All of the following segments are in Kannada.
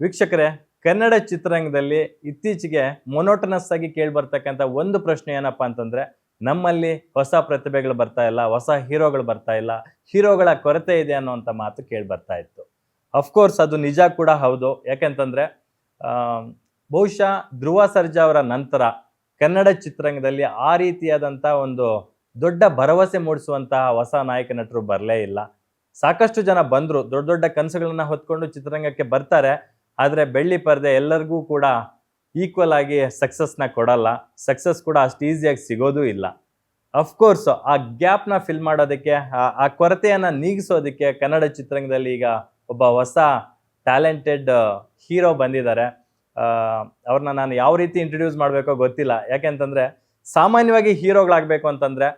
ವೀಕ್ಷಕರೇ, ಕನ್ನಡ ಚಿತ್ರರಂಗದಲ್ಲಿ ಇತ್ತೀಚೆಗೆ ಮೊನೋಟನಸ್ ಆಗಿ ಕೇಳಿಬರ್ತಕ್ಕಂಥ ಒಂದು ಪ್ರಶ್ನೆ ಏನಪ್ಪಾ ಅಂತಂದ್ರೆ, ನಮ್ಮಲ್ಲಿ ಹೊಸ ಪ್ರತಿಭೆಗಳು ಬರ್ತಾ ಇಲ್ಲ, ಹೊಸ ಹೀರೋಗಳು ಬರ್ತಾ ಇಲ್ಲ, ಹೀರೋಗಳ ಕೊರತೆ ಇದೆ ಅನ್ನುವಂಥ ಮಾತು ಕೇಳಿ ಬರ್ತಾ ಇತ್ತು. ಅಫ್ಕೋರ್ಸ್ ಅದು ನಿಜ ಕೂಡ ಹೌದು. ಯಾಕೆಂತಂದ್ರೆ ಬಹುಶಃ ಧ್ರುವ ಸರ್ಜಾ ಅವರ ನಂತರ ಕನ್ನಡ ಚಿತ್ರರಂಗದಲ್ಲಿ ಆ ರೀತಿಯಾದಂಥ ಒಂದು ದೊಡ್ಡ ಭರವಸೆ ಮೂಡಿಸುವಂತಹ ಹೊಸ ನಾಯಕ ನಟರು ಬರಲೇ ಇಲ್ಲ. ಸಾಕಷ್ಟು ಜನ ಬಂದರು, ದೊಡ್ಡ ದೊಡ್ಡ ಕನಸುಗಳನ್ನ ಹೊತ್ಕೊಂಡು ಚಿತ್ರರಂಗಕ್ಕೆ ಬರ್ತಾರೆ. ಆದರೆ ಬೆಳ್ಳಿ ಪರದೆ ಎಲ್ಲರಿಗೂ ಕೂಡ ಈಕ್ವಲ್ ಆಗಿ ಸಕ್ಸಸ್ನ ಕೊಡಲ್ಲ. ಸಕ್ಸಸ್ ಕೂಡ ಅಷ್ಟು ಈಸಿಯಾಗಿ ಸಿಗೋದೂ ಇಲ್ಲ. ಅಫ್ಕೋರ್ಸ್ ಆ ಗ್ಯಾಪ್ನ ಫಿಲ್ ಮಾಡೋದಕ್ಕೆ, ಆ ಕೊರತೆಯನ್ನು ನೀಗಿಸೋದಕ್ಕೆ ಕನ್ನಡ ಚಿತ್ರರಂಗದಲ್ಲಿ ಈಗ ಒಬ್ಬ ಹೊಸ ಟ್ಯಾಲೆಂಟೆಡ್ ಹೀರೋ ಬಂದಿದ್ದಾರೆ. ಅವ್ರನ್ನ ನಾನು ಯಾವ ರೀತಿ ಇಂಟ್ರೊಡ್ಯೂಸ್ ಮಾಡಬೇಕೋ ಗೊತ್ತಿಲ್ಲ. ಯಾಕೆಂತಂದರೆ ಸಾಮಾನ್ಯವಾಗಿ ಹೀರೋಗಳಾಗಬೇಕು ಅಂತಂದರೆ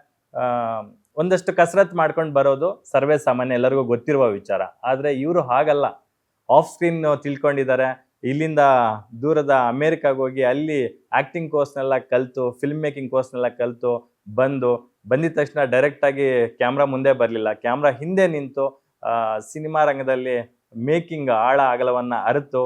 ಒಂದಷ್ಟು ಕಸರತ್ತು ಮಾಡ್ಕೊಂಡು ಬರೋದು ಸರ್ವೇ ಸಾಮಾನ್ಯ, ಎಲ್ಲರಿಗೂ ಗೊತ್ತಿರುವ ವಿಚಾರ. ಆದರೆ ಇವರು ಹಾಗಲ್ಲ. ಆಫ್ ಸ್ಕ್ರೀನ್ ತಿಳ್ಕೊಂಡಿದ್ದಾರೆ. ಇಲ್ಲಿಂದ ದೂರದ ಅಮೇರಿಕಾಗೆ ಹೋಗಿ ಅಲ್ಲಿ ಆ್ಯಕ್ಟಿಂಗ್ ಕೋರ್ಸ್ನೆಲ್ಲ ಕಲಿತು, ಫಿಲ್ಮ್ ಮೇಕಿಂಗ್ ಕೋರ್ಸ್ನೆಲ್ಲ ಕಲಿತು ಬಂದಿದ ತಕ್ಷಣ ಡೈರೆಕ್ಟಾಗಿ ಕ್ಯಾಮ್ರಾ ಮುಂದೆ ಬರಲಿಲ್ಲ, ಕ್ಯಾಮ್ರಾ ಹಿಂದೆ ನಿಂತು ಸಿನಿಮಾ ರಂಗದಲ್ಲಿ ಮೇಕಿಂಗ್ ಆಳ ಅಗಲವನ್ನು ಅರಿತು,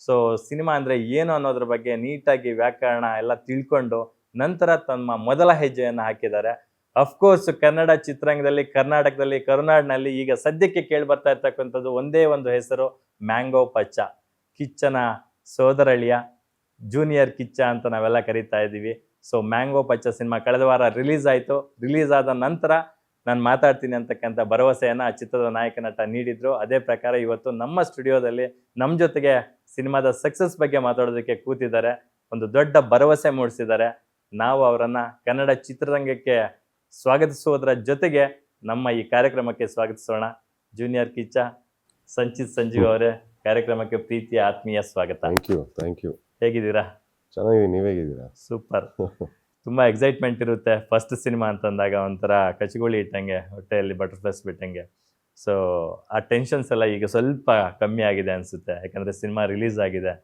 ಸೊ ಸಿನಿಮಾ ಅಂದರೆ ಏನು ಅನ್ನೋದ್ರ ಬಗ್ಗೆ ನೀಟಾಗಿ ವ್ಯಾಕರಣ ಎಲ್ಲ ತಿಳ್ಕೊಂಡು ನಂತರ ತಮ್ಮ ಮೊದಲ ಹೆಜ್ಜೆಯನ್ನು ಹಾಕಿದ್ದಾರೆ. ಅಫ್ಕೋರ್ಸ್ ಕನ್ನಡ ಚಿತ್ರರಂಗದಲ್ಲಿ, ಕರ್ನಾಟಕದಲ್ಲಿ, ಕರುನಾಡಿನಲ್ಲಿ ಈಗ ಸದ್ಯಕ್ಕೆ ಕೇಳಿ ಬರ್ತಾ ಇರ್ತಕ್ಕಂಥದ್ದು ಒಂದೇ ಒಂದು ಹೆಸರು, ಮ್ಯಾಂಗೋ ಪಚ್ಚ. ಕಿಚ್ಚನ ಸೋದರಳಿಯ, ಜೂನಿಯರ್ ಕಿಚ್ಚ ಅಂತ ನಾವೆಲ್ಲ ಕರೀತಾ ಇದ್ದೀವಿ. ಸೊ ಮ್ಯಾಂಗೋ ಪಚ್ಚ ಸಿನಿಮಾ ಕಳೆದ ವಾರ ರಿಲೀಸ್ ಆಯಿತು. ರಿಲೀಸ್ ಆದ ನಂತರ ನಾನು ಮಾತಾಡ್ತೀನಿ ಅಂತಕ್ಕಂಥ ಭರವಸೆಯನ್ನು ಆ ಚಿತ್ರದ ನಾಯಕ ನಟ ನೀಡಿದ್ರು. ಅದೇ ಪ್ರಕಾರ ಇವತ್ತು ನಮ್ಮ ಸ್ಟುಡಿಯೋದಲ್ಲಿ ನಮ್ಮ ಜೊತೆಗೆ ಸಿನಿಮಾದ ಸಕ್ಸಸ್ ಬಗ್ಗೆ ಮಾತಾಡೋದಕ್ಕೆ ಕೂತಿದ್ದಾರೆ. ಒಂದು ದೊಡ್ಡ ಭರವಸೆ ಮೂಡಿಸಿದ್ದಾರೆ. ನಾವು ಅವರನ್ನು ಕನ್ನಡ ಚಿತ್ರರಂಗಕ್ಕೆ ಸ್ವಾಗತಿಸುವುದರ ಜೊತೆಗೆ ನಮ್ಮ ಈ ಕಾರ್ಯಕ್ರಮಕ್ಕೆ ಸ್ವಾಗತಿಸೋಣ. ಜೂನಿಯರ್ ಕಿಚ್ಚ, ಸಂಚಿತ್ ಸಂಜೀವ್ ಅವರೇ, ಕಾರ್ಯಕ್ರಮಕ್ಕೆ ಪ್ರೀತಿಯ ಆತ್ಮೀಯ ಸ್ವಾಗತ. Thank you. ಹೇಗಿದ್ದೀರಾ? ಚೆನ್ನಾಗಿದ್ದೀನಿ, ನೀವು ಹೇಗಿದ್ದೀರಾ? ಸೂಪರ್. ತುಂಬ ಎಕ್ಸೈಟ್ಮೆಂಟ್ ಇರುತ್ತೆ ಫಸ್ಟ್ ಸಿನಿಮಾ ಅಂತಂದಾಗ, ಒಂಥರ ಕಚಿಗುಳಿ ಇಟ್ಟಂಗೆ, ಹೊಟ್ಟೆಯಲ್ಲಿ ಬಟರ್ಫ್ಲೈಸ್ ಬಿಟ್ಟಂಗೆ. ಸೊ ಆ ಟೆನ್ಷನ್ಸ್ ಎಲ್ಲ ಈಗ ಸ್ವಲ್ಪ ಕಮ್ಮಿ ಆಗಿದೆ ಅನಿಸುತ್ತೆ. ಯಾಕಂದರೆ ಸಿನಿಮಾ ರಿಲೀಸ್ ಆಗಿದೆ,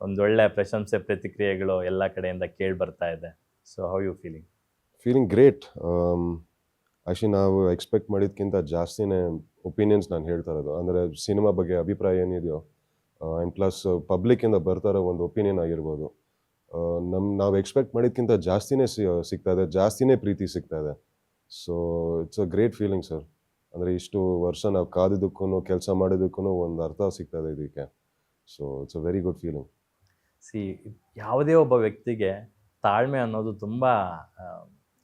ಒಂದೊಳ್ಳೆ ಪ್ರಶಂಸೆ ಪ್ರತಿಕ್ರಿಯೆಗಳು ಎಲ್ಲ ಕಡೆಯಿಂದ ಕೇಳಿ ಬರ್ತಾ ಇದೆ. So how you feeling great. Actually ನಾವು ಎಕ್ಸ್ಪೆಕ್ಟ್ ಮಾಡಿದ್ಕಿಂತ ಜಾಸ್ತಿನೇ ಒಪಿನಿಯನ್ಸ್ ನಾನು ಹೇಳ್ತಾ ಇರೋದು. ಅಂದರೆ ಸಿನಿಮಾ ಬಗ್ಗೆ ಅಭಿಪ್ರಾಯ ಏನಿದೆಯೋ ಆ್ಯಂಡ್ ಪ್ಲಸ್ ಪಬ್ಲಿಕ್ಕಿಂದ ಬರ್ತಾ ಇರೋ ಒಂದು ಒಪಿನಿಯನ್ ಆಗಿರ್ಬೋದು, ನಾವು ಎಕ್ಸ್ಪೆಕ್ಟ್ ಮಾಡಿದ್ಕಿಂತ ಜಾಸ್ತಿನೇ ಸಿಗ್ತಾ ಇದೆ, ಜಾಸ್ತಿನೇ ಪ್ರೀತಿ ಸಿಗ್ತಾ ಇದೆ. So it's a great feeling sir. ಅಂದರೆ ಇಷ್ಟು ವರ್ಷ ನಾವು ಕಾದಿದ್ದಕ್ಕೂ ಕೆಲಸ ಮಾಡಿದ್ದಕ್ಕೂ ಒಂದು ಅರ್ಥ ಸಿಗ್ತಾ ಇದೆ ಇದಕ್ಕೆ. So it's a very good feeling. ಯಾವುದೇ ಒಬ್ಬ ವ್ಯಕ್ತಿಗೆ ತಾಳ್ಮೆ ಅನ್ನೋದು ತುಂಬ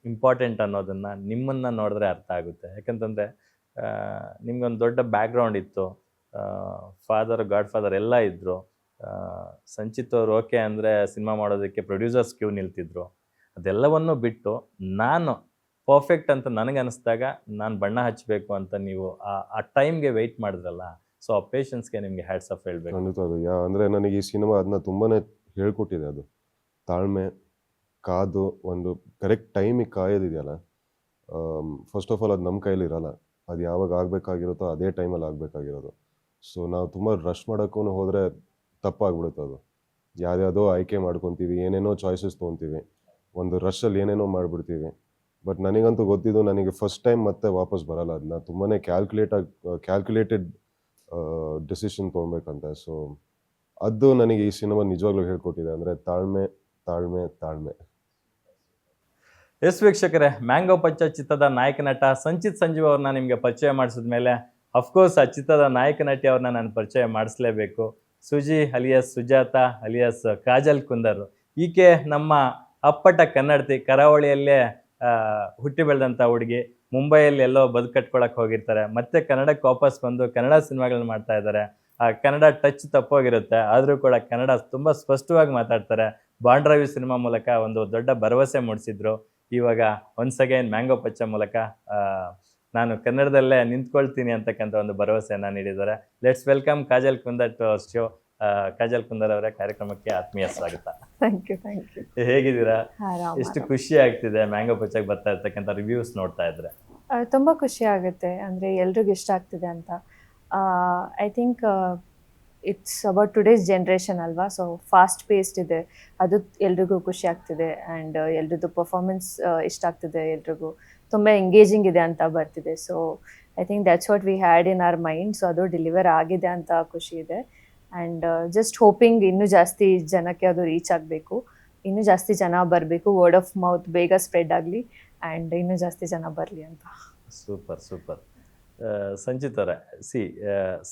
ಇಂಪಾರ್ಟೆಂಟ್ ಅನ್ನೋದನ್ನು ನಿಮ್ಮನ್ನು ನೋಡಿದ್ರೆ ಅರ್ಥ ಆಗುತ್ತೆ. ಯಾಕಂತಂದರೆ ನಿಮ್ಗೊಂದು ದೊಡ್ಡ ಬ್ಯಾಕ್ಗ್ರೌಂಡ್ ಇತ್ತು, ಗಾಡ್ ಫಾದರ್ ಎಲ್ಲ ಇದ್ದರು. ಸಂಚಿತ್ ಅವರು ಓಕೆ ಅಂದರೆ ಸಿನಿಮಾ ಮಾಡೋದಕ್ಕೆ ಪ್ರೊಡ್ಯೂಸರ್ಸ್ ಕ್ಯೂ ನಿಲ್ತಿದ್ರು. ಅದೆಲ್ಲವನ್ನು ಬಿಟ್ಟು ನಾನು ಪರ್ಫೆಕ್ಟ್ ಅಂತ ನನಗೆ ಅನಿಸ್ದಾಗ ನಾನು ಬಣ್ಣ ಹಚ್ಚಬೇಕು ಅಂತ ನೀವು ಆ ಟೈಮ್ಗೆ ವೆಯ್ಟ್ ಮಾಡಿದ್ರಲ್ಲ, ಸೊ ಆ ಪೇಷನ್ಸ್ಗೆ ನಿಮಗೆ ಹ್ಯಾಟ್ಸ್ ಆಫ್ ಹೇಳಬೇಕು. ಖಂಡಿತ ಅದು ಅಂದರೆ ನನಗೆ ಈ ಸಿನಿಮಾ ಅದನ್ನ ತುಂಬಾ ಹೇಳ್ಕೊಟ್ಟಿದೆ. ಅದು ತಾಳ್ಮೆ, ಕಾದು ಒಂದು ಕರೆಕ್ಟ್ ಟೈಮಿಗೆ ಕಾಯೋದಿದೆಯಲ್ಲ, ಫಸ್ಟ್ ಆಫ್ ಆಲ್ ಅದು ನಮ್ಮ ಕೈಯಲ್ಲಿ ಇರೋಲ್ಲ. ಅದು ಯಾವಾಗ ಆಗಬೇಕಾಗಿರುತ್ತೋ ಅದೇ ಟೈಮಲ್ಲಿ ಆಗಬೇಕಾಗಿರೋದು. ಸೊ ನಾವು ತುಂಬ ರಶ್ ಮಾಡೋಕ್ಕೂ ಹೋದರೆ ತಪ್ಪಾಗ್ಬಿಡುತ್ತೆ. ಅದು ಯಾವುದ್ಯಾವುದೋ ಆಯ್ಕೆ ಮಾಡ್ಕೊತೀವಿ, ಏನೇನೋ ಚಾಯ್ಸಸ್ ತೊಗೊತೀವಿ, ಒಂದು ರಶಲ್ಲಿ ಏನೇನೋ ಮಾಡಿಬಿಡ್ತೀವಿ. ಬಟ್ ನನಗಂತೂ ಗೊತ್ತಿದ್ದು ನನಗೆ ಫಸ್ಟ್ ಟೈಮ್ ಮತ್ತೆ ವಾಪಸ್ ಬರೋಲ್ಲ. ಅದನ್ನ ತುಂಬಾ ಕ್ಯಾಲ್ಕುಲೇಟೆಡ್ ಡಿಸಿಷನ್ ತೊಗೊಬೇಕಂತ. ಸೊ ಅದು ನನಗೆ ಈ ಸಿನಿಮಾ ನಿಜವಾಗ್ಲೂ ಹೇಳ್ಕೊಟ್ಟಿದೆ. ಅಂದರೆ ತಾಳ್ಮೆ ತಾಳ್ಮೆ ತಾಳ್ಮೆ. ಎಸ್ ವೀಕ್ಷಕರೇ, ಮ್ಯಾಂಗೋ ಪಚ್ಚ ಚಿತ್ರದ ನಾಯಕ ನಟ ಸಂಚಿತ್ ಸಂಜೀವ್ ಅವ್ರನ್ನ ನಿಮಗೆ ಪರಿಚಯ ಮಾಡಿಸಿದ ಮೇಲೆ ಅಫ್ಕೋರ್ಸ್ ಆ ಚಿತ್ರದ ನಾಯಕ ನಟಿ ಅವ್ರನ್ನ ನಾನು ಪರಿಚಯ ಮಾಡಿಸ್ಲೇಬೇಕು. Suji alias Sujatha alias Kajal Kundar. ಈಕೆ ನಮ್ಮ ಅಪ್ಪಟ ಕನ್ನಡತಿ, ಕರಾವಳಿಯಲ್ಲೇ ಹುಟ್ಟಿ ಬೆಳೆದಂಥ ಹುಡುಗಿ. ಮುಂಬೈಯಲ್ಲಿ ಎಲ್ಲೋ ಬದುಕಟ್ಕೊಳಕ್ಕೆ ಹೋಗಿರ್ತಾರೆ, ಮತ್ತೆ ಕನ್ನಡಕ್ಕೆ ವಾಪಸ್ ಬಂದು ಕನ್ನಡ ಸಿನಿಮಾಗಳನ್ನ ಮಾಡ್ತಾ ಇದ್ದಾರೆ. ಆ ಕನ್ನಡ ಟಚ್ ತಪ್ಪೋಗಿರುತ್ತೆ, ಆದರೂ ಕೂಡ ಕನ್ನಡ ತುಂಬ ಸ್ಪಷ್ಟವಾಗಿ ಮಾತಾಡ್ತಾರೆ. ಬಾಂಡ್ರಾವಿ ಸಿನಿಮಾ ಮೂಲಕ ಒಂದು ದೊಡ್ಡ ಭರವಸೆ ಮೂಡಿಸಿದ್ರು. ಇವಾಗ ಒನ್ಸ್ ಅಗೈನ್ ಮ್ಯಾಂಗೋ ಪಚ್ಚ ಮೂಲಕ ನಾನು ಕನ್ನಡದಲ್ಲೇ ನಿಂತ್ಕೊಳ್ತೀನಿ ಅಂತಕ್ಕಂಥ ಒಂದು ಭರವಸೆಯನ್ನು ನೀಡಿದ್ದಾರೆ. Let's welcome Kajal Kundar to our show. Kajal Kundar ಅವರ ಕಾರ್ಯಕ್ರಮಕ್ಕೆ ಆತ್ಮೀಯ ಸ್ವಾಗತ. Thank you. ಹೇಗಿದ್ದೀರಾ? ಎಷ್ಟು ಖುಷಿ ಆಗ್ತಿದೆ ಮ್ಯಾಂಗೋ ಪಚ್ಚಕ್ಕೆ ಬರ್ತಾ ಇರ್ತಕ್ಕಂಥ ರಿವ್ಯೂಸ್ ನೋಡ್ತಾ ಇದ್ರೆ? ತುಂಬ ಖುಷಿ ಆಗುತ್ತೆ. ಅಂದರೆ ಎಲ್ರಿಗೂ ಇಷ್ಟ ಆಗ್ತಿದೆ ಅಂತ. I think it's about today's generation ಅಲ್ವಾ, ಸೊ ಫಾಸ್ಟ್ ಪೇಸ್ಡ್ ಇದೆ, ಅದು ಎಲ್ರಿಗೂ ಖುಷಿ ಆಗ್ತಿದೆ. ಆ್ಯಂಡ್ ಎಲ್ರದ್ದು ಪರ್ಫಾರ್ಮೆನ್ಸ್ ಇಷ್ಟ ಆಗ್ತಿದೆ, ಎಲ್ರಿಗೂ ತುಂಬ ಎಂಗೇಜಿಂಗ್ ಇದೆ ಅಂತ ಬರ್ತಿದೆ. So I think that's what we had in our mind. So ಅದು ಡೆಲಿವರ್ ಆಗಿದೆ ಅಂತ ಖುಷಿ ಇದೆ. ಆ್ಯಂಡ್ ಜಸ್ಟ್ ಹೋಪಿಂಗ್ ಇನ್ನೂ ಜಾಸ್ತಿ ಜನಕ್ಕೆ ಅದು ರೀಚ್ ಆಗಬೇಕು, ಇನ್ನೂ ಜಾಸ್ತಿ ಜನ ಬರಬೇಕು, ವರ್ಡ್ ಆಫ್ ಮೌತ್ ಬೇಗ ಸ್ಪ್ರೆಡ್ ಆಗಲಿ ಆ್ಯಂಡ್ ಇನ್ನೂ ಜಾಸ್ತಿ ಜನ ಬರಲಿ ಅಂತ. Super super. ಸಂಚಿತ್ ಅವರೇ,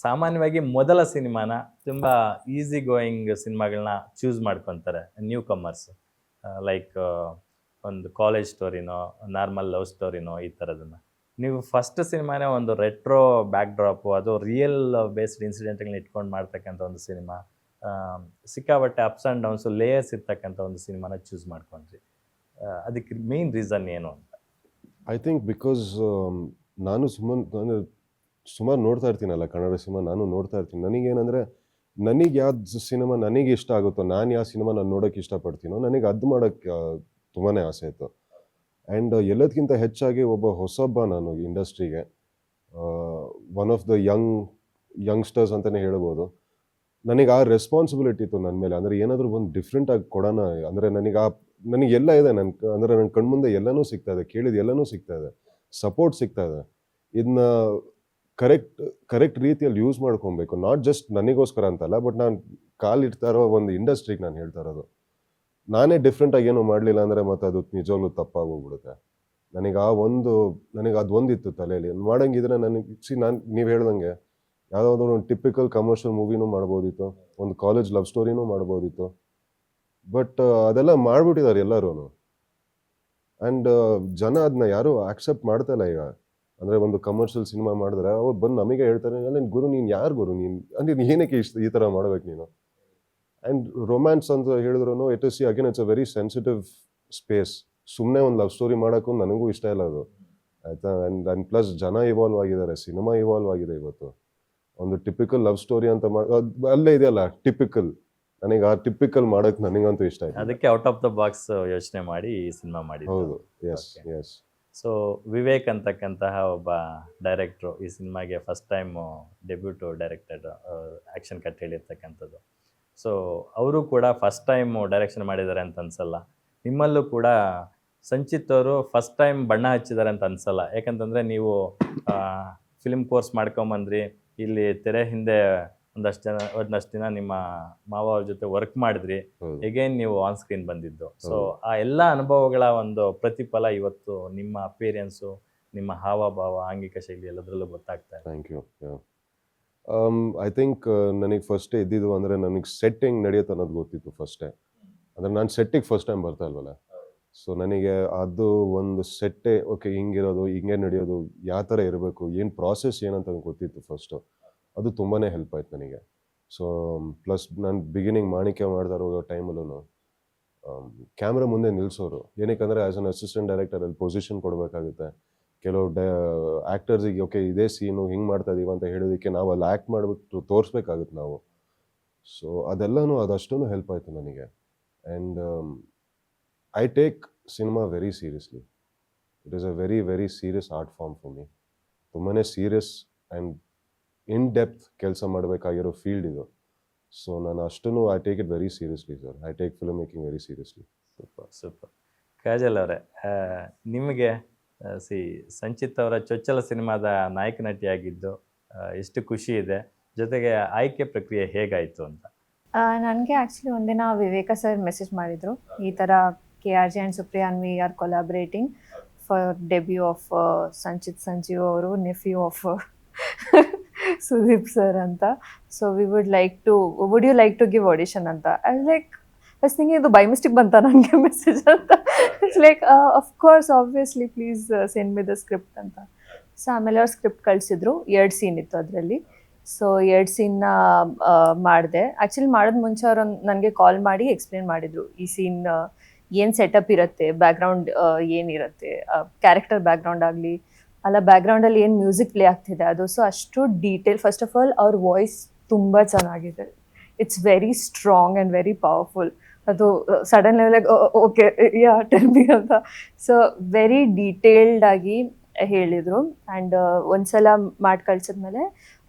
ಸಾಮಾನ್ಯವಾಗಿ ಮೊದಲ ಸಿನಿಮಾನ ತುಂಬ ಈಸಿ ಗೋಯಿಂಗ್ ಸಿನಿಮಾಗಳನ್ನ ಚೂಸ್ ಮಾಡ್ಕೊತಾರೆ ನ್ಯೂ ಕಮರ್ಸ್, ಲೈಕ್ ಒಂದು ಕಾಲೇಜ್ ಸ್ಟೋರಿನೋ ನಾರ್ಮಲ್ ಲವ್ ಸ್ಟೋರಿನೋ ಈ ಥರದನ್ನು. ನೀವು ಫಸ್ಟ್ ಸಿನಿಮಾನೇ ಒಂದು ರೆಟ್ರೋ ಬ್ಯಾಕ್ ಡ್ರಾಪು, ಅದು ರಿಯಲ್ ಬೇಸ್ಡ್ ಇನ್ಸಿಡೆಂಟ್ಗಳನ್ನ ಇಟ್ಕೊಂಡು ಮಾಡ್ತಕ್ಕಂಥ ಒಂದು ಸಿನಿಮಾ, ಸಿಕ್ಕಾಬಟ್ಟೆ ಅಪ್ಸ್ ಆ್ಯಂಡ್ ಡೌನ್ಸು ಲೇಯರ್ಸ್ ಇರ್ತಕ್ಕಂಥ ಒಂದು ಸಿನಿಮಾನ ಚೂಸ್ ಮಾಡ್ಕೊಂಡ್ರಿ. ಅದಕ್ಕೆ ಮೇನ್ ರೀಸನ್ ಏನು ಅಂತ? ಐ ಥಿಂಕ್ ಬಿಕಾಸ್ ನಾನು ಸುಮಾರು ನೋಡ್ತಾ ಇರ್ತೀನಲ್ಲ ಕನ್ನಡ ಸಿನಿಮಾ, ನಾನು ನೋಡ್ತಾ ಇರ್ತೀನಿ. ನನಗೇನಂದರೆ, ನನಗೆ ಯಾವ್ದು ಸಿನಿಮಾ ನನಗೆ ಇಷ್ಟ ಆಗುತ್ತೋ, ನಾನು ಯಾವ ಸಿನಿಮಾ ನಾನು ನೋಡೋಕ್ಕೆ ಇಷ್ಟಪಡ್ತೀನೋ, ನನಗೆ ಅದು ಮಾಡೋಕ್ಕೆ ತುಂಬಾ ಆಸೆ ಇತ್ತು. ಆ್ಯಂಡ್ ಎಲ್ಲದಕ್ಕಿಂತ ಹೆಚ್ಚಾಗಿ ಒಬ್ಬ ಹೊಸೊಬ್ಬ ನಾನು ಇಂಡಸ್ಟ್ರಿಗೆ, ಒನ್ ಆಫ್ ದ ಯಂಗ್ಸ್ಟರ್ಸ್ ಅಂತಲೇ ಹೇಳ್ಬೋದು. ನನಗೆ ಆ ರೆಸ್ಪಾನ್ಸಿಬಿಲಿಟಿ ಇತ್ತು ನನ್ನ ಮೇಲೆ. ಅಂದರೆ ಏನಾದರೂ ಒಂದು ಡಿಫ್ರೆಂಟಾಗಿ ಕೊಡೋಣ, ಅಂದರೆ ನನಗೆಲ್ಲ ಇದೆ, ಅಂದರೆ ನನ್ನ ಕಣ್ಮುಂದೆ ಎಲ್ಲನೂ ಸಿಗ್ತಾ ಇದೆ, ಕೇಳಿದ ಎಲ್ಲನೂ ಸಿಗ್ತಾ ಇದೆ, ಸಪೋರ್ಟ್ ಸಿಗ್ತಾ ಇದೆ. ಇದನ್ನ ಕರೆಕ್ಟ್ ರೀತಿಯಲ್ಲಿ ಯೂಸ್ ಮಾಡ್ಕೊಬೇಕು. ನಾಟ್ ಜಸ್ಟ್ ನನಗೋಸ್ಕರ ಅಂತಲ್ಲ, ಬಟ್ ನಾನು ಕಾಲಿಡ್ತಾ ಇರೋ ಒಂದು ಇಂಡಸ್ಟ್ರಿಗೆ ನಾನು ಹೇಳ್ತಾ ಇರೋದು. ನಾನೇ ಡಿಫ್ರೆಂಟಾಗಿ ಏನೂ ಮಾಡಲಿಲ್ಲ ಅಂದರೆ ಮತ್ತೆ ಅದು ನಿಜವಾಗ್ಲೂ ತಪ್ಪಾಗೋಗ್ಬಿಡುತ್ತೆ. ನನಗೆ ಅದೊಂದಿತ್ತು ತಲೆಯಲ್ಲಿ. ಮಾಡೋಂಗಿದ್ರೆ ನೀವು ಹೇಳ್ದಂಗೆ ಯಾವುದಾದ್ರೂ ಒಂದು ಟಿಪಿಕಲ್ ಕಮರ್ಷಿಯಲ್ ಮೂವಿನೂ ಮಾಡ್ಬೋದಿತ್ತು, ಒಂದು ಕಾಲೇಜ್ ಲವ್ ಸ್ಟೋರಿನೂ ಮಾಡ್ಬೋದಿತ್ತು. ಬಟ್ ಅದೆಲ್ಲ ಮಾಡಿಬಿಟ್ಟಿದ್ದಾರೆ ಎಲ್ಲರೂ. ಆ್ಯಂಡ್ ಜನ ಅದನ್ನ ಯಾರೂ ಆಕ್ಸೆಪ್ಟ್ ಮಾಡ್ತಾ ಇಲ್ಲ ಈಗ. ಅಂದರೆ ಒಂದು ಕಮರ್ಷಿಯಲ್ ಸಿನಿಮಾ ಮಾಡಿದ್ರೆ ಅವ್ರು ಬಂದು ನಮಗೆ ಹೇಳ್ತಾರೆ, ಅಲ್ಲ ಗುರು ನೀನು ಯಾರು ಗುರು, ನೀನು ಏನಕ್ಕೆ ಈ ಥರ ಮಾಡ್ಬೇಕು ನೀನು. ಆ್ಯಂಡ್ ರೊಮ್ಯಾನ್ಸ್ ಅಂತ ಹೇಳಿದ್ರು it's a very sensitive space. ಸುಮ್ಮನೆ ಒಂದು ಲವ್ ಸ್ಟೋರಿ ಮಾಡೋಕ್ಕೂ ನನಗೂ ಇಷ್ಟ ಇಲ್ಲ ಅದು, ಆಯಿತಾ. ಆ್ಯಂಡ್ ಪ್ಲಸ್ ಜನ ಇವಾಲ್ವ್ ಆಗಿದ್ದಾರೆ, ಸಿನಿಮಾ ಇವಾಲ್ವ್ ಆಗಿದೆ ಇವತ್ತು. ಒಂದು ಟಿಪಿಕಲ್ ಲವ್ ಸ್ಟೋರಿ ಅಂತ ಅಲ್ಲೇ ಇದೆಯಲ್ಲ ಟಿಪಿಕಲ್, ನನಗೆ ಆ ಟಿಪಿಕಲ್ ಮಾಡೋಕ್ಕೆ ನನಗಂತೂ ಇಷ್ಟ ಆಯ್ತು. ಅದಕ್ಕೆ ಔಟ್ ಆಫ್ ದ ಬಾಕ್ಸ್ ಯೋಚನೆ ಮಾಡಿ ಈ ಸಿನಿಮಾ ಮಾಡಿ. ಹೌದು, ಎಸ್ ಎಸ್. ಸೊ ವಿವೇಕ್ ಅಂತಕ್ಕಂತಹ ಒಬ್ಬ ಡೈರೆಕ್ಟ್ರು ಈ ಸಿನಿಮಾಗೆ first time debut directed action cut ಹೇಳಿರ್ತಕ್ಕಂಥದ್ದು. ಸೊ ಅವರು ಕೂಡ ಫಸ್ಟ್ ಟೈಮ್ ಡೈರೆಕ್ಷನ್ ಮಾಡಿದ್ದಾರೆ ಅಂತ ಅನ್ಸಲ್ಲ. ನಿಮ್ಮಲ್ಲೂ ಕೂಡ ಸಂಚಿತ್ ಅವರು ಫಸ್ಟ್ ಟೈಮ್ ಬಣ್ಣ ಹಚ್ಚಿದ್ದಾರೆ ಅಂತ ಅನ್ಸಲ್ಲ. ಯಾಕಂತಂದರೆ ನೀವು ಫಿಲ್ಮ್ ಕೋರ್ಸ್ ಮಾಡ್ಕೊಂಬಂದ್ರಿ, ಇಲ್ಲಿ ತೆರೆ ಹಿಂದೆ ಒಂದಷ್ಟು ದಿನ ನಿಮ್ಮ ಮಾವ ಅವ್ರ ಜೊತೆ ವರ್ಕ್ ಮಾಡಿದ್ರಿ, ಎಗೇನ್ ನೀವು ಆನ್ ಸ್ಕ್ರೀನ್ ಬಂದಿದ್ದು. ಸೊ ಆ ಎಲ್ಲ ಅನುಭವಗಳ ಒಂದು ಪ್ರತಿಫಲ ಇವತ್ತು ನಿಮ್ಮ ಅಪಿಯರೆನ್ಸು, ನಿಮ್ಮ ಹಾವಭಾವ, ಆಂಗಿಕ ಶೈಲಿ ಎಲ್ಲದರಲ್ಲೂ ಗೊತ್ತಾಗ್ತಾ ಇದೆ. Thank you. ಐ ಥಿಂಕ್ ನನಗೆ ಫಸ್ಟೇ ಇದ್ದಿದ್ದು ಅಂದರೆ ನನಗೆ ಸೆಟ್ ಹೆಂಗೆ ನಡೆಯುತ್ತೆ ಅನ್ನೋದು ಗೊತ್ತಿತ್ತು ಫಸ್ಟೇ. ಅಂದರೆ ನಾನು ಸೆಟ್ಟಿಗೆ ಫಸ್ಟ್ ಟೈಮ್ ಬರ್ತಾ ಇಲ್ವಲ್ಲ, ಸೊ ನನಗೆ ಅದು ಒಂದು ಸೆಟ್ಟೇ ಓಕೆ ಹಿಂಗಿರೋದು, ಹಿಂಗೆ ನಡೆಯೋದು, ಯಾವ ಥರ ಇರಬೇಕು, ಏನು ಪ್ರಾಸೆಸ್ ಏನಂತ ಗೊತ್ತಿತ್ತು ಫಸ್ಟು. ಅದು ತುಂಬಾ ಹೆಲ್ಪ್ ಆಯ್ತು ನನಗೆ. ಸೊ ಪ್ಲಸ್ ನಾನು ಬಿಗಿನಿಂಗ್ ಮಾಣಿಕ್ಯ ಮಾಡ್ತಾ ಇರೋ ಟೈಮಲ್ಲೂ ಕ್ಯಾಮ್ರಾ ಮುಂದೆ ನಿಲ್ಲಿಸೋರು. ಏನಕ್ಕೆ ಆ್ಯಸ್ ಅನ್ ಅಸಿಸ್ಟೆಂಟ್ ಡೈರೆಕ್ಟರ್ ಅಲ್ಲಿ ಪೊಸಿಷನ್ ಕೊಡಬೇಕಾಗುತ್ತೆ. ಕೆಲವು ಆ್ಯಕ್ಟರ್ಸಿಗೆ ಓಕೆ ಇದೇ ಸೀನು ಹಿಂಗೆ ಮಾಡ್ತಾ ಇದೀವಿ ಅಂತ ಹೇಳೋದಕ್ಕೆ ನಾವು ಅಲ್ಲಿ ಆ್ಯಕ್ಟ್ ಮಾಡಿಬಿಟ್ಟು ತೋರಿಸ್ಬೇಕಾಗುತ್ತೆ ನಾವು. ಸೊ ಅದಷ್ಟೂ ಹೆಲ್ಪ್ ಆಯಿತು ನನಗೆ. And I take cinema very seriously. It is a very very serious art form for me. ತುಂಬಾ ಸೀರಿಯಸ್ ಆ್ಯಂಡ್ ಇನ್ ಡೆಪ್ತ್ ಕೆಲಸ ಮಾಡಬೇಕಾಗಿರೋ ಫೀಲ್ಡ್ ಇದು. ಸೊ ನಾನು ಅಷ್ಟೂ I take it very seriously sir. I take film making very seriously. Super. Kajal ಅವರೇ, ನಿಮಗೆ ಸಂಚಿತ್ ಅವರ ಚೊಚ್ಚಲ ಸಿನಿಮಾದ ನಾಯಕ ನಟಿಯಾಗಿದ್ದು ಎಷ್ಟು ಖುಷಿ ಇದೆ, ಜೊತೆಗೆ ಆಯ್ಕೆ ಪ್ರಕ್ರಿಯೆ ಹೇಗಾಯಿತು ಅಂತ? ನನಗೆ ಆ್ಯಕ್ಚುಲಿ ಒಂದಿನ ವಿವೇಕ ಸರ್ ಮೆಸೇಜ್ ಮಾಡಿದರು, ಈ ಥರ KRJ and Supriyanvi are collaborating for debut of Sanchith Sanjeev ಅವರು, ನೆಫ್ಯೂ ಆಫ್ ಸುದೀಪ್ ಸರ್ ಅಂತ. So would you like to give audition ಅಂತ. ಐ ಲೈಕ್ ಫಸ್ಟ್ ಥಿಂಗ್ ಇದು ಬೈ ಮಿಸ್ಟೇಕ್ ಬಂತ ನನಗೆ ಮೆಸೇಜ್ ಅಂತ. It's like of course obviously please send me the script ಅಂತ. ಸೊ ಆಮೇಲೆ ಅವ್ರು ಸ್ಕ್ರಿಪ್ಟ್ ಕಳಿಸಿದ್ರು. 2 ಸೀನ್ ಇತ್ತು ಅದರಲ್ಲಿ. ಸೊ 2 ಸೀನ್ನ ಮಾಡಿದೆ. ಆ್ಯಕ್ಚುಲಿ ಮಾಡೋದು ಮುಂಚೆ ಅವರು ನನಗೆ ಕಾಲ್ ಮಾಡಿ ಎಕ್ಸ್ಪ್ಲೇನ್ ಮಾಡಿದರು, ಈ ಸೀನ್ ಏನು ಸೆಟಪ್ ಇರುತ್ತೆ, ಬ್ಯಾಕ್ಗ್ರೌಂಡ್ ಏನಿರುತ್ತೆ, ಕ್ಯಾರೆಕ್ಟರ್ ಬ್ಯಾಕ್ಗ್ರೌಂಡ್ ಆಗಲಿ ಅಲ್ಲ ಬ್ಯಾಕ್ಗ್ರೌಂಡಲ್ಲಿ ಏನು ಮ್ಯೂಸಿಕ್ ಪ್ಲೇ ಆಗ್ತಿದೆ ಅದು. ಸೊ ಅಷ್ಟು ಡೀಟೇಲ್. ಫಸ್ಟ್ ಆಫ್ ಆಲ್ ಅವ್ರ ವಾಯ್ಸ್ ತುಂಬ ಚೆನ್ನಾಗಿದೆ. It's very strong and very powerful. ಅದು ಸಡನ್ ಲೆವೆಲಾಗಿ ಓಕೆ ಯಾ ಟೆಲ್ ಮಿ ಅಂತ. ಸೊ ವೆರಿ ಡೀಟೇಲ್ಡ್ ಆಗಿ ಹೇಳಿದರು. ಆ್ಯಂಡ್ ಒಂದ್ಸಲ ಮಾಡಿ ಕಳ್ಸಿದ್ಮೇಲೆ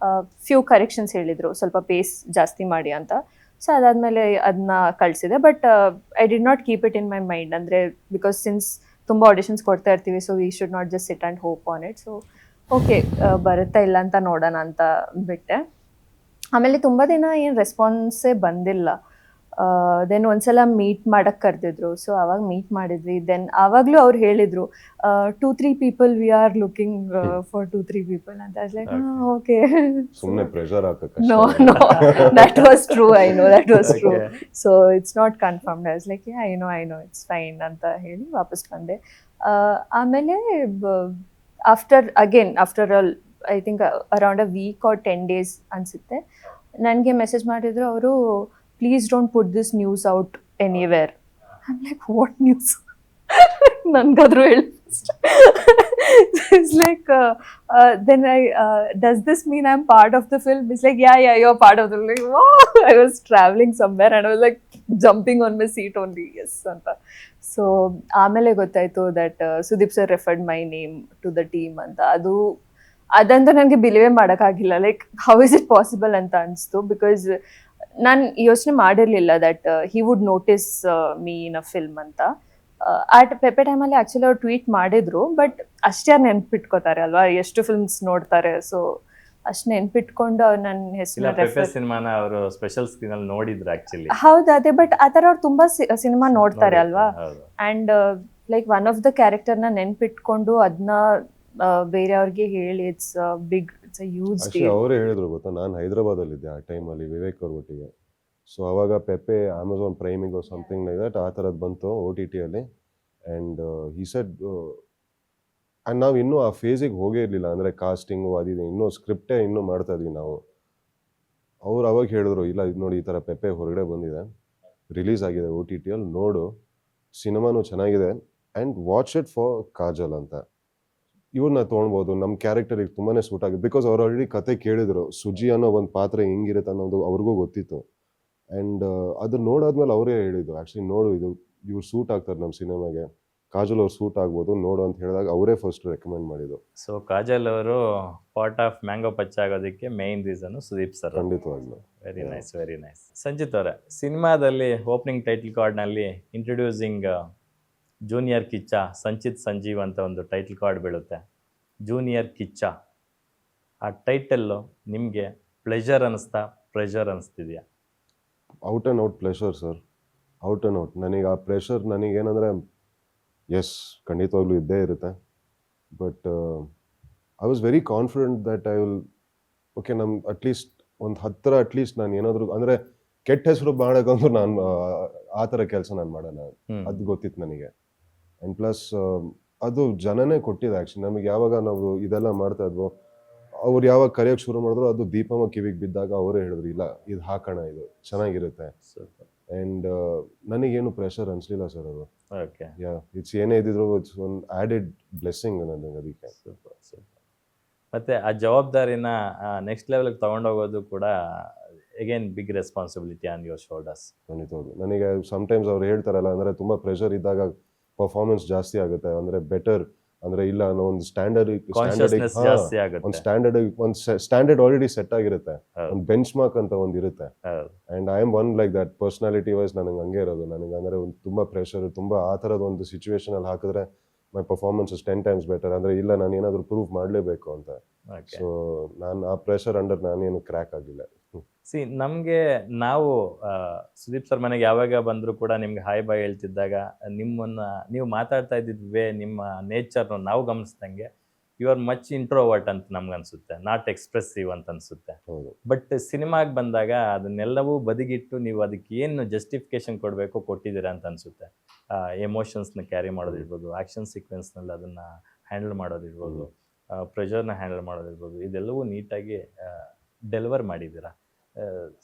ಫ್ಯೂ ಕರೆಕ್ಷನ್ಸ್ ಹೇಳಿದರು, ಸ್ವಲ್ಪ ಪೇಸ್ ಜಾಸ್ತಿ ಮಾಡಿ ಅಂತ. ಸೊ ಅದಾದಮೇಲೆ ಅದನ್ನ ಕಳಿಸಿದೆ. But I did not keep it in my mind. ಅಂದರೆ ಬಿಕಾಸ್ ಸಿನ್ಸ್ ತುಂಬ ಆಡಿಷನ್ಸ್ ಕೊಡ್ತಾ ಇರ್ತೀವಿ, so we should not just sit and hope on it. So okay ಬರುತ್ತಾ ಇಲ್ಲ ಅಂತ ನೋಡೋಣ ಅಂತ ಬಿಟ್ಟೆ. ಆಮೇಲೆ ತುಂಬ ದಿನ ಏನು ರೆಸ್ಪಾನ್ಸೇ ಬಂದಿಲ್ಲ. ದೆನ್ ಒಂದ್ಸಲ ಮೀಟ್ ಮಾಡಕ್ಕೆ ಕರೆದಿದ್ರು, ಸೊ ಅವಾಗ ಮೀಟ್ ಮಾಡಿದ್ವಿ. ದೆನ್ ಆವಾಗಲೂ ಅವ್ರು ಹೇಳಿದರು 2-3 people we are looking for 2-3 people ಅಂತ. ಲೈಕ್ ಓಕೆ, ಸುಮ್ಮನೆ ಪ್ರೆಷರ್ ಹಾಕಕ್ಕೆ no no that was true, I know that was true. So it's not confirmed. I was like I know it's fine ಅಂತ ಹೇಳಿ ವಾಪಸ್ ಬಂದೆ. ಆಮೇಲೆ after I think around a week or 10 days ಅನಿಸುತ್ತೆ, ನನಗೆ ಮೆಸೇಜ್ ಮಾಡಿದ್ರು ಅವರು, please don't put this news out anywhere. I'm like what news? ನನ್ಗಾದ್ರು ಹೇಳಿ. It's like then does this mean I am part of the film? It's like yeah you are part of the film. I was travelling somewhere and I was like jumping on my seat only, yes ಅಂತ. ಸೊ ಆಮೇಲೆ ಗೊತ್ತಾಯಿತು that Sudeep sir referred my name to the team ಅಂತ. ಅದಂತೂ ನನಗೆ ಬಿಲೀವೇ ಮಾಡೋಕ್ಕಾಗಿಲ್ಲ. Like how is it possible ಅಂತ ಅನಿಸ್ತು. ಬಿಕಾಸ್ ನಾನು ಯೋಚನೆ ಮಾಡಿರಲಿಲ್ಲ that he would notice me in a film ಅಂತ. ಆ ಪೆಪ್ಪೆ ಟೈಮಲ್ಲಿ ಆ್ಯಕ್ಚುಲಿ ಅವ್ರು ಟ್ವೀಟ್ ಮಾಡಿದ್ರು, ಬಟ್ ಅಷ್ಟೇ ಯಾರು ನೆನ್ಪಿಟ್ಕೋತಾರೆ ಅಲ್ವಾ, ಎಷ್ಟು ಫಿಲ್ಮ್ಸ್ ನೋಡ್ತಾರೆ. ಸೊ ಅಷ್ಟು ನೆನ್ಪಿಟ್ಕೊಂಡು ಅವ್ರು ನನ್ನ ಹೆಸರು ಸಿನಿಮಾನ ಅವರು ಸ್ಪೆಷಲ್ ಸ್ಕ್ರೀನ್ ಅಲ್ಲಿ ನೋಡಿದ್ರು ಆಕ್ಚುಲಿ. ಹೌದು, ಅದೇ. ಬಟ್ ಆ ಥರ ಅವ್ರು ತುಂಬ ಸಿನಿಮಾ ನೋಡ್ತಾರೆ ಅಲ್ವಾ. And like one of the ಕ್ಯಾರೆಕ್ಟರ್ನ ನೆನ್ಪಿಟ್ಕೊಂಡು ಅದನ್ನ ಬೇರೆಯವ್ರಿಗೆ ಹೇಳಿ, ಇಟ್ಸ್ ಅ ಹ್ಯೂಜ್ ಡೀಲ್. ಅವರೇ ಹೇಳಿದ್ರು ಗೊತ್ತಾ, ನಾನು ಹೈದರಾಬಾದಲ್ಲಿದ್ದೆ ಆ ಟೈಮಲ್ಲಿ ವಿವೇಕ್ ಅವ್ರ ಒಟ್ಟಿಗೆ. ಸೊ ಅವಾಗ ಪೆಪ್ಪೆ ಅಮೆಝಾನ್ ಪ್ರೈಮಿಗೋ ಸಮಥಿಂಗ್ ಲೈಕ್ ದಟ್ ಆ ಥರದ್ದು ಬಂತು OTT ಅಲ್ಲಿ. ಆ್ಯಂಡ್ ಹಿ ಸೆಡ್, ಆ್ಯಂಡ್ ನಾವು ಇನ್ನೂ ಆ ಫೇಸಿಗೆ ಹೋಗೇ ಇರಲಿಲ್ಲ, ಅಂದರೆ ಕಾಸ್ಟಿಂಗು ಅದಿದೆ, ಇನ್ನೂ ಸ್ಕ್ರಿಪ್ಟೇ ಇನ್ನೂ ಮಾಡ್ತಾ ಇದ್ವಿ ನಾವು. ಅವ್ರು ಅವಾಗ ಹೇಳಿದ್ರು, ಇಲ್ಲ ಇದು ನೋಡಿ ಈ ಥರ ಪೆಪ್ಪೆ ಹೊರಗಡೆ ಬಂದಿದೆ, ರಿಲೀಸ್ ಆಗಿದೆ OTT ಅಲ್ಲಿ, ನೋಡು, ಸಿನಿಮಾನು ಚೆನ್ನಾಗಿದೆ, and watch it for Kajal ಅಂತ. ಇವ್ರನ್ನ ತೊಗೊಳ್ಬೋದು, ನಮ್ಮ ಕ್ಯಾರೆಕ್ಟರಿಗೆ ತುಂಬಾ ಸೂಟ್ ಆಗಿದೆ. ಬಿಕಾಸ್ ಅವ್ರು ಆಲ್ರೆಡಿ ಕತೆ ಕೇಳಿದ್ರು, ಸುಜಿ ಅನ್ನೋ ಒಂದು ಪಾತ್ರ ಹೆಂಗಿರುತ್ತೆ ಅನ್ನೋದು ಅವ್ರಿಗೂ ಗೊತ್ತಿತ್ತು. ಆ್ಯಂಡ್ ಅದು ನೋಡಾದ್ಮೇಲೆ ಅವರೇ ಹೇಳಿದ್ದು, ಆ್ಯಕ್ಚುಲಿ ನೋಡು ಇವ್ರು ಸೂಟ್ ಆಗ್ತಾರೆ ನಮ್ಮ ಸಿನಿಮಾಗೆ, ಕಾಜಲ್ ಅವ್ರು ಸೂಟ್ ಆಗ್ಬೋದು ನೋಡು ಅಂತ ಹೇಳಿದಾಗ ಅವರೇ ಫಸ್ಟ್ ರೆಕಮೆಂಡ್ ಮಾಡಿದ್ದು. ಸೊ ಕಾಜಲ್ ಅವರು ಪಾರ್ಟ್ ಆಫ್ ಮ್ಯಾಂಗೋ ಪಚ್ಚ ಆಗೋದಕ್ಕೆ ಮೇನ್ ರೀಸನ್ ಸುದೀಪ್ ಸರ್. ಖಂಡಿತವಾಗ್ಲೂ. Very nice, very nice. Sanjith ಅವರೇ, ಸಿನಿಮಾದಲ್ಲಿ ಓಪನಿಂಗ್ ಟೈಟಲ್ ಕಾರ್ಡ್ನಲ್ಲಿ ಇಂಟ್ರೊಡ್ಯೂಸಿಂಗ್ ಜೂನಿಯರ್ ಕಿಚ್ಚ ಸಂಚಿತ್ ಸಂಜೀವ್ ಅಂತ ಒಂದು ಟೈಟಲ್ ಕಾರ್ಡ್ ಬೀಳುತ್ತೆ. ಜೂನಿಯರ್ ಕಿಚ್ಚ ಆ ಟೈಟಲ್ಲು ನಿಮಗೆ ಪ್ಲೆಜರ್ ಅನ್ನಿಸ್ತಾ, ಪ್ರೆಷರ್ ಅನ್ನಿಸ್ತಿದೆಯಾ? Out and out pleasure sir, out and out. ನನಗೆ ಆ ಪ್ರೆಷರ್ ನನಗೇನಂದರೆ, ಎಸ್ ಖಂಡಿತವಾಗ್ಲೂ ಇದ್ದೇ ಇರುತ್ತೆ. But I was very confident that I will, okay ನಮ್ಮ ಅಟ್ಲೀಸ್ಟ್ ಒಂದು 10 ಅಟ್ಲೀಸ್ಟ್ ನಾನು ಏನಾದರೂ ಅಂದರೆ ಕೆಟ್ಟ ಹೆಸರು ಮಾಡೋಕ್ಕಂದ್ರೂ ನಾನು ಆ ಥರ ಕೆಲಸ ನಾನು ಮಾಡೋಣ, ಅದು ಗೊತ್ತಿತ್ತು ನನಗೆ. ಆ್ಯಂಡ್ ಪ್ಲಸ್ ಅದು ಜನನೇ ಕೊಟ್ಟಿದೆ ಆ್ಯಕ್ಚುಲಿ ನಮಗೆ. ಯಾವಾಗ ನಾವು ಇದೆಲ್ಲ ಮಾಡ್ತಾ ಇದ್ವೋ, ಅವ್ರು ಯಾವಾಗ ಕರೆಯೋಕ್ಕೆ ಶುರು ಮಾಡಿದ್ರು, ಅದು ದೀಪಮ್ಮ ಕಿವಿಗೆ ಬಿದ್ದಾಗ ಅವರೇ ಹೇಳಿದ್ರು, ಇಲ್ಲ ಇದು ಹಾಕೋಣ, ಇದು ಚೆನ್ನಾಗಿರುತ್ತೆ. ಆ್ಯಂಡ್ ನನಗೇನು ಪ್ರೆಷರ್ ಅನಿಸ್ಲಿಲ್ಲ ಸರ್ ಅದು. ಓಕೆ, ಇಟ್ಸ್ ಏನೇ ಇದ್ದಿದ್ರು ಇಟ್ಸ್ ಒಂದು ಆ್ಯಡೆಡ್ ಬ್ಲೆಸ್ಸಿಂಗ್ ನನಗೆ ಅದಕ್ಕೆ. ಮತ್ತು ಆ ಜವಾಬ್ದಾರಿನ ನೆಕ್ಸ್ಟ್ ಲೆವೆಲ್ಗೆ ತೊಗೊಂಡೋಗೋದು ಕೂಡ again big responsibility on your shoulders. ಖಂಡಿತವಾಗ್ಲು. ನನಗೆ ಸಮ್ಟೈಮ್ಸ್ ಅವ್ರು ಹೇಳ್ತಾರಲ್ಲ, ಅಂದರೆ ತುಂಬ ಪ್ರೆಷರ್ ಇದ್ದಾಗ ಪರ್ಫಾರ್ಮೆನ್ಸ್ ಜಾಸ್ತಿ ಆಗುತ್ತೆ, ಅಂದರೆ ಬೆಟರ್, ಅಂದರೆ ಇಲ್ಲ ಅನ್ನೋ ಒಂದು ಸ್ಟ್ಯಾಂಡರ್ಡ್ ಆಲ್ರೆಡಿ ಸೆಟ್ ಆಗಿರುತ್ತೆ, ಒಂದು ಬೆಂಚ್ ಮಾರ್ಕ್ ಅಂತ ಒಂದು ಇರುತ್ತೆ. And I am one like that, personality wise ನನಗೆ ಹಂಗೆ ಇರೋದು. ನನಗೆ ಅಂದರೆ ಒಂದು ತುಂಬ ಪ್ರೆಷರ್, ತುಂಬ ಆ ಥರದ ಒಂದು ಸಿಚುವೇಶನಲ್ಲಿ ಹಾಕಿದ್ರೆ ಮೈ ಪರ್ಫಾರ್ಮೆನ್ಸ್ ಇಸ್ 10 times ಬೆಟರ್. ಅಂದರೆ ಇಲ್ಲ ನಾನು ಏನಾದರೂ ಪ್ರೂವ್ ಮಾಡಲೇಬೇಕು ಅಂತ. ಸೊ ನಾನು ಆ ಪ್ರೆಷರ್ ಅಂಡರ್ ನಾನೇನು ಕ್ರ್ಯಾಕ್ ಆಗಿಲ್ಲ. ನಾವು ಸುದೀಪ್ ಸರ್ ಮನೆಗೆ ಯಾವಾಗ ಬಂದರೂ ಕೂಡ ನಿಮ್ಗೆ ಹಾಯ್ ಬಾಯ್ ಹೇಳ್ತಿದ್ದಾಗ ನೀವು ಮಾತಾಡ್ತಾ ಇದ್ದಿದ್ದ ವೇ, ನಿಮ್ಮ ನೇಚರ್ನ ನಾವು ಗಮನಿಸ್ದಂಗೆ ಯು ಆರ್ ಮಚ್ ಇಂಟ್ರೋವರ್ಟ್ ಅಂತ ನಮ್ಗೆ ಅನ್ಸುತ್ತೆ, ನಾಟ್ ಎಕ್ಸ್ಪ್ರೆಸಿವ್ ಅಂತ ಅನ್ಸುತ್ತೆ. ಬಟ್ ಸಿನಿಮಾಗೆ ಬಂದಾಗ ಅದನ್ನೆಲ್ಲವೂ ಬದಿಗಿಟ್ಟು ನೀವು ಅದಕ್ಕೆ ಏನು ಜಸ್ಟಿಫಿಕೇಶನ್ ಕೊಡಬೇಕು ಕೊಟ್ಟಿದ್ದೀರಾ ಅಂತ ಅನ್ಸುತ್ತೆ. ಎಮೋಷನ್ಸ್ನ ಕ್ಯಾರಿ ಮಾಡೋದಿರ್ಬೋದು, ಆ್ಯಕ್ಷನ್ ಸೀಕ್ವೆನ್ಸ್ನಲ್ಲಿ ಅದನ್ನು ಹ್ಯಾಂಡಲ್ ಮಾಡೋದಿರ್ಬೋದು, ಪ್ರೆಷರ್ನ ಹ್ಯಾಂಡಲ್ ಮಾಡೋದಿರ್ಬೋದು, ಇದೆಲ್ಲವೂ ನೀಟಾಗಿ ಡೆಲಿವರ್ ಮಾಡಿದ್ದೀರಾ.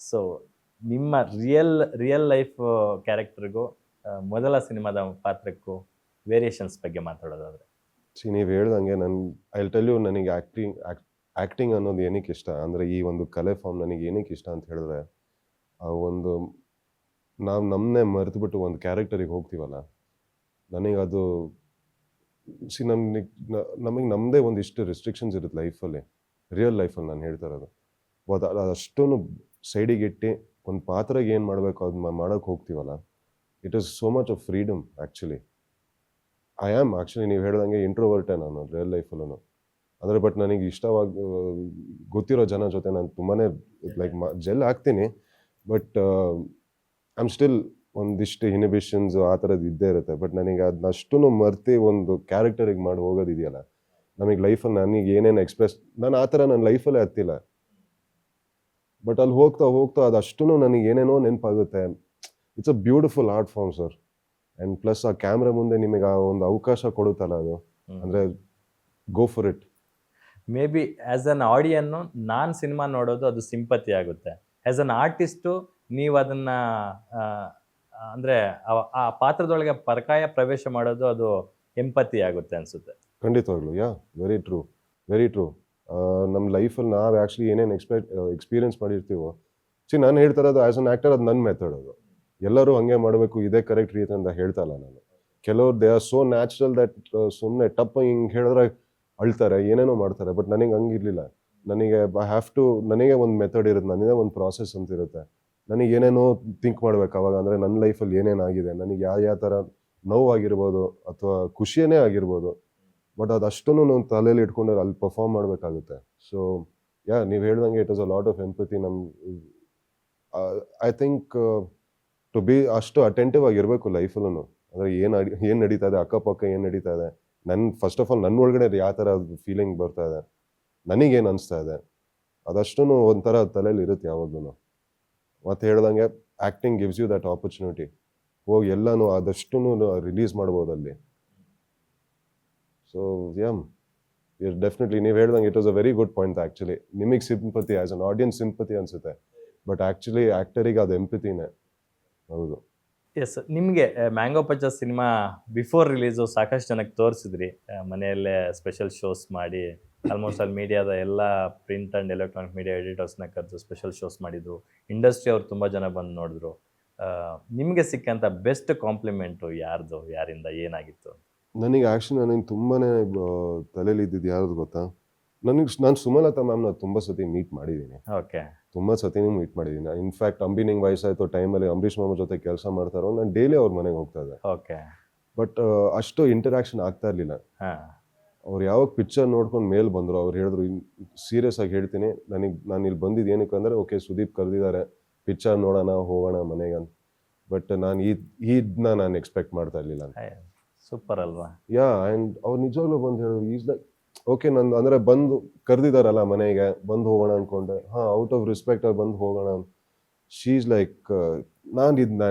ಸೊ ನಿಮ್ಮ ರಿಯಲ್ ಲೈಫ್ ಕ್ಯಾರೆಕ್ಟರ್ಗೂ ಮೊದಲ ಸಿನಿಮಾದ ಪಾತ್ರಕ್ಕೂ ವೇರಿಯೇಷನ್ಸ್ ಬಗ್ಗೆ ಮಾತಾಡೋದಾದರೆ? ನೀವು ಹೇಳ್ದಂಗೆ ಐ ಟೆಲ್ ಯು, ನನಗೆ ಆ್ಯಕ್ಟಿಂಗ್ ಅನ್ನೋದು ಏನಕ್ಕೆ ಇಷ್ಟ ಅಂದರೆ, ಈ ಒಂದು ಕಲೆ ಫಾರ್ಮ್ ನನಗೆ ಏನಕ್ಕೆ ಇಷ್ಟ ಅಂತ ಹೇಳಿದ್ರೆ, ಆ ಒಂದು ನಾವು ನಮ್ಮನ್ನೇ ಮರೆತುಬಿಟ್ಟು ಒಂದು ಕ್ಯಾರೆಕ್ಟರಿಗೆ ಹೋಗ್ತೀವಲ್ಲ, ನನಗೆ ಅದು ನಮಗೆ ನಮ್ಮದೇ ಒಂದಿಷ್ಟು ರೆಸ್ಟ್ರಿಕ್ಷನ್ಸ್ ಇರುತ್ತೆ ಲೈಫಲ್ಲಿ, ರಿಯಲ್ ಲೈಫಲ್ಲಿ ನಾನು ಹೇಳ್ತಾ ಇರೋದು. ಅದಷ್ಟನ್ನು ಸೈಡಿಗೆ ಇಟ್ಟು ಒಂದು ಪಾತ್ರಗೆ ಏನು ಮಾಡಬೇಕು ಅದನ್ನ ಮಾಡೋಕ್ಕೆ ಹೋಗ್ತೀವಲ್ಲ, it is so much of freedom actually. I am actually ನೀವು ಹೇಳ್ದಂಗೆ ಇಂಟ್ರೋವರ್ಟೇ ನಾನು ರಿಯಲ್ ಲೈಫಲ್ಲೂ. ಅಂದರೆ ಬಟ್ ನನಗೆ ಇಷ್ಟವಾಗಿ ಗೊತ್ತಿರೋ ಜನ ಜೊತೆ ನಾನು ತುಂಬಾ ಲೈಕ್ ಜೆಲ್ ಆಗ್ತೀನಿ, ಬಟ್ ಐ ಆಮ್ ಸ್ಟಿಲ್ ಒಂದಿಷ್ಟು ಇನಿಬಿಷನ್ಸ್ ಆ ಥರದ್ದು ಇದ್ದೇ ಇರುತ್ತೆ. ಬಟ್ ನನಗೆ ಅದನ್ನಷ್ಟು ಮರ್ತಿ ಒಂದು ಕ್ಯಾರೆಕ್ಟರಿಗೆ ಮಾಡಿ ಹೋಗೋದಿದೆಯಲ್ಲ, ನಮಗೆ ಲೈಫಲ್ಲಿ ನನಗೆ ಏನೇನು ಎಕ್ಸ್ಪ್ರೆಸ್, ನಾನು ಆ ಥರ ನನ್ನ ಲೈಫಲ್ಲೇ ಹತ್ತಿಲ್ಲ. ಬಟ್ ಅಲ್ಲಿ ಹೋಗ್ತಾ ಹೋಗ್ತಾ ಅದಷ್ಟು ನನಗೆ ಏನೇನೋ ನೆನಪಾಗುತ್ತೆ. It's a beautiful art form sir. And plus ಆ ಕ್ಯಾಮ್ರಾ ಮುಂದೆ ನಿಮಗೆ ಆ ಒಂದು ಅವಕಾಶ ಕೊಡುತ್ತಲ್ಲ ಅದು, ಅಂದರೆ go for it. Maybe as an audience ನಾನು ಸಿನಿಮಾ ನೋಡೋದು ಅದು ಸಿಂಪತಿ ಆಗುತ್ತೆ. ಆ್ಯಸ್ ಅನ್ ಆರ್ಟಿಸ್ಟು ನೀವು ಅದನ್ನು ಅಂದರೆ ಆ ಪಾತ್ರದೊಳಗೆ ಪರಕಾಯ ಪ್ರವೇಶ ಮಾಡೋದು ಅದು ಎಂಪತಿ ಆಗುತ್ತೆ ಅನಿಸುತ್ತೆ. ಖಂಡಿತವಾಗ್ಲು, ಯಾ, ವೆರಿ ಟ್ರೂ, ವೆರಿ ಟ್ರೂ. ನಮ್ಮ ಲೈಫಲ್ಲಿ ನಾವು ಆ್ಯಕ್ಚುಲಿ ಏನೇನು ಎಕ್ಸ್ಪೀರಿಯನ್ಸ್ ಮಾಡಿರ್ತೀವೋ, ನಾನು ಹೇಳ್ತಾ ಇರೋದು ಆ್ಯಸ್ ಅನ್ ಆ್ಯಕ್ಟರ್ ಅದು ನನ್ನ ಮೆಥಡ್. ಅದು ಎಲ್ಲರೂ ಹಂಗೆ ಮಾಡಬೇಕು, ಇದೇ ಕರೆಕ್ಟ್ ರೀತಿ ಅಂತ ಹೇಳ್ತಾ ಇಲ್ಲ ನಾನು. ಕೆಲವ್ರು they are so natural that ಸುಮ್ಮನೆ ಟಪ್ಪ ಹಿಂಗೆ ಹೇಳಿದ್ರೆ ಅಳ್ತಾರೆ, ಏನೇನೋ ಮಾಡ್ತಾರೆ. ಬಟ್ ನನಗೆ ಹಂಗಿರಲಿಲ್ಲ. ನನಗೆ ಐ ಹ್ಯಾವ್ ಟು, ನನಗೆ ಒಂದು ಮೆಥಡ್ ಇರುತ್ತೆ, ನನಗೆ ಒಂದು ಪ್ರಾಸೆಸ್ ಅಂತ ಇರುತ್ತೆ. ನನಗೆ ಏನೇನೋ ಥಿಂಕ್ ಮಾಡ್ಬೇಕು ಅವಾಗ, ಅಂದರೆ ನನ್ನ ಲೈಫಲ್ಲಿ ಏನೇನಾಗಿದೆ, ನನಗೆ ಯಾವ ಥರ ನೋವಾಗಿರ್ಬೋದು ಅಥವಾ ಖುಷಿಯೇ ಆಗಿರ್ಬೋದು, ಬಟ್ ಅದಷ್ಟು ನಾನು ತಲೆಯಲ್ಲಿ ಇಟ್ಕೊಂಡು ಅಲ್ಲಿ ಪರ್ಫಾರ್ಮ್ ಮಾಡಬೇಕಾಗುತ್ತೆ. ಸೊ ಯಾ, ನೀವು ಹೇಳ್ದಂಗೆ it is a lot of empathy. I think to be ಅಷ್ಟು ಅಟೆಂಟಿವ್ ಆಗಿರಬೇಕು ಲೈಫಲ್ಲೂ. ಅಂದರೆ ಏನು ನಡೀತಾ ಇದೆ, ಅಕ್ಕಪಕ್ಕ ಏನು ನಡೀತಾ ಇದೆ, ಫಸ್ಟ್ ಆಫ್ ಆಲ್ ನನ್ನ ಒಳಗಡೆ ಯಾವ ಥರ ಫೀಲಿಂಗ್ ಬರ್ತಾ ಇದೆ, ನನಗೇನು ಅನಿಸ್ತಾ ಇದೆ, ಅದಷ್ಟು ಒಂಥರ ತಲೆಯಲ್ಲಿ ಇರುತ್ತೆ ಯಾವಾಗಲೂ. ಮತ್ತೆ ಹೇಳ್ದಂಗೆ acting gives you that opportunity. ಹೋಗಿ ಎಲ್ಲನೂ ಅದಷ್ಟು ರಿಲೀಸ್ ಮಾಡ್ಬೋದು ಅಲ್ಲಿ. ಸೊ ಡೆಫಿನೆಟ್ಲಿ ನೀವು ಹೇಳ್ದಂಗೆ it was a very good point. Actually ನಿಮಗೆ sympathy as an audience sympathy ಅನಿಸುತ್ತೆ, ಬಟ್ ಆ್ಯಕ್ಚುಲಿ ಆ್ಯಕ್ಟರಿಗೆ ಅದು ಎಂಪತಿನೇ. ಹೌದು. ಎಸ್, ನಿಮಗೆ mango Pachcha cinema before release ಸಾಕಷ್ಟು ಜನಕ್ಕೆ ತೋರಿಸಿದ್ರಿ, ಮನೆಯಲ್ಲೇ ಸ್ಪೆಷಲ್ ಶೋಸ್ ಮಾಡಿ, ಆಲ್ಮೋಸ್ಟ್ ಅಲ್ಲಿ ಮೀಡಿಯಾದ ಎಲ್ಲ ಪ್ರಿಂಟ್ ಆ್ಯಂಡ್ ಎಲೆಕ್ಟ್ರಾನಿಕ್ ಮೀಡಿಯಾ ಎಡಿಟರ್ಸ್ನ ಕರೆದು ಸ್ಪೆಷಲ್ ಶೋಸ್ ಮಾಡಿದ್ರು. ಇಂಡಸ್ಟ್ರಿ ಅವ್ರು ತುಂಬ ಜನ ಬಂದು ನೋಡಿದ್ರು. ನಿಮಗೆ ಸಿಕ್ಕಂಥ ಬೆಸ್ಟ್ ಕಾಂಪ್ಲಿಮೆಂಟು ಯಾರಿಂದ ಏನಾಗಿತ್ತು? ನನಗೆ ನನಗೆ ತುಂಬಾ ತಲೆಯಲ್ಲಿ ಇದ್ದಿದ್ದು ಯಾವ್ದು ಗೊತ್ತಾ, ನಾನು ಸುಮಲತಾ ಮ್ಯಾಮ್ನ ತುಂಬ ಸತಿ ಮೀಟ್ ಮಾಡಿದ್ದೀನಿ. ಓಕೆ. ತುಂಬ ಸತಿನೂ ಮೀಟ್ ಮಾಡಿದ್ದೀನಿ. ಇನ್ಫ್ಯಾಕ್ಟ್ ಅಂಬಿನಿಂಗ್ ವಯಸ್ಸಾಯಿತು ಟೈಮಲ್ಲಿ ಅಂಬರೀಷ್ ಮಾಮ ಜೊತೆ ಕೆಲಸ ಮಾಡ್ತಾರೋ, ನಾನು ಡೈಲಿ ಅವ್ರ ಮನೆಗೆ ಹೋಗ್ತಾ ಇದ್ದೆ. ಓಕೆ. ಬಟ್ ಅಷ್ಟು ಇಂಟರಾಕ್ಷನ್ ಆಗ್ತಾ ಇರಲಿಲ್ಲ. ಹಾಂ. ಅವ್ರು ಯಾವಾಗ ಪಿಕ್ಚರ್ ನೋಡ್ಕೊಂಡು ಮೇಲೆ ಬಂದರು, ಅವ್ರು ಹೇಳಿದ್ರು, ಸೀರಿಯಸ್ ಆಗಿ ಹೇಳ್ತೀನಿ, ನಾನು ಇಲ್ಲಿ ಬಂದಿದ್ದು ಏನಕ್ಕೆ ಅಂದರೆ, ಓಕೆ ಸುದೀಪ್ ಕರೆದಿದ್ದಾರೆ, ಪಿಕ್ಚರ್ ನೋಡೋಣ ಹೋಗೋಣ ಮನೆಗೆ ಅಂತ. ಬಟ್ ನಾನು ಇದನ್ನ ನಾನು ಎಕ್ಸ್ಪೆಕ್ಟ್ ಮಾಡ್ತಾ ಇರಲಿಲ್ಲ. ಸೂಪರ್ ಅಲ್ವಾ? ಯಾ, ಆ್ಯಂಡ್ ಅವ್ರು ನಿಜವಾಗ್ಲೂ ಬಂದು ಹೇಳಿದ್ರು, ಈಸ್ ಲೈಕ್ ಓಕೆ, ನಂದು ಅಂದರೆ ಬಂದು ಕರೆದಿದ್ದಾರಲ್ಲ ಮನೆಗೆ, ಬಂದು ಹೋಗೋಣ ಅಂದ್ಕೊಂಡೆ. ಹಾಂ, ಔಟ್ ಆಫ್ ರೆಸ್ಪೆಕ್ಟ್ ಆಗಿ ಬಂದು ಹೋಗೋಣ. ಶೀ ಈಸ್ ಲೈಕ್, ನಾನು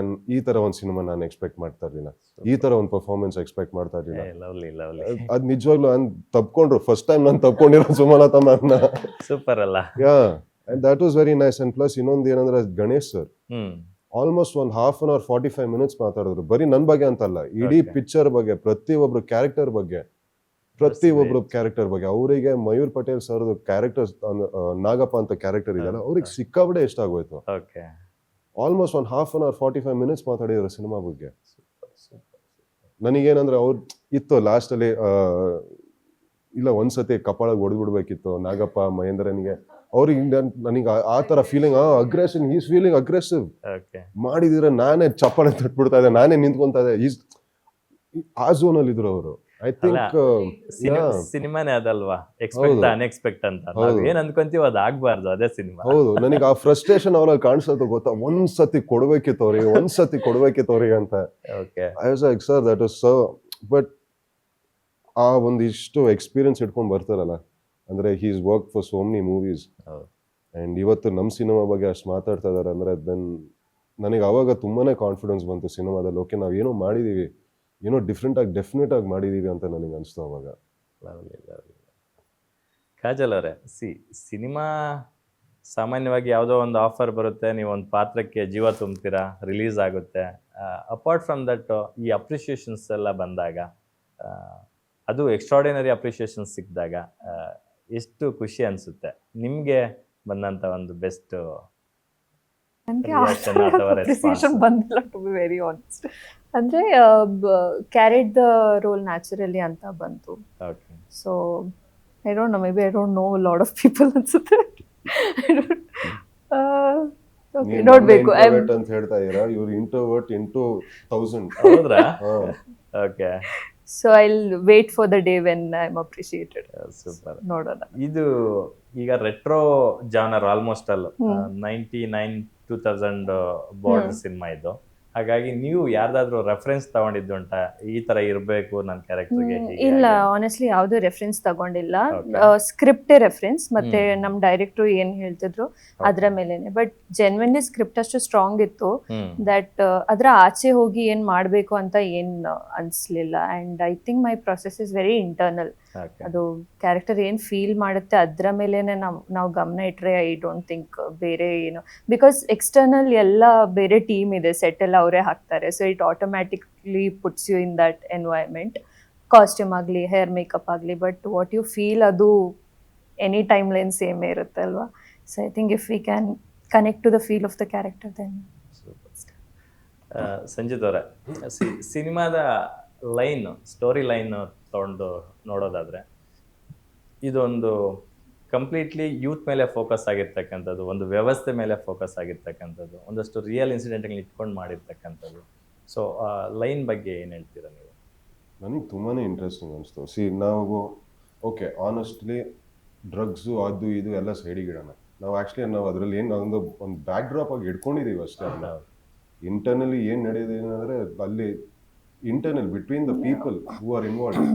ಈ ಥರ ಒಂದು ಸಿನಿಮಾ ನಾನು ಎಕ್ಸ್ಪೆಕ್ಟ್ ಮಾಡ್ತಾ ಇರಲಿಲ್ಲ, ಈ ಥರ ಒಂದು ಪರ್ಫಾರ್ಮೆನ್ಸ್ ಎಕ್ಸ್ಪೆಕ್ಟ್ ಮಾಡ್ತಾ ಇರಲಿಲ್ಲ. ಅದು ನಿಜವಾಗ್ಲೂ ನಾನು ತಪ್ಕೊಂಡ್ರು, ಫಸ್ಟ್ ಟೈಮ್ ನಾನು ತಪ್ಕೊಂಡಿರೋ ಸುಮಲತಾ ಮ್ಯಾಮ್ನ. ಸೂಪರ್ ಅಲ್ಲ? Yeah, and that was very nice. And plus ಇನ್ನೊಂದು ಏನಂದ್ರೆ, ಗಣೇಶ್ ಸರ್ ಆಲ್ಮೋಸ್ಟ್ ಒಂದು 1/2 hour 45 minutes ಮಾತಾಡಿದ್ರು. ಬರೀ ನನ್ನ ಬಗ್ಗೆ ಅಂತಲ್ಲ, ಇಡೀ ಪಿಕ್ಚರ್ ಬಗ್ಗೆ, ಪ್ರತಿಯೊಬ್ರು ಕ್ಯಾರೆಕ್ಟರ್ ಬಗ್ಗೆ, ಅವರಿಗೆ ಮಯೂರ್ ಪಟೇಲ್ ಸರ್ದು ಕ್ಯಾರೆಕ್ಟರ್, ನಾಗಪ್ಪ ಅಂತ ಕ್ಯಾರೆಕ್ಟರ್ ಇದೆಯಲ್ಲ, ಅವ್ರಿಗೆ ಸಿಕ್ಕಾಬಿಡೆ ಇಷ್ಟ ಆಗೋಯ್ತು. ಆಲ್ಮೋಸ್ಟ್ ಒಂದು 1/2 hour 45 minutes ಮಾತಾಡಿದ್ರು ಸಿನಿಮಾ ಬಗ್ಗೆ. ನನಗೇನಂದ್ರೆ, ಅವ್ರು ಇತ್ತು ಲಾಸ್ಟಲ್ಲಿ, ಇಲ್ಲ ಒಂದ್ಸತಿ ಕಪಾಳಕ್ಕೆ ಹೊಡೆದ್ಬಿಡ್ಬೇಕಿತ್ತು ನಾಗಪ್ಪ ಮಹೇಂದ್ರನಿಗೆ. ಅವ್ರಿಗೆ ನನಗೆ ಆ ಥರ feeling, aggressive, is feeling aggressive ಮಾಡಿದಿರ. ನಾನೇ ಚಪ್ಪಾಳೆ ತಟ್ಬಿಡ್ತಾ ಇದ್ದೆ, ನಾನೇ ನಿಂತ್ಕೊಂತಾ ಇದ್ದೆ. ಆ ಝೋನಲ್ಲಿ ಇದ್ರು ಅವರು. ಐ ಥಿಂಕ್ ಸಿನಿಮಾನೇ ಅದಲ್ವಾ, ಎಕ್ಸ್ಪೆಕ್ಟ್ ಅನ್ಎಕ್ಸ್ಪೆಕ್ಟ್ ಅಂತ ನಾವು ಏನ್ ಅನ್ಕೊಂತೀವಿ ಅದು ಆಗ್ಬಾರ್ದು, ಅದೇ ಸಿನಿಮಾ. ಹೌದು, ನನಗೆ ಆ ಫ್ರಸ್ಟ್ರೇಷನ್ ಅವ್ರಲ್ಲಿ ಕಾಣಿಸ್ತದೆ ಗೊತ್ತಾ, ಒಂದ್ಸತಿ ಕೊಡ್ಬೇಕಿತ್ತು ಅವ್ರಿಗೆ ಅಂತ. I was like, sir that was so. But ಆ ಒಂದಿಷ್ಟು ಎಕ್ಸ್ಪೀರಿಯನ್ಸ್ ಇಟ್ಕೊಂಡು ಬರ್ತಾರಲ್ಲ, ಅಂದರೆ he is work for so many movies, and ಇವತ್ತು ನಮ್ಮ ಸಿನಿಮಾ ಬಗ್ಗೆ ಅಷ್ಟು ಮಾತಾಡ್ತಾ ಇದ್ದಾರೆ ಅಂದರೆ, ದೆನ್ ನನಗೆ ಆವಾಗ ತುಂಬಾ ಕಾನ್ಫಿಡೆನ್ಸ್ ಬಂತು ಸಿನಿಮಾದಲ್ಲಿ. ಓಕೆ, ನಾವು ಏನೋ ಮಾಡಿದ್ದೀವಿ, ಏನೋ ಡೆಫಿನೆಟ್ ಆಗಿ ಮಾಡಿದ್ದೀವಿ ಅಂತ ನನಗೆ ಅನಿಸ್ತು ಅವಾಗ. ಕಾಜಲ್ ಅವರೇ, ಸಿನಿಮಾ ಸಾಮಾನ್ಯವಾಗಿ ಯಾವುದೋ ಒಂದು ಆಫರ್ ಬರುತ್ತೆ, ನೀವು ಒಂದು ಪಾತ್ರಕ್ಕೆ ಜೀವ ತುಂಬ್ತೀರಾ, ರಿಲೀಸ್ ಆಗುತ್ತೆ. ಅಪಾರ್ಟ್ ಫ್ರಮ್ ದಟ್, ಈ ಅಪ್ರಿಷಿಯೇಷನ್ಸ್ ಎಲ್ಲ ಬಂದಾಗ, ಅದು ಎಕ್ಸ್ಟ್ರಾರ್ಡಿನರಿ ಅಪ್ರಿಷಿಯೇಷನ್ಸ್ ಸಿಕ್ಕಿದಾಗ ಎಷ್ಟು ಖುಷಿ ಅನಿಸುತ್ತೆ? ನಿಮಗೆ ಬಂದಂಥ ಒಂದು ಬೆಸ್ಟ್ ಅಪ್ರಿಸಿಯೇಷನ್ ಬಂದಿಲ್ಲ, ಟು ಬಿ ವೆರಿ ಆನೆಸ್ಟ್. ಅಂದರೆ ಕ್ಯಾರೆಟ್ ದ ರೋಲ್ ನ್ಯಾಚುರಲಿ ಅಂತ ಬಂತು. So I don't know, may be I don't know lot of people ಅನ್ಸುತ್ತೆ. ನೋಡ್ಬೇಕು ಅಂತ ಹೇಳ್ತಾ ಇದ್ದೀರಾ, ಇವ್ರು ಇಂಟ್ರೋವರ್ಟ್ ಇಂಟು 1000. ಹೌದ್ರಾ? Okay. So I wait for the day when I am appreciated. Super. ನೋಡೋಣ. ಇದು ಈಗ ರೆಟ್ರೋ ಜಾನರ್ ಆಲ್ಮೋಸ್ಟ್ ಅಲ್ 99-2000 ಬಾರ್ಡರ್ ಸಿನಿಮಾ ಇದು. ಹಾಗಾಗಿ ನೀವು ಯಾರ್ದಾದ್ರೂ ರೆಫರೆನ್ಸ್ ತಗೊಂಡಿದ್ದುಂಟ ಈ ತರ ಇರ್ಬೇಕು ನನ್ನ ಕ್ಯಾರೆಕ್ಟರ್ಗೆ? ಇಲ್ಲ, ಆನೆಸ್ಟ್ಲಿ ಯಾವ್ದು ರೆಫರೆನ್ಸ್ ತಗೊಂಡಿಲ್ಲ. Okay. ಸ್ಕ್ರಿಪ್ಟೇ ರೆಫರೆನ್ಸ್, ಮತ್ತೆ ನಮ್ ಡೈರೆಕ್ಟ್ರು ಏನ್ ಹೇಳ್ತಿದ್ರು ಅದ್ರ ಮೇಲೆನೆ. ಬಟ್ ಜೆನ್ವನ್ಲಿ ಸ್ಕ್ರಿಪ್ಟ್ ಅಷ್ಟು ಸ್ಟ್ರಾಂಗ್ ಇತ್ತು ದಟ್ ಅದ್ರ ಆಚೆ ಹೋಗಿ ಏನ್ ಮಾಡ್ಬೇಕು ಅಂತ ಏನ್ ಅನ್ಸ್ಲಿಲ್ಲ. And I think my process is very internal. ಅದು ಕ್ಯಾರೆಕ್ಟರ್ ಏನ್ ಫೀಲ್ ಮಾಡುತ್ತೆ ಅದ್ರ ಮೇಲೆನೆ ನಾವು ಗಮನ ಇಟ್ರೆ ಐ ಡೋಂಟ್ ಥಿಂಕ್ ಬೇರೆ ಏನು, ಬಿಕಾಸ್ ಎಕ್ಸ್ಟರ್ನಲ್ ಎಲ್ಲ ಬೇರೆ ಟೀಮ್ ಇದೆ, ಸೆಟ್ ಎಲ್ಲ ಅವರೇ ಹಾಕ್ತಾರೆ. So it automatically puts you in that environment, costume ಆಗಲಿ ಹೇರ್ ಮೇಕಪ್ ಆಗಲಿ. ಬಟ್ ವಾಟ್ ಯು ಫೀಲ್ ಅದು ಎನಿ ಟೈಮ್ ಲೈನ್ ಸೇಮೇ ಇರುತ್ತೆ ಅಲ್ವಾ. So I think if we can connect to the feel of the character then. Sanjith ಅವರೇ, ಸಿನಿಮಾದ ಲೈನ್, ಸ್ಟೋರಿ ಲೈನ್ ತಗೊಂಡು ನೋಡೋದಾದ್ರೆ ಇದೊಂದು ಕಂಪ್ಲೀಟ್ಲಿ ಯೂತ್ ಮೇಲೆ ಫೋಕಸ್ ಆಗಿರ್ತಕ್ಕಂಥದ್ದು, ಒಂದು ವ್ಯವಸ್ಥೆ ಮೇಲೆ ಫೋಕಸ್ ಆಗಿರ್ತಕ್ಕಂಥದ್ದು, ಒಂದಷ್ಟು ರಿಯಲ್ ಇನ್ಸಿಡೆಂಟ್ಗಳನ್ನ ಇಟ್ಕೊಂಡು ಮಾಡಿರ್ತಕ್ಕಂಥದ್ದು. ಸೊ ಲೈನ್ ಬಗ್ಗೆ ಏನು ಹೇಳ್ತೀರಾ ನೀವು? ನನಗೆ ತುಂಬಾ ಇಂಟ್ರೆಸ್ಟಿಂಗ್ ಅನಿಸ್ತು. ನಾವು ಓಕೆ ಆನೆಸ್ಟ್ಲಿ ಡ್ರಗ್ಸು ಅದು ಇದು ಎಲ್ಲ ಸೈಡಿಗೆ ಇಡೋಣ. ನಾವು ಅದರಲ್ಲಿ ಏನು ಒಂದು ಬ್ಯಾಕ್ ಡ್ರಾಪ್ ಆಗಿ ಇಟ್ಕೊಂಡಿದ್ದೀವಿ ಅಷ್ಟೇ. ಇಂಟರ್ನಲಿ ಏನು ನಡೆಯೋದು ಏನಂದರೆ ಅಲ್ಲಿ internal between the people who are involve,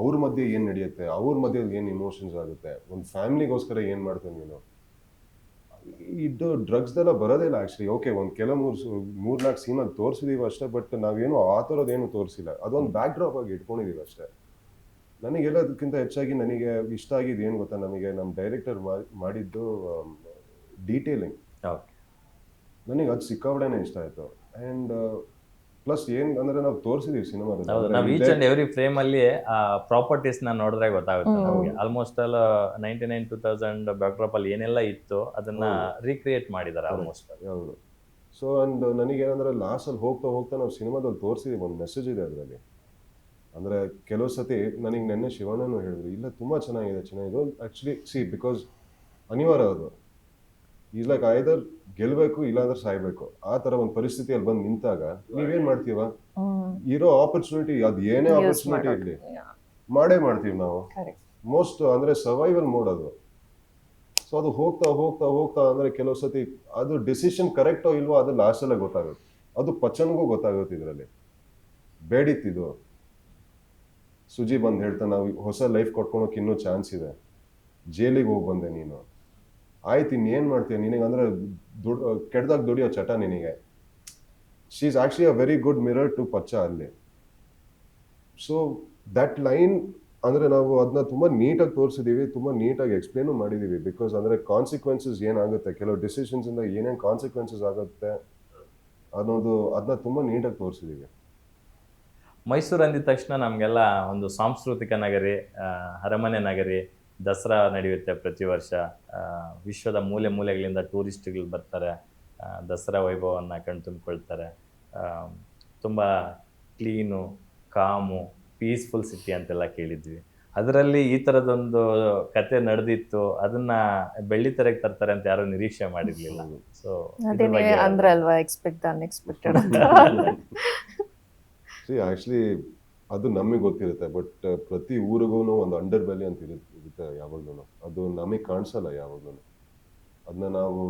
ಅವ್ರ ಮಧ್ಯೆ ಏನು ನಡೆಯುತ್ತೆ, ಅವ್ರ ಮಧ್ಯೆ ಏನು ಇಮೋಷನ್ಸ್ ಆಗುತ್ತೆ, ಒಂದು ಫ್ಯಾಮಿಲಿಗೋಸ್ಕರ ಏನು ಮಾಡ್ತಾನೆ ನೀನು. ಇದು ಡ್ರಗ್ಸ್ದೆಲ್ಲ ಬರೋದೇ ಇಲ್ಲ ಆ್ಯಕ್ಚುಲಿ. ಓಕೆ, ಒಂದು ಮೂರ್ನಾಲ್ಕು ಸೀನಲ್ಲಿ ತೋರಿಸಿದೀವಿ ಅಷ್ಟೇ, ಬಟ್ ನಾವೇನು ಆ ಥರದ್ದೇನು ತೋರಿಸಿಲ್ಲ. ಅದೊಂದು ಬ್ಯಾಕ್ ಡ್ರಾಪ್ ಆಗಿ ಇಟ್ಕೊಂಡಿದ್ದೀವಿ ಅಷ್ಟೇ. ನನಗೆಲ್ಲದಕ್ಕಿಂತ ಹೆಚ್ಚಾಗಿ ನನಗೆ ಇಷ್ಟ ಆಗಿದ್ದು ಏನು ಗೊತ್ತಾ, ನಮಗೆ ನಮ್ಮ ಡೈರೆಕ್ಟರ್ ಮಾಡಿದ್ದು ಡೀಟೇಲಿಂಗ್. ನನಗೆ ಅದು ಸಿಕ್ಕಾಪಟ್ಟೆನೇ ಇಷ್ಟ ಆಯಿತು. ಆ್ಯಂಡ್ ಪ್ಲಸ್ ಏನು ಅಂದರೆ ನಾವು ತೋರಿಸಿದೀವಿ ಸಿನಿಮಾದಲ್ಲಿ, ನಾವು ಈಚ್ ಅಂಡ್ ಎವ್ರಿ ಫ್ರೇಮ್ ಅಲ್ಲಿ ಪ್ರಾಪರ್ಟೀಸ್ ನ ನೋಡಿದ್ರೆ ಗೊತ್ತಾಗುತ್ತೆ ನಮಗೆ. ಆಲ್ಮೋಸ್ಟ್ ಆಲ್ 99-2000 ಬ್ಯಾಕ್ಡ್ರಾಪ್ ಅಲ್ಲಿ ಏನೆಲ್ಲ ಇತ್ತು ಅದನ್ನ ರೀಕ್ರಿಯೇಟ್ ಮಾಡಿದ್ದಾರೆ ಆಲ್ಮೋಸ್ಟ್. ಹೌದು. ಸೊ ಅಂಡ್ ನನಗೇನಂದ್ರೆ ಲಾಸ್ಟಲ್ಲಿ ಹೋಗ್ತಾ ಹೋಗ್ತಾ ನಾವು ಸಿನಿಮಾದಲ್ಲಿ ತೋರಿಸಿದೀವಿ, ಒಂದು ಮೆಸೇಜ್ ಇದೆ ಅದರಲ್ಲಿ. ಅಂದರೆ ಕೆಲವು ಸತಿ ನನಗೆ ನೆನ್ನೆ ಶಿವಣ್ಣನೂ ಹೇಳಿದ್ರು, ಇಲ್ಲ ತುಂಬ ಚೆನ್ನಾಗಿದೆ ಆ್ಯಕ್ಚುಲಿ ಬಿಕಾಸ್ ಅನಿವಾರ್ಯ ಅದು. ಈಸ್ ಲೈಕ್ ಐದರ್ ಗೆಲ್ಲಬೇಕು ಇಲ್ಲಾಂದ್ರೆ ಸಾಯ್ಬೇಕು, ಆ ಥರ ಒಂದು ಪರಿಸ್ಥಿತಿಯಲ್ಲಿ ಬಂದು ನಿಂತಾಗ ನೀವೇನು ಮಾಡ್ತೀವ, ಇರೋ ಆಪರ್ಚುನಿಟಿ ಅದು ಏನೇ ಆಪರ್ಚುನಿಟಿ ಇರಲಿ ಮಾಡೇ ಮಾಡ್ತೀವಿ ನಾವು. ಮೋಸ್ಟ್ ಅಂದರೆ ಸರ್ವೈವಲ್ ಮೋಡ್ ಅದು. ಸೊ ಅದು ಹೋಗ್ತಾ ಹೋಗ್ತಾ ಹೋಗ್ತಾ ಅಂದರೆ ಕೆಲವು ಸತಿ ಅದು ಡಿಸಿಷನ್ ಕರೆಕ್ಟೋ ಇಲ್ವೋ ಅದು ಲಾಸ್ಟಲ್ಲೇ ಗೊತ್ತಾಗುತ್ತೆ. ಅದು ಪಚನ್ಗೂ ಗೊತ್ತಾಗುತ್ತೆ. ಇದರಲ್ಲಿ ಬೇಡಿತ್ತಿದು ಸುಜಿ ಬಂದು ಹೇಳ್ತಾನೆ, ನಾವು ಹೊಸ ಲೈಫ್ ಕೊಟ್ಕೊಳಕ್ಕೆ ಇನ್ನೂ ಚಾನ್ಸ್ ಇದೆ, ಜೈಲಿಗೆ ಹೋಗಿ ಬಂದೆ ನೀನು, ಆಯ್ತು ಇನ್ನೇನು ಮಾಡ್ತೀಯ ನಿನಗೆ, ಅಂದರೆ ಕೆಡ್ದಾಗ ದುಡಿಯೋ ಚಟ ನಿನಗೆ. She is actually a very good mirror to Pachcha ಅಲ್ಲಿ. ಸೊ ದಟ್ ಲೈನ್ ಅಂದರೆ ನಾವು ಅದನ್ನ ತುಂಬ ನೀಟಾಗಿ ತೋರಿಸಿದ್ದೀವಿ, ತುಂಬ ನೀಟಾಗಿ ಎಕ್ಸ್ಪ್ಲೇನು ಮಾಡಿದ್ದೀವಿ. ಬಿಕಾಸ್ ಅಂದರೆ ಕಾನ್ಸಿಕ್ವೆನ್ಸಸ್ ಏನಾಗುತ್ತೆ, ಕೆಲವು ಡಿಸಿಷನ್ಸಿಂದ ಏನೇನು ಕಾನ್ಸಿಕ್ವೆನ್ಸಸ್ ಆಗುತ್ತೆ ಅನ್ನೋದು ಅದನ್ನ ತುಂಬ ನೀಟಾಗಿ ತೋರಿಸಿದ್ದೀವಿ. ಮೈಸೂರು ಅಂದಿದ ತಕ್ಷಣ ನಮಗೆಲ್ಲ ಒಂದು ಸಾಂಸ್ಕೃತಿಕ ನಗರಿ, ಅರಮನೆ ನಗರಿ, ದಸರಾ ನಡೆಯುತ್ತೆ ಪ್ರತಿ ವರ್ಷ. ವಿಶ್ವದ ಮೂಲೆ ಮೂಲೆಗಳಿಂದ ಟೂರಿಸ್ಟ್ಗಳು ಬರ್ತಾರೆ, ದಸರಾ ವೈಭವವನ್ನು ಕಣ್ತುಂಬಿಕೊಳ್ತಾರೆ. ತುಂಬ ಕ್ಲೀನು, ಕಾಮು, ಪೀಸ್ಫುಲ್ ಸಿಟಿ ಅಂತೆಲ್ಲ ಕೇಳಿದ್ವಿ. ಅದರಲ್ಲಿ ಈ ಥರದೊಂದು ಕತೆ ನಡೆದಿತ್ತು, ಅದನ್ನ ಬೆಳ್ಳಿತೆರೆಗೆ ತರ್ತಾರೆ ಅಂತ ಯಾರು ನಿರೀಕ್ಷೆ ಮಾಡಿರ್ಲಿಲ್ಲ. ಸೊ ಅಂದ್ರಲ್ವಾ ಎಕ್ಸ್ಪೆಕ್ಟ್ ಅನ್ಎಕ್ಸ್ಪೆಕ್ಟೆಡ್ ಅಂತ. ಆ್ಯಕ್ಚುಲಿ ಅದು ನಮಗೆ ಗೊತ್ತಿರುತ್ತೆ, ಬಟ್ ಪ್ರತಿ ಊರಿಗೂ ಒಂದು ಅಂಡರ್ ಬೆಲಿ ಅಂತ ಇರುತ್ತೆ ಯಾವಾಗ್ಲೂ. ಅದು ನಮಗೆ ಕಾಣಿಸಲ್ಲ ಯಾವಾಗ್ಲೂ. ಅದನ್ನ ನಾವು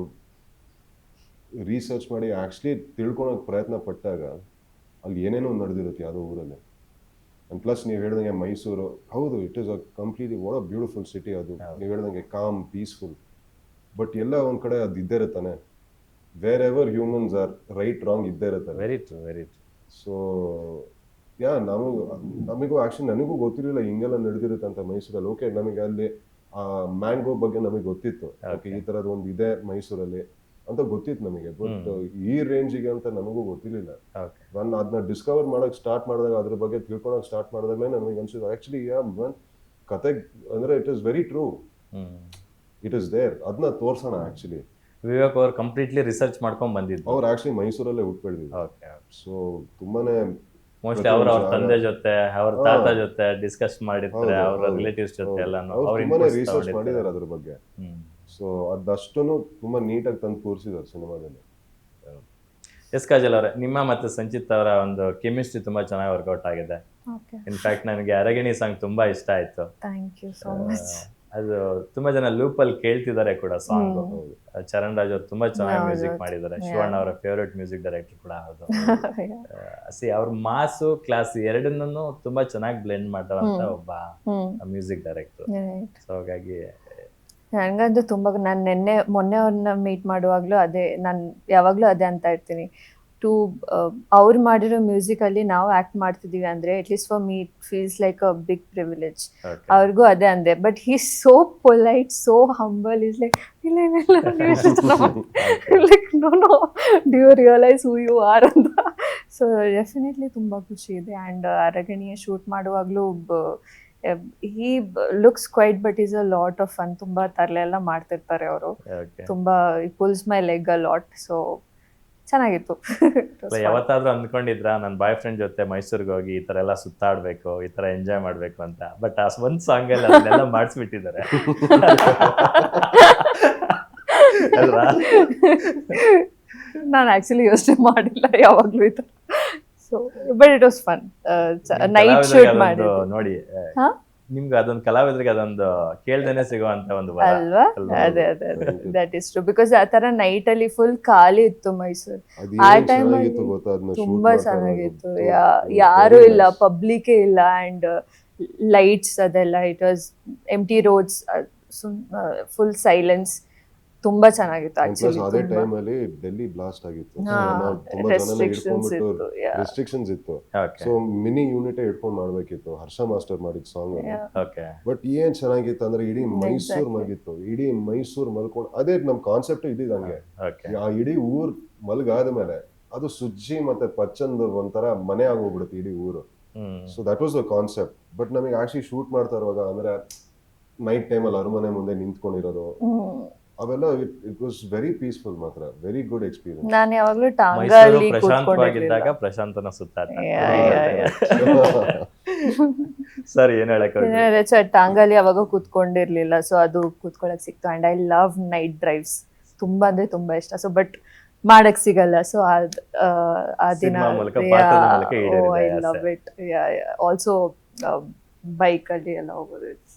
ರಿಸರ್ಚ್ ಮಾಡಿ ಆ್ಯಕ್ಚುಲಿ ತಿಳ್ಕೊಳಕ್ಕೆ ಪ್ರಯತ್ನ ಪಟ್ಟಾಗ ಅಲ್ಲಿ ಏನೇನೋ ನಡೆದಿರುತ್ತೆ ಯಾವುದೋ ಊರಲ್ಲಿ. ಆ್ಯಂಡ್ ಪ್ಲಸ್ ನೀವು ಹೇಳ್ದಂಗೆ ಮೈಸೂರು, ಹೌದು it is a completely what a beautiful city. ಅದು ನೀವು ಹೇಳ್ದಂಗೆ ಕಾಮ್, ಪೀಸ್ಫುಲ್. ಬಟ್ ಎಲ್ಲ ಒಂದು ಕಡೆ ಅದು ಇದ್ದೇ ಇರುತ್ತಾನೆ. Wherever humans are right wrong ಇದ್ದೇ ಇರುತ್ತೆ. Very true, very true. So ನಮಗೂ ಆ್ಯಕ್ಚುಲಿ ನನಗೂ ಗೊತ್ತಿರಲಿಲ್ಲ ಹಿಂಗೆಲ್ಲ ನಡೆದಿರುತ್ತೆ ಅಂತ ಮೈಸೂರಲ್ಲಿ. ಓಕೆ, ನಮಗೆ ಅಲ್ಲಿ ಮ್ಯಾಂಗೋ ಬಗ್ಗೆ ನಮಗೆ ಗೊತ್ತಿತ್ತು, ಓಕೆ ಈ ಥರದ್ದು ಒಂದು ಇದೆ ಮೈಸೂರಲ್ಲಿ ಅಂತ ಗೊತ್ತಿತ್ತು ನಮಗೆ. ಬಟ್ ಈ ರೇಂಜಿಗೆ ಅಂತ ನಮಗೂ ಗೊತ್ತಿರಲಿಲ್ಲ. ನಾನು ಅದನ್ನ ಡಿಸ್ಕವರ್ ಮಾಡೋಕೆ ಸ್ಟಾರ್ಟ್ ಮಾಡಿದಾಗ, ಅದ್ರ ಬಗ್ಗೆ ತಿಳ್ಕೊಳಕ್ಕೆ ಸ್ಟಾರ್ಟ್ ಮಾಡಿದಾಗಲೇ ನನಗೆ ಅನ್ಸಿದ್ದು ಆ್ಯಕ್ಚುಲಿ ಕತೆ ಅಂದರೆ it is very true, it is there. ಅದನ್ನ ತೋರ್ಸೋಣ. ಆ್ಯಕ್ಚುಲಿ ವಿವೇಕ್ ಅವರು ಕಂಪ್ಲೀಟ್ಲಿ ರಿಸರ್ಚ್ ಮಾಡ್ಕೊಂಡು ಬಂದಿದ್ದು. ಅವ್ರು ಆ್ಯಕ್ಚುಲಿ ಮೈಸೂರಲ್ಲೇ ಹುಟ್ಬೆಳ್ದಿದ್ರು. ಸೊ ತುಂಬಾನೇ ಮೋಸ್ಟ್ಲಿ ಅವ್ರ ತಂದೆ ಜೊತೆ, ಅವ್ರ ತಾತ ಜೊತೆ ಡಿಸ್ಕಸ್ ಮಾಡಿರ್ತಾರೆ, ಅವ್ರ ರಿಲೇಟಿವ್ಸ್ ಜೊತೆ ಎಲ್ಲ ತುಂಬಾನೇ ರಿಸರ್ಚ್ ಮಾಡಿದ್ದಾರೆ ಅದ್ರ ಬಗ್ಗೆ. ಸೊ ಅದಷ್ಟನ್ನು ತುಂಬಾ ನೀಟಾಗಿ ತಂದು ತೋರಿಸಿದ್ದಾರೆ ಸಿನಿಮಾದಲ್ಲಿ. ಎಸ್ ಕಾಜಲ್ ಅವರೇ, ನಿಮ್ಮ ಮತ್ತು ಸಂಚಿತ್ ಅವರ ಒಂದು ಕೆಮಿಸ್ಟ್ರಿ ತುಂಬಾ ಚೆನ್ನಾಗಿ ವರ್ಕೌಟ್ ಆಗಿದೆ. ಓಕೆ, ಇನ್ಫ್ಯಾಕ್ಟ್ ನನಗೆ ಅರಗಿಣಿ ಸಾಂಗ್ ತುಂಬಾ ಇಷ್ಟ ಆಯ್ತು. Thank you so much. ಅದು ತುಂಬಾ ಜನ ಲೂಪಲ್ಲಿ ಕೇಳ್ತಿದ್ದಾರೆ ಕೂಡ ಸಾಂಗ್. ಚರಣ್ ರಾಜ್ ಅವ್ರು ತುಂಬಾ ಚೆನ್ನಾಗಿ ಹೌದು, ಮ್ಯೂಸಿಕ್ ಹೌದು. ಮಾಡಿದ್ದಾರೆ. Yeah. ಶಿವಣ್ಣ ಅವರ ಫೇವ್ರೆಟ್ ಮ್ಯೂಸಿಕ್ ಡೈರೆಕ್ಟರ್ ಕೂಡ ಹೌದು. ಅವ್ರ ಮಾಸು ಕ್ಲಾಸ್ ಎರಡನ್ನೂ ತುಂಬಾ ಚೆನ್ನಾಗಿ ಬ್ಲೆಂಡ್ ಮಾಡಿದಂತ ಒಬ್ಬ ಮ್ಯೂಸಿಕ್ ಡೈರೆಕ್ಟರ್. ಸೊ ಹಾಗಾಗಿ ನನಗಂತೂ ತುಂಬ, ನಾನು ಮೊನ್ನೆ ಅವ್ರನ್ನ ಮೀಟ್ ಮಾಡುವಾಗಲೂ ನಾನು ಯಾವಾಗಲೂ ಅದೇ ಅಂತ ಇರ್ತೀನಿ. ಅವ್ರು ಮಾಡಿರೋ ಮ್ಯೂಸಿಕಲ್ಲಿ ನಾವು ಆ್ಯಕ್ಟ್ ಮಾಡ್ತಿದ್ದೀವಿ ಅಂದರೆ at least for me it feels like a big privilege. ಅವ್ರಿಗೂ ಅದೇ ಅಂದೆ. But he so polite, so humble. Is like ಇಲ್ಲ like no do you realise who you are ಅಂತ. ಸೊ ಡೆಫಿನೆಟ್ಲಿ ತುಂಬ ಖುಷಿ ಇದೆ. ಆ್ಯಂಡ್ ಅರಗಣಿಯ ಶೂಟ್ ಮಾಡುವಾಗಲೂ he looks quiet but is a lot of fun. ತುಂಬ ತರಲೆ ಎಲ್ಲ ಮಾಡ್ತಿರ್ತಾರೆ ಅವರು. ತುಂಬ pulls my leg a lot. So ಚೆನ್ನಾಗಿತ್ತು. ಯಾವತ್ತಾದ್ರೂ ಅಂದ್ಕೊಂಡಿದ್ರ ನನ್ನ ಬಾಯ್ ಫ್ರೆಂಡ್ ಜೊತೆ ಮೈಸೂರಿಗೆ ಹೋಗಿ ಈ ತರ ಎಲ್ಲ ಸುತ್ತಾಡ್ಬೇಕು, ಈ ತರ ಎಂಜಾಯ್ ಮಾಡ್ಬೇಕು ಅಂತ? ಬಟ್ ಆ ಒಂದ್ ಸಾಂಗ್ ಅಲ್ಲಿ ಅದನ್ನೆಲ್ಲ ಮಾಡಿಸ್ಬಿಟ್ಟಿದ್ದಾರೆ ಅಲ್ವಾ? ನಾನು ಆಕ್ಚುಲಿ ಯೋಚನೆ ಮಾಡಿಲ್ಲ ಯಾವಾಗ್ಲೂ ಈ ತರ. So but it was fun. Night shoot ಮಾಡಿ ನೋಡಿ, ನಿಮ್ಗೆ ಅದೊಂದು ಕಲಾವಿದರಿಗೆ ಅದೊಂದು ಕೇಳ್ದೇನೆ ಸಿಗುವಂತ ಒಂದು ವರ ಅಲ್ವಾ? ಅದೇ ಅದೇ ಅದೇ, ದಟ್ ಇಸ್ ಟ್ರೂ. ಬಿಕಾಸ್ ಆ ತರ ನೈಟ್ ಅಲ್ಲಿ ಫುಲ್ ಖಾಲಿ ಇತ್ತು ಮೈಸೂರು. ಆ ಟೈಮ್ ತುಂಬಾ ಚೆನ್ನಾಗಿತ್ತು. ಯಾರು ಇಲ್ಲ, ಪಬ್ಲಿಕ್ ಇಲ್ಲ, ಅಂಡ್ ಲೈಟ್ಸ್ ಅದೆಲ್ಲ. It was empty roads, full silence. ತುಂಬಾ ಚೆನ್ನಾಗಿತ್ತು ಆಕ್ಚುಲಿ. ಅದೇ ಟೈಮ್ ಅಲ್ಲಿ ಡೆಲ್ಲಿ ಬ್ಲಾಸ್ಟ್ ಆಗಿತ್ತು. ರೆಸ್ಟ್ರಿಕ್ಷನ್ಸ್ ಇತ್ತು. ಸೊ ಮಿನಿ ಯೂನಿಟ್ ಇಟ್ಕೊಂಡು ಮಾಡ್ಬೇಕಿತ್ತು. ಹರ್ಷ ಮಾಸ್ಟರ್ ಮಾಡಿದ ಸಾಂಗ್. ಬಟ್ ಏನ್ ಚೆನ್ನಾಗಿತ್ತು ಅಂದ್ರೆ ಇಡೀ ಮೈಸೂರ್ ಮಲಗಿತ್ತು. ಇಡೀ ಮೈಸೂರ್ ಮಲ್ಕೊಂಡು, ಅದೇ ನಮ್ ಕಾನ್ಸೆಪ್ಟ್ ಇದ್ದಿದ್ದು ಹಂಗೆ. ಆ ಇಡೀ ಊರ್ ಮಲ್ಗಾದ ಮೇಲೆ ಅದು ಸುಜ್ಜಿ ಮತ್ತೆ ಪಚ್ಚಂದು ಒಂಥರ ಮನೆ ಆಗೋಗ್ಬಿಡುತ್ತೆ ಇಡೀ ಊರು. So that was the concept. But ನಮಗೆ ಆಕ್ಚುಲಿ ಶೂಟ್ ಮಾಡ್ತಾ ಇರುವಾಗ ಅಂದ್ರೆ ನೈಟ್ ಟೈಮ್ ಅಲ್ಲಿ ಅರಮನೆ ಮುಂದೆ ನಿಂತ್ಕೊಂಡಿರೋದು ಅವೆಲ್ಲ, ಇಟ್ ವಾಸ್ ವೆರಿ ಪೀಸ್ಫುಲ್. ಮಾತ್ರ ವೆರಿ ಗುಡ್ ಎಕ್ಸ್ಪೀರಿಯನ್ಸ್. ನಾನು ಯಾವಾಗ್ಲೂ ಟಾಂಗಲ್ಲಿ ಪ್ರಶಾಂತವಾಗಿದ್ದಾಗ ಪ್ರಶಾಂತನ ಸುತ್ತಾಟ. ಸರಿ, ಏನ್ ಹೇಳಕ್ ಟಾಂಗಲ್ಲಿ ಯಾವಾಗ ಕೂತ್ಕೊಂಡಿರ್ಲಿಲ್ಲ. ಸೊ ಅದು ಕೂತ್ಕೊಳಕ್ ಸಿಕ್ತು. And I love night drives. ತುಂಬಾ ಅಂದ್ರೆ ತುಂಬಾ ಇಷ್ಟ. ಸೊ ಬಟ್ ಮಾಡಕ್ ಸಿಗಲ್ಲ. ಸೊ ಆ ದಿನ I love it. Also bike ಅಲ್ಲಿ ಎಲ್ಲ ಹೋಗೋದು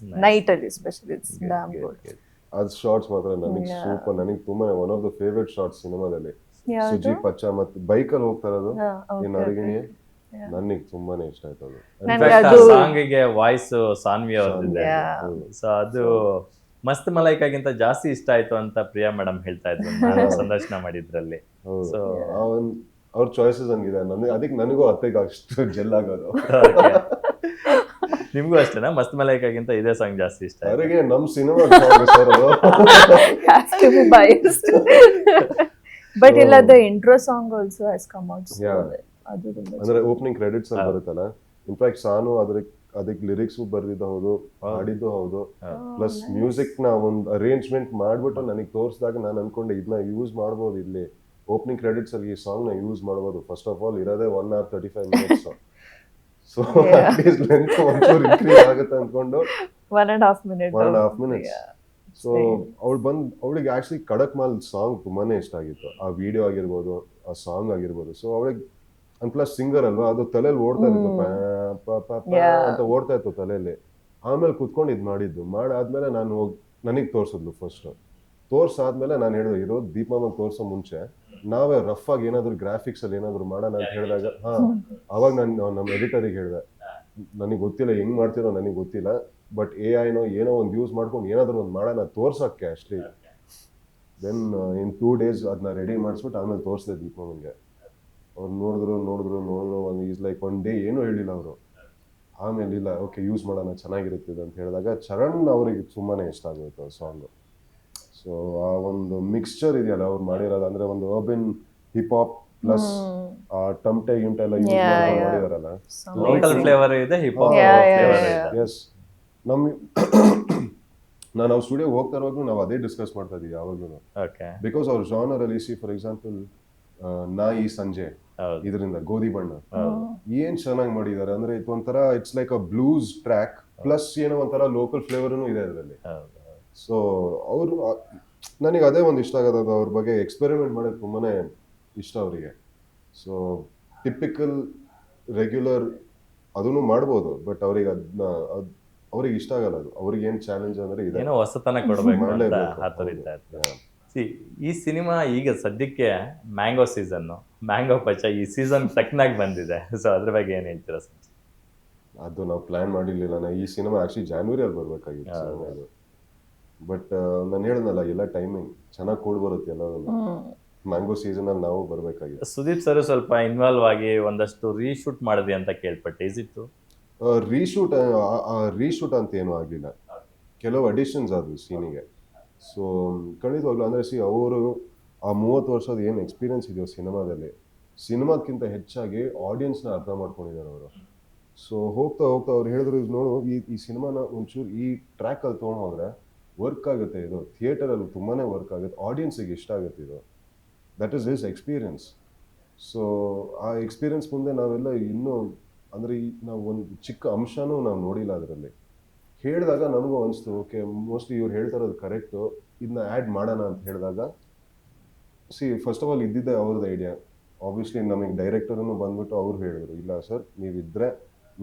ನೈಟ್ ಅಲ್ಲಿ ಸ್ಪೆಷಲಿ. It's dam good. ಅದ್ ಶಾರ್ಟ್ಸ್ ಮಾತ್ರ ನನಗೆ ಸೂಪರ್. ನನಗೆ ತುಂಬಾ one of the favourite shorts ಸಿನಿಮಾದಲ್ಲಿ. ಸುಜಿ ಪಚ್ಚ ಮತ್ತೆ ಬೈಕ್ ಅಲ್ಲಿ ಹೋಗ್ತಾ ಇರೋದು ಏನ್ ಅರಗಿಣಿ, ನನಗೆ ತುಂಬಾನೇ ಇಷ್ಟ ಆಯ್ತು ಅದು. ಸಾಂಗಿಗೆ ವಾಯ್ಸ್ ಸಾನ್ವಿ ಅವ್ರದ್ದಿದೆ. ಸೊ ಅದು ಮಸ್ತ್ ಮಲೈಕಾಗಿಂತ ಜಾಸ್ತಿ ಇಷ್ಟ ಆಯ್ತು ಅಂತ ಪ್ರಿಯಾ ಮೇಡಮ್ ಹೇಳ್ತಾ ಇದ್ರು ನಾನು ಸಂದರ್ಶನ ಮಾಡಿದ್ರಲ್ಲಿ. ಸೊ ಅವ್ರ ಚಾಯ್ಸಸ್ ಹಂಗಿದೆ. ಅದಕ್ಕೆ ನನಗೂ ಅತ್ತೆಗೆ ಅಷ್ಟು ಜೆಲ್ ಆಗೋದು. ನಿಮ್ಗೂ ಅಷ್ಟೇನಾ? ಮಸ್ತ್ ಮಲೈಕಾಗಿಂತ ಇದೇ ಸಾಂಗ್ ಜಾಸ್ತಿ ಇಷ್ಟ? ಅವರಿಗೆ ನಮ್ ಸಿನಿಮಾ ಬಟ್ ಇಲ್ಲ, the intro song also has come out. ಅಂದ್ರೆ ಓಪನಿಂಗ್ ಕ್ರೆಡಿಟ್ಸ್ ಅಲ್ಲಿ ಬರುತ್ತಲ್ಲ. ಇನ್ಫ್ಯಾಕ್ಟ್ ಸಾನು ಅದಕ್ಕೆ ಲಿರಿಕ್ಸ್ ಬರ್ದಿದ್ದು ಹೌದು, ಹಾಡಿದ್ದು ಹೌದು. ಪ್ಲಸ್ ಮ್ಯೂಸಿಕ್ ನ ಒಂದು ಅರೇಂಜ್ಮೆಂಟ್ ಮಾಡ್ಬಿಟ್ಟು ನನಗೆ ತೋರಿಸಿದಾಗ ನಾನು ಅನ್ಕೊಂಡೆ ಇದನ್ನ ಯೂಸ್ ಮಾಡ್ಬೋದು ಇಲ್ಲಿ ಓಪನಿಂಗ್ ಕ್ರೆಡಿಟ್ಸ್ ಅಲ್ಲಿ. ಈ ಸಾಂಗ್ ನ ಯೂಸ್ ಮಾಡ್ಬೋದು. ಫಸ್ಟ್ ಆಫ್ ಆಲ್ ಇರೋದೇ 1 hour 35 minutes. So at least length ಒಂಚೂರು ಇನ್ಕ್ರೀಸ್ ಆಗುತ್ತೆ ಅನ್ಕೊಂಡು 1.5 minutes. ಸೊ ಅವಳಿಗೆ ಆಕ್ಚುಲಿ ಕಡಕ್ ಮಾಲ್ ಸಾಂಗ್ ತುಂಬಾನೇ ಇಷ್ಟ ಆಗಿತ್ತು. ಆ ವಿಡಿಯೋ ಆಗಿರ್ಬೋದು, ಆ ಸಾಂಗ್ ಆಗಿರ್ಬೋದು. ಸೊ ಅವಳಿಗೆ ಅಂಡ್ ಪ್ಲಸ್ ಸಿಂಗರ್ ಅಲ್ವಾ, ಅದು ತಲೆಯಲ್ಲಿ ಓಡ್ತಾ ಇತ್ತು, ಅಂತ ಓಡ್ತಾ ಇತ್ತು ತಲೆಯಲ್ಲಿ. ಆಮೇಲೆ ಕುತ್ಕೊಂಡು ಇದ್ ಮಾಡಿದ್ದು. ಮಾಡಾದ್ಮೇಲೆ ನಾನು ಹೋಗಿ ನನಗೆ ತೋರ್ಸಿದ್ಲು. ಫಸ್ಟ್ ತೋರ್ಸಾದ್ಮೇಲೆ ನಾನು ಹೇಳಿದೆ, ಇರೋದು ದೀಪಮ್ಮ ತೋರ್ಸೋ ಮುಂಚೆ ನಾವೇ ರಫ್ ಆಗಿ ಏನಾದ್ರು ಗ್ರಾಫಿಕ್ಸ್ ಅಲ್ಲಿ ಏನಾದ್ರು ಮಾಡೋಣ ಅಂತ ಹೇಳಿದಾಗ ಅವಾಗ ನಾನು ನಮ್ಮ ಎಡಿಟರಿಗೆ ಹೇಳಿದೆ, ನನಗೆ ಗೊತ್ತಿಲ್ಲ ಹೆಂಗ್ ಮಾಡ್ತಿರೋ ನನಗೆ ಗೊತ್ತಿಲ್ಲ, ಬಟ್ AI ಏನೋ ಒಂದು ಯೂಸ್ ಮಾಡ್ಕೊಂಡು ಏನಾದ್ರು ಒಂದು ಮಾಡೋಣ ತೋರ್ಸಕ್ಕೆ ಅಷ್ಟೇ. ದೆನ್ ಇನ್ 2 days ಅದನ್ನ ರೆಡಿ ಮಾಡಿಸ್ಬಿಟ್ಟು ಆಮೇಲೆ ತೋರಿಸಿದೆ ದೀಪಮ್ಮಂಗೆ. ಅವ್ರು ನೋಡಿದ್ರು ಒಂದು ಈಸ್ ಲೈಕ್ 1 day ಏನೂ ಹೇಳಿಲ್ಲ ಅವರು. ಆಮೇಲೆ ಇಲ್ಲ ಓಕೆ ಯೂಸ್ ಮಾಡೋಣ ಚೆನ್ನಾಗಿರುತ್ತದೆ ಅಂತ ಹೇಳಿದಾಗ ಚರಣ್ ಅವರಿಗೆ ತುಂಬಾನೇ ಇಷ್ಟ ಆಗೋಯ್ತು ಸಾಂಗು. ಸೊ ಆ ಒಂದು ಮಿಕ್ಸ್ಚರ್ ಇದೆಯಲ್ಲ ಅವ್ರು ಮಾಡಿರೋದು, ಅಂದ್ರೆ ಒಂದು ಅರ್ಬನ್ ಹಿಪ್ ಹಾಪ್ ಪ್ಲಸ್ ಆ ಟಮ್ಟೆ ಗಿಮ್ಟೆ ಎಲ್ಲ ಯೂಸ್ ಮಾಡಿದಾರಲ್ಲ, ಲೋಕಲ್ ಫ್ಲೇವರ್ ಇದೆ, ಹಿಪ್ ಹಾಪ್ ಫ್ಲೇವರ್ ಇದೆ. ಎಸ್, ನಾನು ಅವ್ರ ಸ್ಟುಡಿಯೋ ಹೋಗ್ತಾ ಇರುವಾಗಲೂ ನಾವು ಅದೇ ಡಿಸ್ಕಸ್ ಮಾಡ್ತಾ ಇದೀವಿ ಯಾವಾಗ್ಲೂ. ಬಿಕಾಸ್ ಅವ್ರ ಜಾನರ್ ಅಲ್ಲಿ ಸಿ ಫಾರ್ ಎಕ್ಸಾಂಪಲ್ ನಾಯಿ ಸಂಜೆ ಇದರಿಂದ ಗೋಧಿ ಬಣ್ಣ ಏನ್ ಚೆನ್ನಾಗಿ ಮಾಡಿದ್ದಾರೆ ಅಂದ್ರೆ ಇದೊಂಥರ it's like a blouse track plus ಏನೋ ಒಂಥರ ಲೋಕಲ್ ಫ್ಲೇವರ್ನು ಇದೆ ಅದರಲ್ಲಿ. ಸೊ ಅವರು ನನಗೆ ಅದೇ ಒಂದು ಇಷ್ಟ ಆಗೋದು, ಅವ್ರ ಬಗ್ಗೆ ಎಕ್ಸ್ಪೆರಿಮೆಂಟ್ ಮಾಡೋದು ತುಂಬಾನೇ ಇಷ್ಟ ಅವರಿಗೆ. ಸೊ ಟಿಪಿಕಲ್ ರೆಗ್ಯುಲರ್ ಅದನ್ನು ಮಾಡ್ಬೋದು, ಬಟ್ ಅವ್ರಿಗೆ ಅವ್ರಿಗೆ ಇಷ್ಟ ಆಗಲ್ಲ ಅದು. ಅವ್ರಿಗೆ ಏನ್ ಚಾಲೆಂಜ್ ಅಂದ್ರೆ ಇದೆ, ಏನೋ ಹೊಸತನ ಕೊಡ್ಬೇಕು ಅಂತ ಮಾಡ್ಲೇಬೇಕು. ಹಾತೊರಿತಾ ಇರ್ತಾರೆ. Yeah. ಈ ಸಿನಿಮಾ ಈಗ ಸದ್ಯಕ್ಕೆ ಮ್ಯಾಂಗೋ ಸೀಸನ್ನು, ಮ್ಯಾಂಗೋ ಪಚ್ಚ ಈ ಸೀಸನ್ ತಕ್ಕನಾಗಿ ಬಂದಿದೆ. ಸೊ ಅದ್ರ ಬಗ್ಗೆ ಏನ್ ಹೇಳ್ತೀರಾ ಸರ್? ಅದು ನಾವು ಪ್ಲಾನ್ ಮಾಡಿರ್ಲಿಲ್ಲ. ಈ ಸಿನಿಮಾ ಆಕ್ಚುಲಿ ಜಾನ್ವರಿಯಲ್ಲಿ ಬರ್ಬೇಕಾಗಿತ್ತು ಸಿನಿಮಾ ಇದು. ಬಟ್ ನಾನು ಹೇಳಿದ್ನಲ್ಲ, ಎಲ್ಲ ಟೈಮಿಂಗ್ ಚೆನ್ನಾಗಿ ಕೂಡ್ ಬರುತ್ತೆ ಎಲ್ಲದನ್ನು. ಮ್ಯಾಂಗೋ ಸೀಸನ್ ಅಲ್ಲಿ ನಾವು ಬರ್ಬೇಕಾಗಿತ್ತು. ಸುದೀಪ್ ಸರ್ ಸ್ವಲ್ಪ ಇನ್ವಾಲ್ವ್ ಆಗಿ ಒಂದಷ್ಟು ರೀಶೂಟ್ ಮಾಡಿದ್ವಿ ಅಂತ ಕೇಳ್ಪಟ್ಟೆ, ಇಸಿತ್ತು? ರೀಶೂಟ್ ಅಂತ ಏನೂ ಆಗಲಿಲ್ಲ, ಕೆಲವು ಅಡಿಷನ್ಸ್ ಆದವು ಸೀನಿಗೆ. ಸೊ ಖಂಡಿತವಾಗ್ಲೂ ಅಂದರೆ ಅವರು ಆ 30 ವರ್ಷದ ಏನು ಎಕ್ಸ್ಪೀರಿಯನ್ಸ್ ಇದೆಯೋ ಸಿನಿಮಾದಕ್ಕಿಂತ ಹೆಚ್ಚಾಗಿ ಆಡಿಯನ್ಸ್ನ ಅರ್ಥ ಮಾಡ್ಕೊಂಡಿದ್ದಾರೆ ಅವರು. ಸೊ ಹೋಗ್ತಾ ಹೋಗ್ತಾ ಅವ್ರು ಹೇಳಿದ್ರು, ನೋಡು ಈ ಸಿನಿಮಾನ ಒಂಚೂರು ಈ ಟ್ರ್ಯಾಕಲ್ಲಿ ತೊಗೊಂಡು ಹೋದರೆ ವರ್ಕ್ ಆಗುತ್ತೆ, ಇದು ಥಿಯೇಟರಲ್ಲಿ ತುಂಬಾ ವರ್ಕ್ ಆಗುತ್ತೆ, ಆಡಿಯನ್ಸಿಗೆ ಇಷ್ಟ ಆಗುತ್ತೆ ಇದು. That is his experience. So ಆ ಎಕ್ಸ್ಪೀರಿಯನ್ಸ್ ಮುಂದೆ ನಾವೆಲ್ಲ ಇನ್ನೂ ಅಂದರೆ ನಾವು ಒಂದು ಚಿಕ್ಕ ಅಂಶನೂ ನಾವು ನೋಡಿಲ್ಲ ಅದರಲ್ಲಿ. ಹೇಳಿದಾಗ ನನಗೂ ಅನಿಸ್ತು, ಓಕೆ ಮೋಸ್ಟ್ಲಿ ಇವ್ರು ಹೇಳ್ತಾ ಇರೋದು ಕರೆಕ್ಟು, ಇದನ್ನ ಆ್ಯಡ್ ಮಾಡೋಣ ಅಂತ ಹೇಳಿದಾಗ ಫಸ್ಟ್ ಆಫ್ ಆಲ್ ಇದ್ದಿದ್ದೆ ಅವ್ರದ್ದು ಐಡಿಯಾ. ಆಬ್ವಿಯಸ್ಲಿ ನಮಗೆ ಡೈರೆಕ್ಟರನ್ನು ಬಂದ್ಬಿಟ್ಟು ಅವ್ರು ಹೇಳಿದ್ರು, ಇಲ್ಲ ಸರ್ ನೀವಿದ್ದರೆ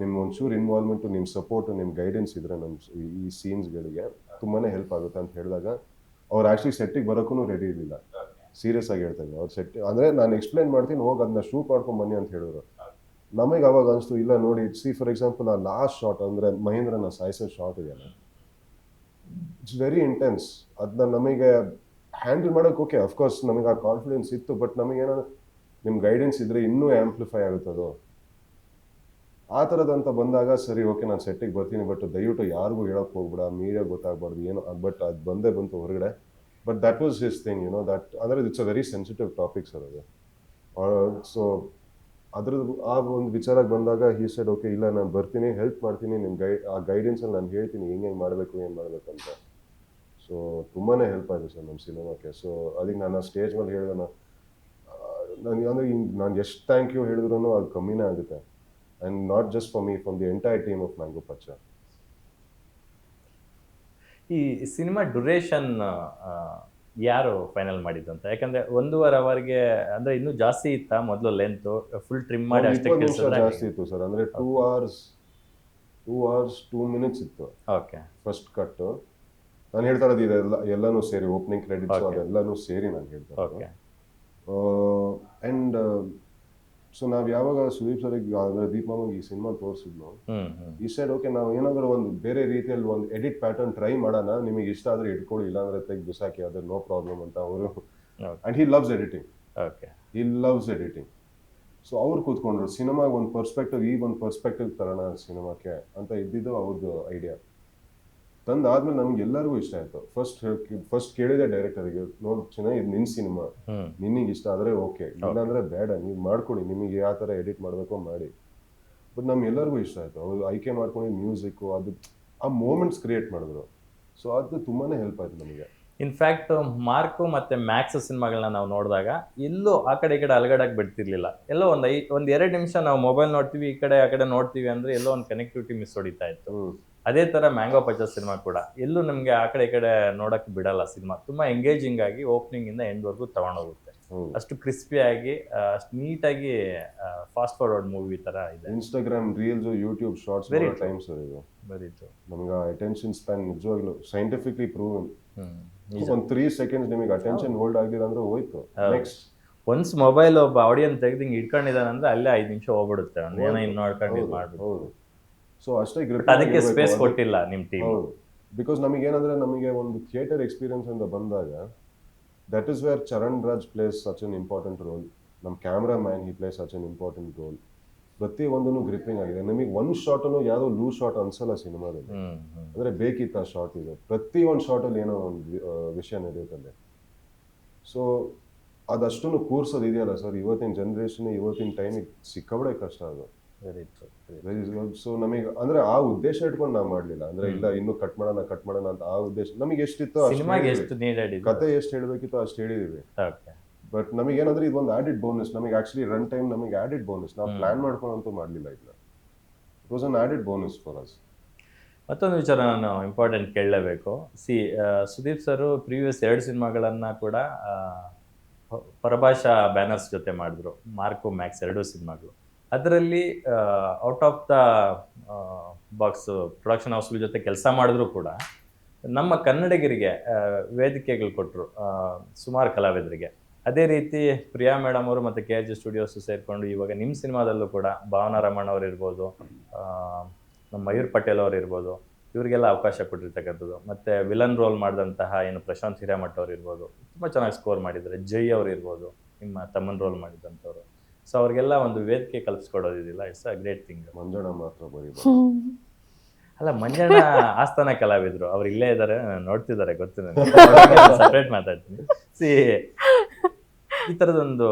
ನಿಮ್ಮ ಒಂಚೂರು ಇನ್ವಾಲ್ವ್ಮೆಂಟು, ನಿಮ್ಮ ಸಪೋರ್ಟು, ನಿಮ್ಮ ಗೈಡೆನ್ಸ್ ಇದ್ದರೆ ನಮ್ಮ ಈ ಸೀನ್ಸ್ಗಳಿಗೆ ತುಂಬಾ ಹೆಲ್ಪ್ ಆಗುತ್ತೆ ಅಂತ ಹೇಳಿದಾಗ ಅವ್ರು ಆ್ಯಕ್ಚುಲಿ ಸೆಟ್ಟಿಗೆ ಬರೋಕ್ಕೂ ರೆಡಿ ಇರಲಿಲ್ಲ. ಸೀರಿಯಸ್ ಆಗಿ ಹೇಳ್ತಾ ಇದ್ದೆ. ಅವ್ರು ಸೆಟ್ ಅಂದರೆ ನಾನು ಎಕ್ಸ್ಪ್ಲೈನ್ ಮಾಡ್ತೀನಿ, ಹೋಗಿ ಅದನ್ನ ಶೂಟ್ ಮಾಡ್ಕೊಂಡು ಬನ್ನಿ ಅಂತ ಹೇಳಿದ್ರು. ನಮಗೆ ಅವಾಗ ಅನಿಸ್ತು, ಇಲ್ಲ ನೋಡಿ ಫಾರ್ ಎಕ್ಸಾಂಪಲ್ ಆ ಲಾಸ್ಟ್ ಶಾಟ್ ಅಂದರೆ ಮಹೇಂದ್ರನ ಸಾಯಿಸೋ ಶಾಟ್ ಇದೆಯಲ್ಲ, ಇಟ್ಸ್ ವೆರಿ ಇಂಟೆನ್ಸ್. ಅದನ್ನ ನಮಗೆ ಹ್ಯಾಂಡಲ್ ಮಾಡೋಕೆ ಓಕೆ ಅಫ್ಕೋರ್ಸ್ ನಮಗೆ ಆ ಕಾನ್ಫಿಡೆನ್ಸ್ ಇತ್ತು, ಬಟ್ ನಮಗೇನಾದ್ರು ನಿಮ್ಮ ಗೈಡೆನ್ಸ್ ಇದ್ದರೆ ಇನ್ನೂ ಆ್ಯಂಪ್ಲಿಫೈ ಆಗುತ್ತದು. ಆ ಥರದಂತ ಬಂದಾಗ ಸರಿ ಓಕೆ ನಾನು ಸೆಟ್ಟಿಗೆ ಬರ್ತೀನಿ, ಬಟ್ ದಯವಿಟ್ಟು ಯಾರಿಗೂ ಹೇಳೋಕ್ಕೆ ಹೋಗ್ಬೇಡ, ಮೀಡಿಯಾ ಗೊತ್ತಾಗಬಾರ್ದು ಏನೋ. ಬಟ್ ಅದು ಬಂದೇ ಬಂತು ಹೊರಗಡೆ. But that was his thing, that ಅಂದರೆ it's a very sensitive topic sir ಅದು. ಸೊ ಅದ್ರದ್ದು ಆ ಒಂದು ವಿಚಾರಕ್ಕೆ ಬಂದಾಗ ಹಿ ಸೆಡ್ ಓಕೆ ಇಲ್ಲ ನಾನು ಬರ್ತೀನಿ, ಹೆಲ್ಪ್ ಮಾಡ್ತೀನಿ, ನಿಮ್ಮ ಆ ಗೈಡೆನ್ಸಲ್ಲಿ ನಾನು ಹೇಳ್ತೀನಿ ಹೆಂಗೆ ಮಾಡಬೇಕು ಏನು ಮಾಡಬೇಕಂತ. ಸೊ ತುಂಬಾ ಹೆಲ್ಪ್ ಆಯಿತು ಸರ್ ನಮ್ಮ ಸಿನಿಮಾಕ್ಕೆ. ಸೊ ಅದಕ್ಕೆ ನಾನು ಸ್ಟೇಜ್ ಮೇಲೆ ಹೇಳಿದೆ, ನಾನು ಅಂದರೆ ನಾನು ಎಷ್ಟು ಥ್ಯಾಂಕ್ ಯು ಹೇಳಿದ್ರು ಅದು ಕಮ್ಮಿನೇ ಆಗುತ್ತೆ. And not just for me, from the entire team of mango Pachcha. ಈ ಸಿನಿಮಾ ಡ್ಯುರೇಷನ್ ಯಾರು ಫೈನಲ್ ಮಾಡಿದ್ದು ಅಂತ? ಯಾಕಂದ್ರೆ 1.5 ಅವರ್ಗೆ ಅಂದ್ರೆ ಇನ್ನೂ ಜಾಸ್ತಿ ಇತ್ತಾ ಮೊದಲು ಲೆಂತ್? ಫುಲ್ ಟ್ರಿಮ್ ಮಾಡಿ ಅಷ್ಟೇ ಕೆಲಸ ಜಾಸ್ತಿ ಇತ್ತು ಸರ್. ಅಂದರೆ 2 hours 2 minutes ಇತ್ತು. ಓಕೆ, ಫಸ್ಟ್ ಕಟ್ಟು ನಾನು ಹೇಳ್ತಾ ಇರೋದು ಇದೆಲ್ಲ ಎಲ್ಲನೂ ಸೇರಿ, ಓಪನಿಂಗ್ ಕ್ರೆಡಿಟ್ಸ್ ಅದೆಲ್ಲನೂ ಸೇರಿ ನಾನು ಹೇಳ್ತಾ ಇರೋದು. ಆ್ಯಂಡ್ ಸೊ ನಾವು ಯಾವಾಗ ಸುದೀಪ್ ಸರ್ಗೆ ದೀಪ್ ಮಾಮಗೆ ಈ ಸಿನಿಮಾ ತೋರಿಸಿದ್ನು, ಈ ಸೈಡ್ ಓಕೆ ನಾವು ಏನಾದರೂ ಒಂದು ಬೇರೆ ರೀತಿಯಲ್ಲಿ ಒಂದು ಎಡಿಟ್ ಪ್ಯಾಟರ್ನ್ ಟ್ರೈ ಮಾಡೋಣ, ನಿಮಗೆ ಇಷ್ಟ ಆದರೆ ಇಟ್ಕೊಳ್ಳಿ, ಇಲ್ಲಾಂದ್ರೆ ತೆಗೆದು ಬಿಸಾಕಿ, ಅದ್ರ ನೋ ಪ್ರಾಬ್ಲಮ್ ಅಂತ ಅವರು. And he loves editing. Okay, he loves editing. So ಅವ್ರು ಕೂತ್ಕೊಂಡ್ರು ಸಿನಿಮಾಗೆ ಒಂದು ಪರ್ಸ್ಪೆಕ್ಟಿವ್ ತರೋಣ ಸಿನಿಮಾಕ್ಕೆ ಅಂತ ಇದ್ದಿದ್ದು ಅವ್ರದ್ದು ಐಡಿಯಾ. ತಂದಾದ್ಮೇಲೆ ನಮ್ಗೆ ಎಲ್ಲರಿಗೂ ಇಷ್ಟ ಆಯ್ತು. ಫಸ್ಟ್ ಕೇಳಿದೆ ಡೈರೆಕ್ಟರಿಗೆ, ನೋಡಿ ಚೆನ್ನಾಗಿ ಇದು ನಿನ್ನ ಸಿನಿಮಾ, ನಿನಗೆ ಇಷ್ಟ ಆದರೆ ಓಕೆ, ಇಲ್ಲಾಂದ್ರೆ ಬೇಡ, ನೀವು ಮಾಡ್ಕೊಡಿ, ನಿಮಗೆ ಯಾವ ಥರ ಎಡಿಟ್ ಮಾಡಬೇಕೋ ಮಾಡಿ. ಬಟ್ ನಮ್ಗೆಲ್ಲರಿಗೂ ಇಷ್ಟ ಆಯಿತು. ಅವ್ರು ಆಯ್ಕೆ ಮಾಡ್ಕೊಂಡು ಮ್ಯೂಸಿಕ್ಕು ಅದು ಆ ಮೂಮೆಂಟ್ಸ್ ಕ್ರಿಯೇಟ್ ಮಾಡಿದ್ರು. ಸೊ ಅದು ತುಂಬಾ ಹೆಲ್ಪ್ ಆಯಿತು ನಮಗೆ. ಇನ್ಫ್ಯಾಕ್ಟ್ ಮಾರ್ಕು ಮತ್ತು ಮ್ಯಾಕ್ಸ್ ಸಿನಿಮಾಗಳನ್ನ ನಾವು ನೋಡಿದಾಗ ಎಲ್ಲೂ ಆ ಕಡೆ ಈ ಕಡೆ ಅಲಗಡಕ್ಕೆ ಬಿಡ್ತಿರ್ಲಿಲ್ಲ. ಎಲ್ಲೋ ಒಂದು 2 ನಿಮಿಷ ನಾವು ಮೊಬೈಲ್ ನೋಡ್ತೀವಿ, ಈ ಕಡೆ ಆ ಕಡೆ ನೋಡ್ತೀವಿ ಅಂದರೆ ಎಲ್ಲೋ ಒಂದು ಕನೆಕ್ಟಿವಿಟಿ ಮಿಸ್ ಹೊಡಿತಾ ಇತ್ತು. ಅದೇ ಥರ ಮ್ಯಾಂಗೋ ಪಚ್ಚ ಸಿನಿಮಾ ಕೂಡ ಎಲ್ಲೂ ನಮಗೆ ಆ ಕಡೆ ಈ ಕಡೆ ನೋಡೋಕ್ಕೆ ಬಿಡಲ್ಲ. ಸಿನಿಮಾ ತುಂಬ ಎಂಗೇಜಿಂಗ್ ಆಗಿ ಓಪನಿಂಗಿಂದ ಎಂಡ್ವರೆಗೂ ತಗೊಂಡೋಗುತ್ತೆ. ಅಷ್ಟು ಕ್ರಿಸ್ಪಿಯಾಗಿ, ಅಷ್ಟು ನೀಟಾಗಿ ಫಾಸ್ಟ್ ಫಾರ್ವರ್ಡ್ ಮೂವಿ ಥರ ಇದೆ. Instagram reels, YouTube shorts times ಇದು ಬರೀತು. ನಮ್ಗೆ ಅಟೆನ್ಷನ್ ಸ್ಪ್ಯಾನ್ ನಿಜವಾಗ್ಲೂ ಸೈಂಟಿಫಿಕ್ಲಿ ಪ್ರೂವನ್. ಒಂದು 3 seconds ನಿಮಗೆ ಅಟೆನ್ಷನ್ ಹೋಲ್ಡ್ ಆಗಿಲ್ಲ ಅಂದ್ರೆ ಹೋಯ್ತು. ನೆಕ್ಸ್ಟ್ ಒನ್ಸ್ ಮೊಬೈಲ್ ಒಬ್ಬ ಆಡಿಯನ್ಸ್ ತೆಗೆದು ಹಿಂಗೆ ಇಟ್ಕೊಂಡಿದ್ದಾನೆ ಅಂದ್ರೆ ಅಲ್ಲೇ 5 ನಿಮಿಷ ಹೋಗ್ಬಿಡುತ್ತೆ. ಏನೋ ಇನ್ನು ನೋಡ್ಕೊಂಡು ಮಾಡ್ಬಿಟ್ಟು. ಹೌದು. ಸೊ ಅಷ್ಟೇ ಅದಕ್ಕೆ ಸ್ಪೇಸ್ ಕೊಟ್ಟಿಲ್ಲ ನಿಮ್ಮ ಟೀಮ್. ಹೌದು, ಬಿಕಾಸ್ ನಮಗೇನಂದ್ರೆ ನಮಗೆ ಒಂದು ಥಿಯೇಟರ್ ಎಕ್ಸ್ಪೀರಿಯನ್ಸ್ ಅಂತ ಬಂದಾಗ that is where Charan Raj plays such an important role. ನಮ್ಮ cameraman he plays such an important role. ಪ್ರತಿಯೊಂದೂ ಗ್ರಿಪ್ಪಿಂಗ್ ಆಗಿದೆ. ನಮಗೆ ಒಂದು ಶಾಟನ್ನು ಯಾವುದೋ ಲೂಸ್ ಶಾಟ್ ಅನ್ಸಲ್ಲ ಸಿನಿಮಾದಲ್ಲಿ. ಅಂದರೆ ಬೇಕಿತ್ತು ಆ ಶಾಟ್ ಇದೆ. ಪ್ರತಿಯೊಂದು ಶಾಟಲ್ಲಿ ಏನೋ ಒಂದು ವಿಷಯ ನಡೆಯುತ್ತಲ್ಲಿ. ಸೊ ಅದಷ್ಟನ್ನು ಕೂರ್ಸೋದು ಇದೆಯಲ್ಲ ಸರ್, ಇವತ್ತಿನ ಜನ್ರೇಷನ್, ಇವತ್ತಿನ ಟೈಮಿಗೆ ಸಿಕ್ಕಾಬಡೆ ಕಷ್ಟ ಅದು. ಸೊ ನಮಗೆ ಅಂದ್ರೆ ಆ ಉದ್ದೇಶ ಇಟ್ಕೊಂಡು ನಾವು ಮಾಡ್ಲಿಲ್ಲ. ಅಂದ್ರೆ ಇಲ್ಲ ಇನ್ನು ಕಟ್ ಮಾಡೋಣ ಅಂತ ಆ ಉದ್ದೇಶ ನಮಗೆ ಎಷ್ಟಿತ್ತು, ಕತೆ ಎಷ್ಟು ಹೇಳಬೇಕಿತ್ತು ಅಷ್ಟು ಹೇಳಿದೀವಿ. ಬಟ್ ನಮಗೆ ಏನಂದ್ರೆ ಇದು ಒಂದು ಆಡಿಡ್ ಬೋನಸ್. ನಮಗೆ ಆಕ್ಚುಲಿ ರನ್ ಟೈಮ್ ನಮಗೆ ಆಡಿಡ್ ಬೋನಸ್. ನಾವು ಪ್ಲಾನ್ ಮಾಡ್ಕೊಂಡಂತೂ ಮಾಡಲಿಲ್ಲ ಇದನ್ನ. It was an ಆಡಿಡ್ bonus for us. ಮತ್ತೊಂದು ವಿಚಾರ ನಾನು ಇಂಪಾರ್ಟೆಂಟ್ ಕೇಳಲೇಬೇಕು. ಸುದೀಪ್ ಸರ್ ಪ್ರೀವಿಯಸ್ 2 ಸಿನಿಮಾಗಳನ್ನು ಕೂಡ ಪರಭಾಷಾ ಬ್ಯಾನರ್ಸ್ ಜೊತೆ ಮಾಡಿದ್ರು. ಮಾರ್ಕು ಮ್ಯಾಕ್ಸ್ 2 ಸಿನಿಮಾಗಳು. ಅದರಲ್ಲಿ out of the box production ಹೌಸ್ಗಳ ಜೊತೆ ಕೆಲಸ ಮಾಡಿದ್ರು ಕೂಡ ನಮ್ಮ ಕನ್ನಡಿಗರಿಗೆ ವೇದಿಕೆಗಳು ಕೊಟ್ಟರು ಸುಮಾರು ಕಲಾವಿದರಿಗೆ. ಅದೇ ರೀತಿ ಪ್ರಿಯಾ ಮೇಡಮ್ ಅವರು ಮತ್ತು KG ಸ್ಟುಡಿಯೋಸ್ ಸೇರಿಕೊಂಡು ಇವಾಗ ನಿಮ್ಮ ಸಿನಿಮಾದಲ್ಲೂ ಕೂಡ ಭಾವನಾ ರಮಣ್ ಅವರು ಇರ್ಬೋದು, ನಮ್ಮ ಮಯೂರ್ ಪಟೇಲ್ ಅವರು ಇರ್ಬೋದು, ಇವರಿಗೆಲ್ಲ ಅವಕಾಶ ಕೊಟ್ಟಿರ್ತಕ್ಕಂಥದ್ದು. ಮತ್ತು ವಿಲನ್ ರೋಲ್ ಮಾಡಿದಂತಹ ಏನು ಪ್ರಶಾಂತ್ ಹಿರೇಮಠ ಅವ್ರು ಇರ್ಬೋದು, ತುಂಬ ಚೆನ್ನಾಗಿ ಸ್ಕೋರ್ ಮಾಡಿದ್ದಾರೆ. ಜೈ ಅವರು ಇರ್ಬೋದು, ನಿಮ್ಮ ತಮ್ಮನ ರೋಲ್ ಮಾಡಿದಂಥವ್ರು. ಸೊ ಅವ್ರಿಗೆಲ್ಲ ಒಂದು ವೇದಿಕೆ ಕಲ್ಪಿಸ್ಕೊಡೋದಿಲ್ಲ, it's a great thing. Manjanna ಮಾತ್ರ ಬರೀ ಅಲ್ಲ, ಮಂಜಣ್ಣ ಆಸ್ಥಾನ ಕಲಾವಿದ್ರು, ಅವ್ರು ಇಲ್ಲೇ ಇದ್ದಾರೆ, ನೋಡ್ತಿದ್ದಾರೆ, ಗೊತ್ತು ನನಗೆ. ಸಪ್ರೇಟ್ ಮಾತಾಡ್ತೀನಿ. ಸಿ ಈ ಥರದೊಂದು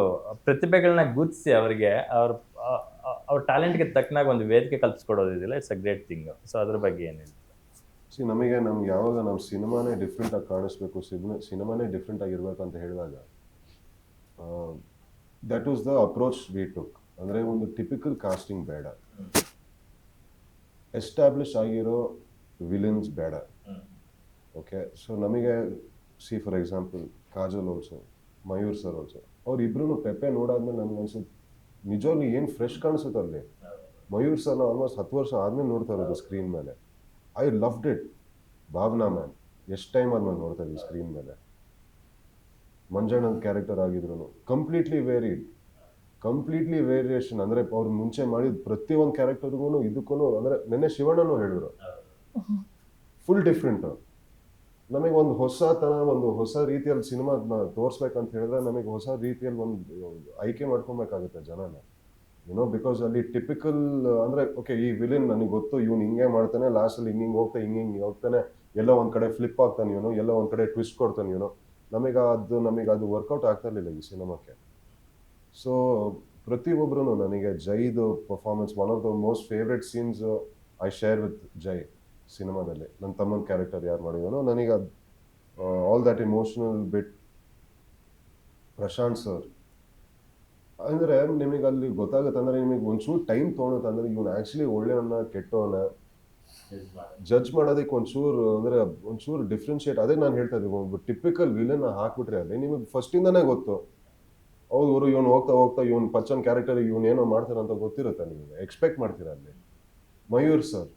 ಪ್ರತಿಭೆಗಳನ್ನ ಗುರುತಿಸಿ ಅವರಿಗೆ ಅವ್ರ ಟ್ಯಾಲೆಂಟ್ಗೆ ತಕ್ಕನಾಗ ಒಂದು ವೇದಿಕೆ ಕಲ್ಪಿಸ್ಕೊಡೋದಿಲ್ಲ, it's a great thing. So ಅದ್ರ ಬಗ್ಗೆ ಏನು ಹೇಳಿ? ನಮಗೆ ಯಾವಾಗ ನಮ್ಮ ಸಿನಿಮಾನೇ ಡಿಫ್ರೆಂಟ್ ಆಗಿ ಕಾಣಿಸ್ಬೇಕು, ಸಿನಿಮಾನೇ ಡಿಫ್ರೆಂಟ್ ಆಗಿರ್ಬೇಕು ಅಂತ ಹೇಳಿದಾಗ that was the approach we took. ಅಂದರೆ ಒಂದು ಟಿಪಿಕಲ್ ಕಾಸ್ಟಿಂಗ್ ಬೇಡ, ಎಸ್ಟಾಬ್ಲಿಷ್ ಆಗಿರೋ ವಿಲನ್ಸ್ ಬೇಡ. ಓಕೆ, ಸೊ ನಮಗೆ for example Kajal also, Mayur sir also, ಅವ್ರಿಬ್ರು ಪೆಪ್ಪೆ ನೋಡಾದ್ಮೇಲೆ ನನ್ಗೆ ಅನ್ಸುತ್ತೆ ನಿಜವಾಗ್ಲೂ ಏನು ಫ್ರೆಶ್ ಕಾಣಿಸುತ್ತೆ ಅಲ್ಲಿ. ಮಯೂರ್ ಸರ್ನ ಆಲ್ಮೋಸ್ಟ್ 10 ವರ್ಷ ಆದ್ಮೇಲೆ ನೋಡ್ತಾ ಇರೋದು ಸ್ಕ್ರೀನ್ ಮೇಲೆ. I loved it. Bhavana ma'am ಎಷ್ಟು ಟೈಮ್ ಆದ್ಮೇಲೆ ನೋಡ್ತಾ ಇದ್ದೀವಿ ಸ್ಕ್ರೀನ್ ಮೇಲೆ. ಮಂಜಣ್ಣನ ಕ್ಯಾರೆಕ್ಟರ್ ಆಗಿದ್ರು ಕಂಪ್ಲೀಟ್ಲಿ ವೇರಿಯೇಷನ್. ಅಂದರೆ ಅವ್ರು ಮುಂಚೆ ಮಾಡಿದ ಪ್ರತಿಯೊಂದು ಕ್ಯಾರೆಕ್ಟರ್ಗೂ ಇದಕ್ಕೂ, ಅಂದರೆ ನೆನ್ನೆ ಶಿವಣ್ಣನೂ ಹೇಳಿದ್ರು, ಫುಲ್ ಡಿಫ್ರೆಂಟ್. ನಮಗೆ ಒಂದು ಹೊಸತನ, ಒಂದು ಹೊಸ ರೀತಿಯಲ್ಲಿ ಸಿನಿಮಾ ತೋರಿಸ್ಬೇಕಂತ ಹೇಳಿದ್ರೆ ನಮಗೆ ಹೊಸ ರೀತಿಯಲ್ಲಿ ಒಂದು ಆಯ್ಕೆ ಮಾಡ್ಕೊಬೇಕಾಗುತ್ತೆ ಜನನ, ಬಿಕಾಸ್ ಅಲ್ಲಿ ಟಿಪಿಕಲ್ ಅಂದರೆ ಓಕೆ ಈ ವಿಲನ್ ನನಗೆ ಗೊತ್ತು, ಇವ್ನು ಹಿಂಗೆ ಮಾಡ್ತಾನೆ, ಲಾಸ್ಟಲ್ಲಿ ಹಿಂಗೆ ಹೋಗ್ತಾನೆ, ಎಲ್ಲೋ ಒಂದು ಕಡೆ ಫ್ಲಿಪ್ ಆಗ್ತಾನೆ ಇವನು, ಎಲ್ಲೋ ಒಂದು ಕಡೆ ಟ್ವಿಸ್ಟ್ ಕೊಡ್ತಾನೆ ಇವನು. ನಮಗೆ ಅದು ವರ್ಕೌಟ್ ಆಗ್ತಾ ಇರಲಿಲ್ಲ ಈ ಸಿನಿಮಾಕ್ಕೆ. ಸೊ ಪ್ರತಿಯೊಬ್ಬರೂ ನನಗೆ ಜೈದು performance one of the most favourite scenes I share with Jai ಸಿನಿಮಾದಲ್ಲಿ. ನನ್ನ ತಮ್ಮನ ಕ್ಯಾರೆಕ್ಟರ್ ಯಾರು ಮಾಡಿದನೋ ನನಗೆ ಅದು all that emotional bit. Prashanth sir ಅಂದರೆ ನಿಮಗೆ ಅಲ್ಲಿ ಗೊತ್ತಾಗುತ್ತೆ, ಅಂದರೆ ನಿಮಗೆ ಒಂಚೂರು ಟೈಮ್ ತೊಗೊಳುತ್ತೆ, ಅಂದರೆ ಇವನು ಆ್ಯಕ್ಚುಲಿ ಒಳ್ಳೆಯವನ್ನ ಕೆಟ್ಟವನ್ನ ಜಡ್ಜ್ ಮಾಡೋದಕ್ಕೆ ಒಂಚೂರು ಡಿಫ್ರೆನ್ಶಿಯೇಟ್. ಅದೇ ನಾನು ಹೇಳ್ತಾ ಇದ್ದೀವಿ, ಒಬ್ಬ ಟಿಪಿಕಲ್ ವಿಲನ್ ಹಾಕ್ಬಿಟ್ರೆ ಅಲ್ಲಿ ನಿಮಗೆ ಫಸ್ಟಿಂದನೇ ಗೊತ್ತು, ಹೌದು ಇವನು ಹೋಗ್ತಾ ಇವನು ಪಚ್ಚನ್ ಕ್ಯಾರೆಕ್ಟರ್ ಇವನು ಏನೋ ಮಾಡ್ತಾರೆ ಅಂತ ಗೊತ್ತಿರುತ್ತೆ, ನಿಮಗೆ ಎಕ್ಸ್ಪೆಕ್ಟ್ ಮಾಡ್ತೀರ ಅಲ್ಲಿ. Mayur sir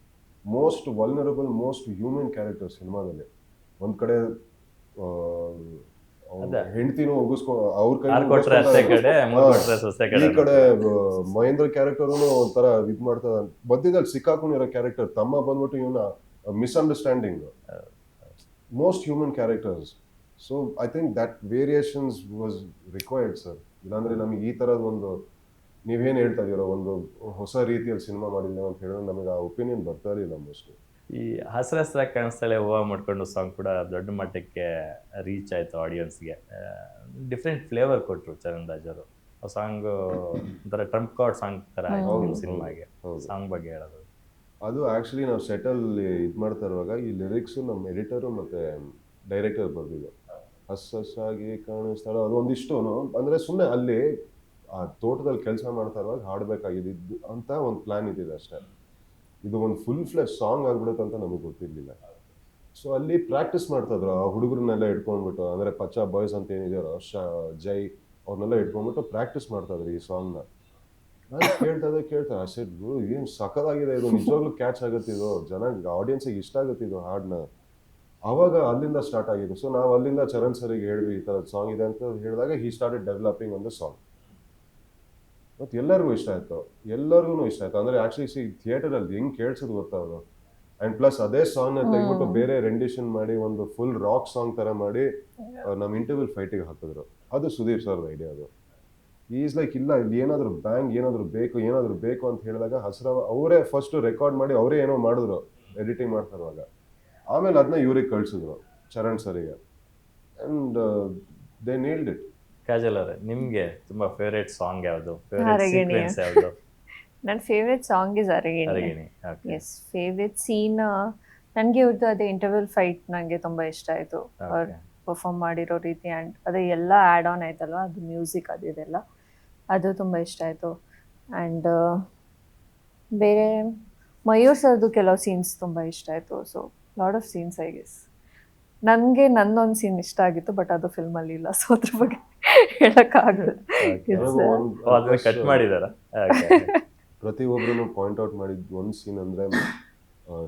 most vulnerable, most human character ಸಿನಿಮಾದಲ್ಲಿ. ಒಂದ್ ಕಡೆ ಹೆಂಡತಿನೂ ಒಗ್ಗಿಸ್ಕೊ ಅವ್ರ ಕೈ, ಈ ಕಡೆ ಮಹೇಂದ್ರ ಕ್ಯಾರೆಕ್ಟರ್ನು ಒಂಥರ ಇದ್ ಮಾಡ್ತದ, ಮಧ್ಯದಲ್ಲಿ ಸಿಕ್ಕಾಕೊಂಡಿರೋ ಕ್ಯಾರೆಕ್ಟರ್ ತಮ್ಮ ಬಂದ್ಬಿಟ್ಟು ಇವನ misunderstanding. Most human characters. So I think that variations was required sir. ಇಲ್ಲಾಂದ್ರೆ ನಮಗೆ ಈ ತರದ ಒಂದು ನೀವೇನು ಹೇಳ್ತಾ ಇದೀರೋ ಒಂದು ಹೊಸ ರೀತಿಯಲ್ಲಿ ಸಿನಿಮಾ ಮಾಡಿದ್ದೇವೆ ಅಂತ ಹೇಳಿದ್ರೆ ನಮಗೆ ಆ ಒಪಿನಿಯನ್ ಬರ್ತಾ ಇರಲಿಲ್ಲ ಮೋಸ್ಟ್ಲಿ. ಈ ಹಸಿರಾಗಿ ಕಾಣಿಸ್ತಾಳೆ ಹೂವು ಮಾಡ್ಕೊಂಡು ಸಾಂಗ್ ಕೂಡ ದೊಡ್ಡ ಮಟ್ಟಕ್ಕೆ ರೀಚ್ ಆಯಿತು ಆಡಿಯನ್ಸ್ಗೆ. ಡಿಫ್ರೆಂಟ್ ಫ್ಲೇವರ್ ಕೊಟ್ಟರು ಚರಣ್ ರಾಜ್ ಅವರು. ಆ ಸಾಂಗು ಒಂಥರ ಟ್ರಂಪ್ ಕಾರ್ಡ್ ಸಾಂಗ್ ಥರ ಆಯಿತು ಸಿನಿಮಾಗೆ. ಸಾಂಗ್ ಬಗ್ಗೆ ಹೇಳೋದು, ಅದು ಆ್ಯಕ್ಚುಲಿ ನಾವು ಸೆಟಲ್ಲಿ ಇದು ಮಾಡ್ತಾ ಇರುವಾಗ ಈ ಲಿರಿಕ್ಸು ನಮ್ಮ ಎಡಿಟರು ಮತ್ತು ಡೈರೆಕ್ಟರ್ ಬರೆದಿದ್ದು. ಹಸಾಗಿ ಕಾಣಿಸ್ತಾಳೆ ಅದು ಒಂದಿಷ್ಟು ಅಂದರೆ ಸುಮ್ಮನೆ ಅಲ್ಲಿ ಆ ತೋಟದಲ್ಲಿ ಕೆಲಸ ಮಾಡ್ತಾ ಇರುವಾಗ ಹಾಡಬೇಕಾಗಿದ್ದು ಅಂತ ಒಂದು ಪ್ಲ್ಯಾನ್ ಇದ್ದಿದೆ ಅಷ್ಟೇ. ಇದು ಒಂದು ಫುಲ್ ಫ್ಲೆಶ್ ಸಾಂಗ್ ಆಗ್ಬಿಡುತ್ತೆ ಅಂತ ನಮಗೆ ಗೊತ್ತಿರಲಿಲ್ಲ. ಸೊ ಅಲ್ಲಿ ಪ್ರಾಕ್ಟೀಸ್ ಮಾಡ್ತಾಯಿದ್ರು ಆ ಹುಡುಗರನ್ನೆಲ್ಲ ಇಟ್ಕೊಂಡ್ಬಿಟ್ಟು, ಅಂದರೆ ಪಚ್ಚಾ ಬಾಯ್ಸ್ ಅಂತ ಏನಿದೆಯೋ ಜೈ ಅವ್ರನ್ನೆಲ್ಲ ಇಟ್ಕೊಂಡ್ಬಿಟ್ಟು ಪ್ರಾಕ್ಟೀಸ್ ಮಾಡ್ತಾಯಿದ್ರು ಈ ಸಾಂಗ್ನ. ನಾನು ಕೇಳ್ತಾ ಸೆಟ್ ಏನು ಸಖತ್ತಾಗಿದೆ ಇದು, ನಿಜವಾಗ್ಲೂ ಕ್ಯಾಚ್ ಆಗುತ್ತೆ ಇದು, ಚೆನ್ನಾಗಿ ಆಡಿಯನ್ಸಿಗೆ ಇಷ್ಟ ಆಗುತ್ತೆ ಇದು ಹಾಡನ್ನ. ಆವಾಗ ಅಲ್ಲಿಂದ ಸ್ಟಾರ್ಟ್ ಆಗಿದ್ದು. ಸೊ ನಾವು ಅಲ್ಲಿಂದ ಚರಣ್ ಸರಿಗೆ ಹೇಳಿದ್ವಿ ಈ ಥರದ ಸಾಂಗ್ ಇದೆ ಅಂತ ಹೇಳಿದಾಗ he started developing on the song. ಮತ್ತು ಎಲ್ಲರಿಗೂ ಇಷ್ಟ ಆಯಿತು. ಅಂದರೆ ಆ್ಯಕ್ಚುಲಿ ಥಿಯೇಟರಲ್ಲಿ ಹೆಂಗೆ ಕೇಳಿಸೋದು ಗೊತ್ತಾಗೋದು. ಆ್ಯಂಡ್ ಪ್ಲಸ್ ಅದೇ ಸಾಂಗ್ನ ತೆಗೆದ್ಬಿಟ್ಟು ಬೇರೆ ರೆಂಡಿಷನ್ ಮಾಡಿ ಒಂದು ಫುಲ್ ರಾಕ್ ಸಾಂಗ್ ಥರ ಮಾಡಿ ನಮ್ಮ ಇಂಟರ್ವ್ಯೂಲ್ ಫೈಟಿಗೆ ಹಾಕಿದ್ರು. ಅದು ಸುದೀಪ್ ಸರ್ದು ಐಡಿಯಾ. ಅದು ಈಸ್ ಲೈಕ್ ಇಲ್ಲ ಇಲ್ಲಿ ಏನಾದರೂ ಬ್ಯಾಂಗ್ ಏನಾದರೂ ಬೇಕು ಅಂತ ಹೇಳಿದಾಗ ಅವರೇ ಫಸ್ಟ್ ರೆಕಾರ್ಡ್ ಮಾಡಿ ಅವರೇ ಏನೋ ಮಾಡಿದ್ರು ಎಡಿಟಿಂಗ್ ಮಾಡ್ತಾ ಇರುವಾಗ. ಆಮೇಲೆ ಅದನ್ನ ಇವ್ರಿಗೆ ಕಳಿಸಿದ್ರು ಚರಣ್ ಸರಿಗೆ. And they nailed it. Kajal ಅವರೇ, ನಿಮಗೆ ತುಂಬ ಫೇವ್ರೇಟ್ ಸಾಂಗ್ ಯಾವುದು? ಫೇವ್ರೇಟ್ ಸೀಕ್ವೆನ್ಸ್ ಯಾವುದು? ನನ್ನ favourite song is Aragini. Yes, favourite scene ನನಗೆ ಇವ್ರದ್ದು ಅದೇ ಇಂಟರ್ವಲ್ ಫೈಟ್ ನನಗೆ ತುಂಬ ಇಷ್ಟ ಆಯಿತು. ಅವ್ರು ಪರ್ಫಾರ್ಮ್ ಮಾಡಿರೋ ರೀತಿ ಆ್ಯಂಡ್ ಅದೇ ಎಲ್ಲ ಆ್ಯಡ್ ಆನ್ ಆಯ್ತಲ್ವ, ಅದು ಮ್ಯೂಸಿಕ್ ಅದೆಲ್ಲ ಅದು ತುಂಬ ಇಷ್ಟ ಆಯಿತು. ಆ್ಯಂಡ್ ಬೇರೆ ಮಯೂರ್ ಸರ್ದು ಕೆಲವು ಸೀನ್ಸ್ ತುಂಬ ಇಷ್ಟ ಆಯಿತು. So lot of scenes I guess. ನನಗೆ ನನ್ನೊಂದು ಸೀನ್ ಇಷ್ಟ ಆಗಿತ್ತು, ಬಟ್ ಅದು ಫಿಲ್ಮಲ್ಲಿ ಇಲ್ಲ, ಸೊ ಅದ್ರ ಬಗ್ಗೆ ಹೇಳೋಕ್ಕಾಗಲ್ಲ. ಕಟ್ ಮಾಡಿದಾರ. ಪ್ರತಿಯೊಬ್ಬರೂ ಪಾಯಿಂಟ್ ಔಟ್ ಮಾಡಿದ ಒಂದು ಸೀನ್ ಅಂದರೆ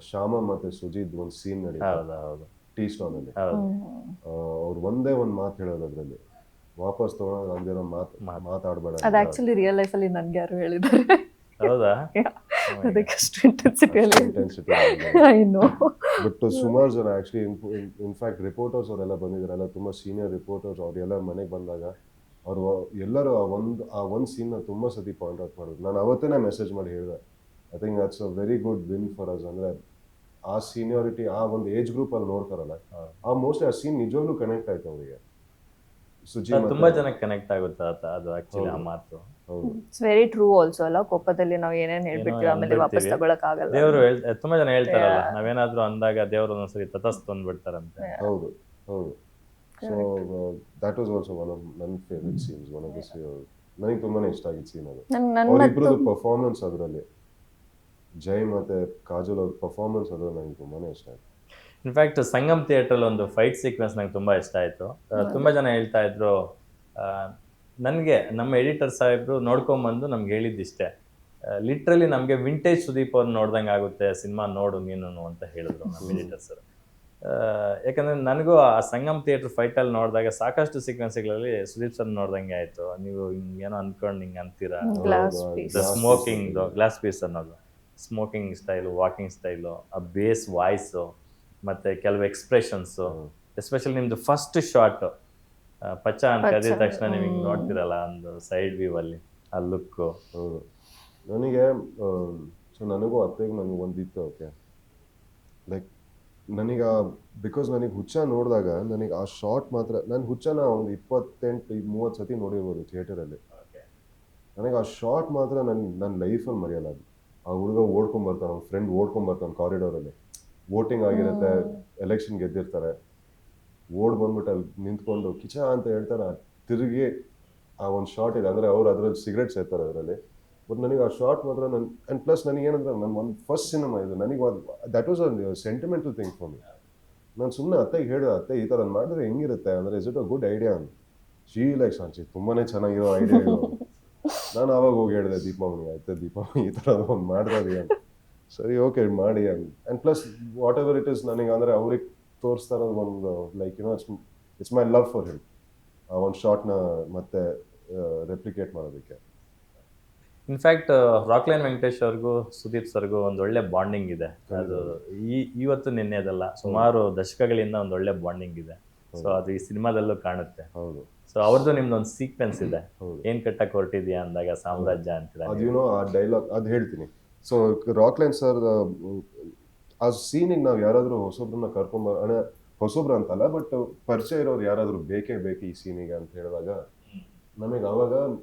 ಶ್ಯಾಮ ಮತ್ತು ಸುಜಿತ್ ಒಂದು ಸೀನ್ ನಡೀತಾ ಹೌದು ಟೀ ಸ್ಟಾಲಲ್ಲಿ. ಹೌದು ಅವ್ರು ಒಂದೇ ಒಂದು ಮಾತು ಹೇಳೋದು ಅದರಲ್ಲಿ, ವಾಪಸ್ ತೊಗೊಳೋದು ಅಂದಿರೋ ಮಾತಾಡಬೇಡ. ಅದು ಆಕ್ಚುಲಿ ರಿಯಲ್ ಲೈಫಲ್ಲಿ ನನ್ಗೆ ಯಾರು ಹೇಳಿದ್ದಾರೆ. ಹೌದಾ ಅದಕ್ಕೆ ಅಷ್ಟು ಇಂಟೆನ್ಸಿಟಿಯಲ್ಲಿ ಇಂಟೆನ್ಸಿಟಿ. I know. ಬಟ್ ಸುಮಾರು ಜನ ಆ್ಯಕ್ಚುಲಿ ಇನ್ಫ್ಯಾಕ್ಟ್ ರಿಪೋರ್ಟರ್ಸ್ ಅವರೆಲ್ಲ ಬಂದಿದ್ದಾರಲ್ಲ, ತುಂಬ ಸೀನಿಯರ್ ರಿಪೋರ್ಟರ್ಸ್, ಅವರೆಲ್ಲ ಮನೆಗೆ ಬಂದಾಗ ಅವರು ಎಲ್ಲರೂ ಆ ಒಂದು ಸೀನ್ನ ತುಂಬ ಸತಿ ಪಾಯಿಂಟ್ ಔಟ್ ಮಾಡಿದ್ರು. ನಾನು ಅವತ್ತೇ ಮೆಸೇಜ್ ಮಾಡಿ ಹೇಳಿದೆ, I think that's a very good win for us. ಅಂದರೆ ಆ ಸೀನಿಯಾರಿಟಿ ಆ ಒಂದು ಏಜ್ ಗ್ರೂಪಲ್ಲಿ ನೋಡ್ತಾರಲ್ಲ, ಆ ಮೋಸ್ಟ್ಲಿ ಆ ಸೀನ್ ನಿಜವಾಗ್ಲೂ ಕನೆಕ್ಟ್ ಆಯ್ತು ಅವರಿಗೆ. ಸುಜಿ ತುಂಬಾ ಜನಕ್ಕೆ ಕನೆಕ್ಟ್ ಆಗುತ್ತೆ ಅದು ಆಕ್ಚುಲಿ ಆ ಮಾತು. ಹೌದು, ಇಟ್ಸ್ ವೆರಿ ಟ್ರೂ ಆಲ್ಸೋ ಅಲ್ಲ. ಕೋಪದಲ್ಲಿ ನಾವು ಏನೇನು ಹೇಳ್ಬಿಡ್ತೀವಿ ಆಮೇಲೆ ವಾಪಸ್ ತಗೊಳಕ್ ಆಗಲ್ಲ. ದೇವ್ರು ತುಂಬಾ ಜನ ಹೇಳ್ತಾರಲ್ಲ, ನಾವೇನಾದ್ರೂ ಅಂದಾಗ ದೇವ್ರು ಒಂದೊಂದ್ಸರಿ ತತಸ್ತು ಅಂದ್ಬಿಡ್ತಾರಂತೆ. ಹೌದು ಹೌದು. So that was also one of ನನ್ನ favourite scenes. One of the ನನಗೆ ತುಂಬಾನೇ ಇಷ್ಟ ಆಗಿದ್ದ ಸೀನ್ ಅದು. ಅವರಿಬ್ಬರದ್ದು ಪರ್ಫಾರ್ಮೆನ್ಸ್ ಅದರಲ್ಲಿ, ಜೈ ಮತ್ತೆ ಕಾಜಲ್ ಅವ್ರ ಪರ್ಫಾರ್ಮೆನ್ಸ್ ಅದು ನನಗೆ ತುಂಬಾನೇ ಇಷ್ಟ ಆಯ್ತು. ಇನ್ಫ್ಯಾಕ್ಟ್ ಸಂಗಮ್ ಥಿಯೇಟರ್ ಒಂದು ಫೈಟ್ ಸೀಕ್ವೆನ್ಸ್ ನಂಗೆ ತುಂಬಾ ಇಷ್ಟ ಆಯ್ತು. ತುಂಬಾ ಜನ ಹೇಳ್ತಾ ಇದ್ರು, ನನಗೆ ನಮ್ಮ ಎಡಿಟರ್ ಸಾಹೇಬ್ರು ನೋಡ್ಕೊಂಬಂದು ನಮ್ಗೆ ಹೇಳಿದ್ದಿಷ್ಟೇ, ಲಿಟ್ರಲಿ ನಮಗೆ ವಿಂಟೇಜ್ ಸುದೀಪ್ ಅವ್ರು ನೋಡ್ದಂಗೆ ಆಗುತ್ತೆ ಸಿನಿಮಾ ನೋಡು ನೀನು ಅಂತ ಹೇಳಿದ್ರು ನಮ್ಮ ಎಡಿಟರ್ ಸರ್. ಯಾಕಂದ್ರೆ ನನಗೂ ಆ ಸಂಗಮ್ ಥಿಯೇಟರ್ ಫೈಟಲ್ಲಿ ನೋಡಿದಾಗ ಸಾಕಷ್ಟು ಸೀಕ್ವೆನ್ಸ್ಗಳಲ್ಲಿ ಸುದೀಪ್ ಸರ್ ನೋಡ್ದಂಗೆ ಆಯ್ತು. ನೀವು ಹಿಂಗೇನೋ ಅನ್ಕೊಂಡು ಹಿಂಗೆ ಅಂತೀರಾ, ಸ್ಮೋಕಿಂಗ್ ಗ್ಲಾಸ್ ಪೀಸ್ ಅನ್ನೋದು, ಸ್ಮೋಕಿಂಗ್ ಸ್ಟೈಲು, ವಾಕಿಂಗ್ ಸ್ಟೈಲು, ಆ ಬೇಸ್ ವಾಯ್ಸು, ಮತ್ತು ಕೆಲವು ಎಕ್ಸ್ಪ್ರೆಷನ್ಸು, ಎಸ್ಪೆಷಲಿ ನಿಮ್ಮದು ಫಸ್ಟ್ ಶಾಟ್ ಪಚ್ಚ ಅಂತ ಕರೆದ ತಕ್ಷಣ ನೀವು ಹಿಂಗೆ ನೋಡ್ತಿರಲ್ಲ ಒಂದು ಸೈಡ್ ವ್ಯೂ ಅಲ್ಲಿ, ಆ ಲುಕ್ಕು. ಹೌದು, ನನಗೆ ಸೊ ನನಗೂ ಅತ್ತೆಗೂ ನನಗೆ ಒಂದಿತ್ತು. ಓಕೆ, ಲೈಕ್ ನನಗೆ ಬಿಕಾಸ್ ನನಗೆ ಹುಚ್ಚ ನೋಡಿದಾಗ ನನಗೆ ಆ ಶಾರ್ಟ್ ಮಾತ್ರ, ನಾನು ಹುಚ್ಚನ ಒಂದು 28-30 ಸತಿ ನೋಡಿರ್ಬೋದು ಥಿಯೇಟರಲ್ಲಿ. ನನಗೆ ಆ ಶಾರ್ಟ್ ಮಾತ್ರ ನನ್ನ ಲೈಫಲ್ಲಿ ಮರೆಯಲ್ಲ. ಅದು ಆ ಹುಡುಗ ಓಡ್ಕೊಂಬರ್ತಾನೆ, ಅವ್ನ ಫ್ರೆಂಡ್ ಓಡ್ಕೊಂಬರ್ತಾನೆ ಕಾರಿಡೋರಲ್ಲಿ, ವೋಟಿಂಗ್ ಆಗಿರುತ್ತೆ, ಎಲೆಕ್ಷನ್ ಗೆದ್ದಿರ್ತಾರೆ, ಓಡ್ ಬಂದ್ಬಿಟ್ಟು ಅಲ್ಲಿ ನಿಂತ್ಕೊಂಡು ಕಿಚ ಅಂತ ಹೇಳ್ತಾರೆ, ತಿರುಗಿ ಆ ಒಂದು ಶಾರ್ಟ್ ಇದೆ. ಅಂದರೆ ಅವ್ರು ಅದರಲ್ಲಿ ಸಿಗರೇಟ್ ಸೇರ್ತಾರೆ ಅದರಲ್ಲಿ. ಬಟ್ ನನಗೆ ಆ ಶಾರ್ಟ್ ಮಾತ್ರ ಆ್ಯಂಡ್ ಪ್ಲಸ್ ನನಗೇನಂದ್ರೆ ನನ್ನ ಒಂದು ಫಸ್ಟ್ ಸಿನಿಮಾ ಇದು, ನನಗೆ that was a sentimental thing for me. ನಾನು ಸುಮ್ಮನೆ ಅತ್ತೆಗೆ ಹೇಳಿದೆ, ಅತ್ತೆ ಈ ಥರ ಮಾಡಿದ್ರೆ ಹೆಂಗಿರುತ್ತೆ ಅಂದರೆ, is it a good idea ಅಂತ. ಶೀ ಲೈಕ್ ಸಾಂಚಿ ತುಂಬಾ ಚೆನ್ನಾಗಿರೋ ಐಡಿಯಾ ಇದು. ನಾನು ಆವಾಗ ಹೋಗಿ ಹೇಳಿದೆ ದೀಪಾವಳಿ, ಆಯ್ತು ದೀಪಾವಳಿ ಈ ಥರ ಒಂದು ಮಾಡ್ತಾ ಇದೀಯ ಅಂತ. ಸರಿ ಓಕೆ ಮಾಡಿ and plus what ever it is, ನನಗೆ ಅಂದರೆ ಅವ್ರಿಗೆ ತೋರಿಸ್ತಾ ಇರೋದು ಒಂದು like it's my love for him, ಆ ಒಂದು ಶಾರ್ಟ್ನ ಮತ್ತೆ ರೆಪ್ಲಿಕೇಟ್ ಮಾಡೋದಕ್ಕೆ. ಇನ್ಫ್ಯಾಕ್ಟ್ ರಾಕ್ಲೈನ್ ವೆಂಕಟೇಶ್ ಅವ್ರಿಗೂ ಸುದೀಪ್ ಸರ್ಗೂ ಒಂದು ಒಳ್ಳೆ ಬಾಂಡಿಂಗ್ ಇದೆ. ಅದು ಇವತ್ತು ನಿನ್ನೆದಲ್ಲ, ಸುಮಾರು ದಶಕಗಳಿಂದ ಒಂದು ಒಳ್ಳೆ ಬಾಂಡಿಂಗ್ ಇದೆ. ಸೊ ಅದು ಈ ಸಿನಿಮಾದಲ್ಲೂ ಕಾಣುತ್ತೆ. ಹೌದು. ಸೊ ಅವ್ರದ್ದು ನಿಮ್ದೊಂದು ಸೀಕ್ವೆನ್ಸ್ ಇದೆ, ಏನ್ ಕಟ್ಟಕ್ಕೆ ಹೊರಟಿದ್ಯಾ ಅಂದಾಗ ಸಾಮ್ರಾಜ್ಯ ಅಂತೀರ. ಅದೇನೋ ಆ ಡೈಲಾಗ್ ಅದು ಹೇಳ್ತೀನಿ. ಸೊ ರಾಕ್ಲೈನ್ ಸರ್ ಆ ಸೀನಿಗೆ ನಾವು ಯಾರಾದರೂ ಹೊಸೊಬ್ರನ್ನ ಕರ್ಕೊಂಬ, ಹೊಸೊಬ್ರು ಅಂತಲ್ಲ ಬಟ್ ಪರಿಚಯ ಇರೋರು ಯಾರಾದರೂ ಬೇಕೇ ಬೇಕು ಈ ಸೀನಿಗೆ ಅಂತ ಹೇಳಿದಾಗ ನಮಗೆ ಆವಾಗ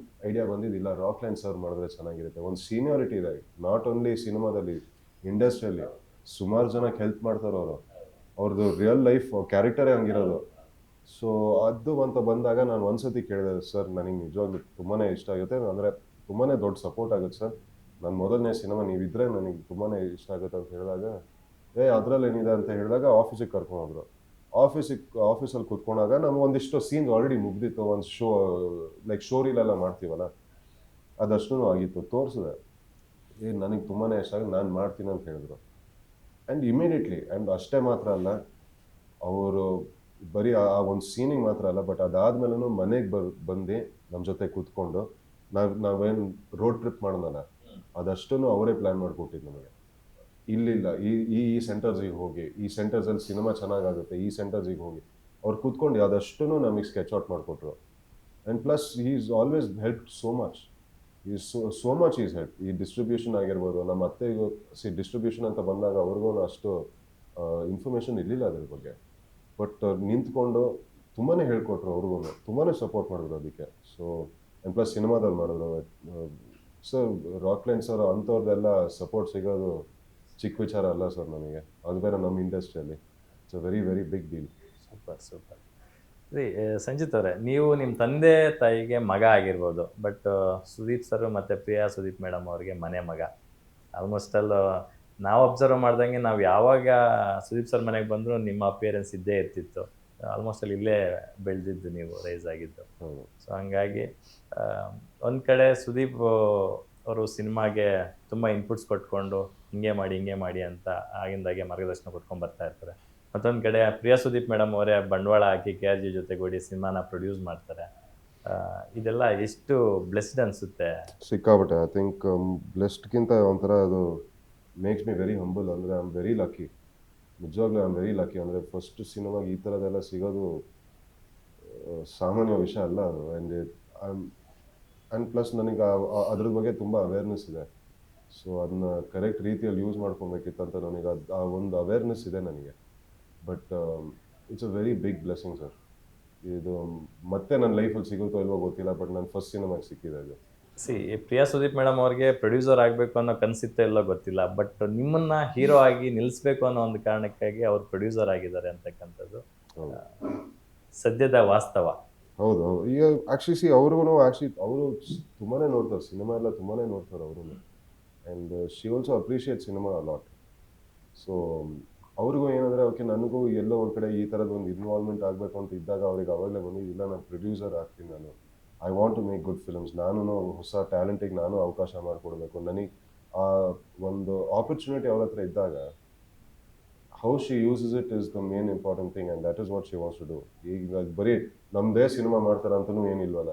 ಐಡಿಯಾ ಬಂದಿದ್ದಿಲ್ಲ, ರಾಕ್ಲೈನ್ ಸರ್ ಮಾಡಿದ್ರೆ ಚೆನ್ನಾಗಿರುತ್ತೆ. ಒಂದು ಸೀನಿಯಾರಿಟಿ ಇದೆ, ನಾಟ್ ಓನ್ಲಿ ಸಿನಿಮಾದಲ್ಲಿ, ಇಂಡಸ್ಟ್ರಿಯಲ್ಲಿ ಸುಮಾರು ಜನಕ್ಕೆ ಹೆಲ್ಪ್ ಮಾಡ್ತಾರೆ ಅವರು. ಅವ್ರದ್ದು ರಿಯಲ್ ಲೈಫ್ ಕ್ಯಾರೆಕ್ಟರೇ ಹಂಗಿರೋದು. ಸೊ ಅದು ಅಂತ ಬಂದಾಗ ನಾನು ಒಂದ್ಸತಿ ಕೇಳಿದೆ, ಸರ್ ನನಗೆ ನಿಜವಾಗ್ಲೂ ತುಂಬಾ ಇಷ್ಟ ಆಗುತ್ತೆ, ಅಂದರೆ ತುಂಬಾ ದೊಡ್ಡ ಸಪೋರ್ಟ್ ಆಗುತ್ತೆ ಸರ್, ನನ್ನ ಮೊದಲನೇ ಸಿನಿಮಾ ನೀವಿದ್ರೆ ನನಗೆ ತುಂಬಾ ಇಷ್ಟ ಆಗುತ್ತೆ ಅಂತ ಹೇಳಿದಾಗ, ಅದರಲ್ಲಿ ಏನಿದೆ ಅಂತ ಹೇಳಿದಾಗ ಆಫೀಸಿಗೆ ಕರ್ಕೊಂಡೋದ್ರು. ಆಫೀಸಲ್ಲಿ ಕೂತ್ಕೊಂಡಾಗ ನಮ್ಗೆ ಒಂದಿಷ್ಟು ಸೀನ್ಸ್ ಆಲ್ರೆಡಿ ಮುಗ್ದಿತ್ತು. ಒಂದು ಲೈಕ್ ಶೋರಿಲೆಲ್ಲ ಮಾಡ್ತೀವಲ್ಲ, ಅದಷ್ಟು ಆಗಿತ್ತು. ತೋರಿಸಿದೆ, ನನಗೆ ತುಂಬಾ ಇಷ್ಟ ಆಗಿ ನಾನು ಮಾಡ್ತೀನಿ ಅಂತ ಹೇಳಿದ್ರು. ಆ್ಯಂಡ್ ಇಮಿಡಿಯೇಟ್ಲಿ, ಆ್ಯಂಡ್ ಅಷ್ಟೇ ಮಾತ್ರ ಅಲ್ಲ, ಅವರು ಬರೀ ಆ ಒಂದು ಸೀನಿಗೆ ಮಾತ್ರ ಅಲ್ಲ, ಬಟ್ ಅದಾದ್ಮೇಲೂ ಮನೆಗೆ ಬಂದು ನಮ್ಮ ಜೊತೆ ಕೂತ್ಕೊಂಡು ನಾವೇನು ರೋಡ್ ಟ್ರಿಪ್ ಮಾಡೋಣಲ್ಲ, ಅದಷ್ಟು ಅವರೇ ಪ್ಲ್ಯಾನ್ ಮಾಡಿಕೊಟ್ಟಿದ್ದು ನಮಗೆ. ಇಲ್ಲಿಲ್ಲ, ಈ ಸೆಂಟರ್ಸಿಗೆ ಹೋಗಿ, ಈ ಸೆಂಟರ್ಸಲ್ಲಿ ಸಿನಿಮಾ ಚೆನ್ನಾಗಾಗುತ್ತೆ, ಈ ಸೆಂಟರ್ಸಿಗೆ ಹೋಗಿ ಅವ್ರು ಕೂತ್ಕೊಂಡು ಅದಷ್ಟು ನಮಗೆ ಸ್ಕೆಚ್ ಔಟ್ ಮಾಡಿಕೊಟ್ರು. And plus he is always help so much, so much is help. ಈ ಡಿಸ್ಟ್ರಿಬ್ಯೂಷನ್ ಆಗಿರ್ಬೋದು, ನಮ್ಮ ಅತ್ತೆಗೂ ಡಿಸ್ಟ್ರಿಬ್ಯೂಷನ್ ಅಂತ ಬಂದಾಗ ಅವ್ರಿಗೂ ಅಷ್ಟು ಇನ್ಫಾರ್ಮೇಷನ್ ಇರಲಿಲ್ಲ ಅದ್ರ ಬಗ್ಗೆ. ಬಟ್ ನಿಂತ್ಕೊಂಡು ತುಂಬಾ ಹೇಳ್ಕೊಟ್ರು, ಅವ್ರಿಗೂ ತುಂಬಾ ಸಪೋರ್ಟ್ ಮಾಡಿದ್ರು ಅದಕ್ಕೆ. ಸೊ ಆ್ಯಂಡ್ ಪ್ಲಸ್ ಸಿನಿಮಾದಲ್ಲಿ ಮಾಡಿದ್ರು. ಸರ್ ರಾಕ್ಲೈನ್ ಸರ್ ಅಂಥವ್ರದ್ದೆಲ್ಲ ಸಪೋರ್ಟ್ ಸಿಗೋದು ಚಿಕ್ಕ ವಿಚಾರ ಅಲ್ಲ ಸರ್ ನನಗೆ, ಅದು ಬೇರೆ ನಮ್ಮ ಇಂಡಸ್ಟ್ರಿಯಲ್ಲಿ. It's a very very big deal. Super super. ಸರಿ ಸಂಜಿತ್ ಅವರೇ, ನೀವು ನಿಮ್ಮ ತಂದೆ ತಾಯಿಗೆ ಮಗ ಆಗಿರ್ಬೋದು, ಬಟ್ ಸುದೀಪ್ ಸರ್ ಮತ್ತು ಪ್ರಿಯಾ ಸುದೀಪ್ ಮೇಡಮ್ ಅವ್ರಿಗೆ ಮನೆ ಮಗ. ಆಲ್ಮೋಸ್ಟ್ ಅಲ್ಲಿ ನಾವು ಅಬ್ಸರ್ವ್ ಮಾಡ್ದಂಗೆ ನಾವು ಯಾವಾಗ ಸುದೀಪ್ ಸರ್ ಮನೆಗೆ ಬಂದರೂ ನಿಮ್ಮ ಅಪಿಯರೆನ್ಸ್ ಇದ್ದೇ ಇರ್ತಿತ್ತು. ಆಲ್ಮೋಸ್ಟ್ ಅಲ್ಲಿ ಇಲ್ಲೇ ಬೆಳೆದಿದ್ದು ನೀವು, ರೈಸ್ ಆಗಿದ್ದು. ಸೊ ಹಂಗಾಗಿ ಒಂದು ಕಡೆ ಸುದೀಪ್ ಅವರು ಸಿನಿಮಾಗೆ ತುಂಬ ಇನ್ಪುಟ್ಸ್ ಕೊಟ್ಕೊಂಡು ಹಿಂಗೆ ಮಾಡಿ ಅಂತ ಆಗಿಂದಾಗೆ ಮಾರ್ಗದರ್ಶನ ಕೊಟ್ಕೊಂಡು ಬರ್ತಾ ಇರ್ತಾರೆ. ಮತ್ತೊಂದು ಕಡೆ ಪ್ರಿಯಾ ಸುದೀಪ್ ಮೇಡಮ್ ಅವರೇ ಬಂಡವಾಳ ಹಾಕಿ KRG ಜೊತೆಗೂಡಿ ಸಿನಿಮಾನ ಪ್ರೊಡ್ಯೂಸ್ ಮಾಡ್ತಾರೆ. ಇದೆಲ್ಲ ಎಷ್ಟು ಬ್ಲೆಸ್ಡ್ ಅನಿಸುತ್ತೆ. ಸಿಕ್ಕಾಪಟ್ಟೆ. ಐ ಥಿಂಕ್ ಬ್ಲೆಸ್ಡ್ಗಿಂತ ಒಂಥರ ಅದು ಮೇಕ್ಸ್ ಮಿ ವೆರಿ ಹಂಬಲ್. ಅಂದರೆ ಐ ಆಮ್ ವೆರಿ ಲಕ್ಕಿ. ನಿಜವಾಗ್ಲೂ ಐ ಆಮ್ ವೆರಿ ಲಕ್ಕಿ. ಅಂದರೆ ಫಸ್ಟ್ ಸಿನಿಮಾಗೆ ಈ ಥರದ್ದೆಲ್ಲ ಸಿಗೋದು ಸಾಮಾನ್ಯ ವಿಷಯ ಅಲ್ಲ ಅದು. ಆ್ಯಂಡ್ ಪ್ಲಸ್ ನನಗೆ ಅದ್ರ ಬಗ್ಗೆ ತುಂಬ ಅವೇರ್ನೆಸ್ ಇದೆ. ಸೊ ಅದನ್ನ ಕರೆಕ್ಟ್ ರೀತಿಯಲ್ಲಿ ಯೂಸ್ ಮಾಡ್ಕೊಬೇಕಿತ್ತಂತ ನನಗೆ ಆ ಒಂದು ಅವೇರ್ನೆಸ್ ಇದೆ ನನಗೆ. But it's a very big blessing sir. ಇದು ಮತ್ತೆ ನನ್ನ ಲೈಫಲ್ಲಿ ಸಿಗುತ್ತೋ ಇಲ್ವೋ ಗೊತ್ತಿಲ್ಲ, ಬಟ್ ನನ್ನ ಫಸ್ಟ್ ಸಿನಿಮಾಗೆ ಸಿಕ್ಕಿದೆ ಅದು. ಪ್ರಿಯಾ ಸುದೀಪ್ ಮೇಡಮ್ ಅವ್ರಿಗೆ ಪ್ರೊಡ್ಯೂಸರ್ ಆಗಬೇಕು ಅನ್ನೋ ಕನಸಿತ್ತೋ ಇಲ್ಲೋ ಗೊತ್ತಿಲ್ಲ, ಬಟ್ ನಿಮ್ಮನ್ನ ಹೀರೋ ಆಗಿ ನಿಲ್ಲಿಸ್ಬೇಕು ಅನ್ನೋ ಒಂದು ಕಾರಣಕ್ಕಾಗಿ ಅವ್ರು ಪ್ರೊಡ್ಯೂಸರ್ ಆಗಿದ್ದಾರೆ ಅಂತಕ್ಕಂಥದ್ದು ಹೌದು ಸದ್ಯದ ವಾಸ್ತವ. ಹೌದು ಹೌದು. ಈಗ ಆ್ಯಕ್ಚುಲಿ ಅವರು ತುಂಬಾ ನೋಡ್ತಾರೆ ಸಿನಿಮಾ ಎಲ್ಲ, ತುಂಬಾ ನೋಡ್ತಾರೆ ಅವರು. And she also appreciate cinema lot. So ಅವ್ರಿಗೂ ಏನಂದರೆ ಓಕೆ ನನಗೂ ಎಲ್ಲೋ ಒಂದು ಕಡೆ ಈ ಥರದ್ದು ಒಂದು ಇನ್ವಾಲ್ವ್ಮೆಂಟ್ ಆಗಬೇಕು ಅಂತ ಇದ್ದಾಗ ಅವ್ರಿಗೆ ಅವಾಗಲೇ ಬಂದಿದ್ದಿಲ್ಲ, ನಾನು ಪ್ರೊಡ್ಯೂಸರ್ ಆಗ್ತೀನಿ, ನಾನು I want to make good films, ನಾನು ಹೊಸ ಟ್ಯಾಲೆಂಟಿಗೆ ನಾನು ಅವಕಾಶ ಮಾಡಿಕೊಡ್ಬೇಕು. ನನಗೆ ಆ ಒಂದು ಆಪರ್ಚುನಿಟಿ ಅವ್ರ ಹತ್ರ ಇದ್ದಾಗ how she uses it is the main important thing, and that is what she wants to do. ಈಗ ಬರೀ ನಮ್ಮದೇ ಸಿನಿಮಾ ಮಾಡ್ತಾರೆ ಅಂತಲೂ ಏನಿಲ್ವಲ್ಲ.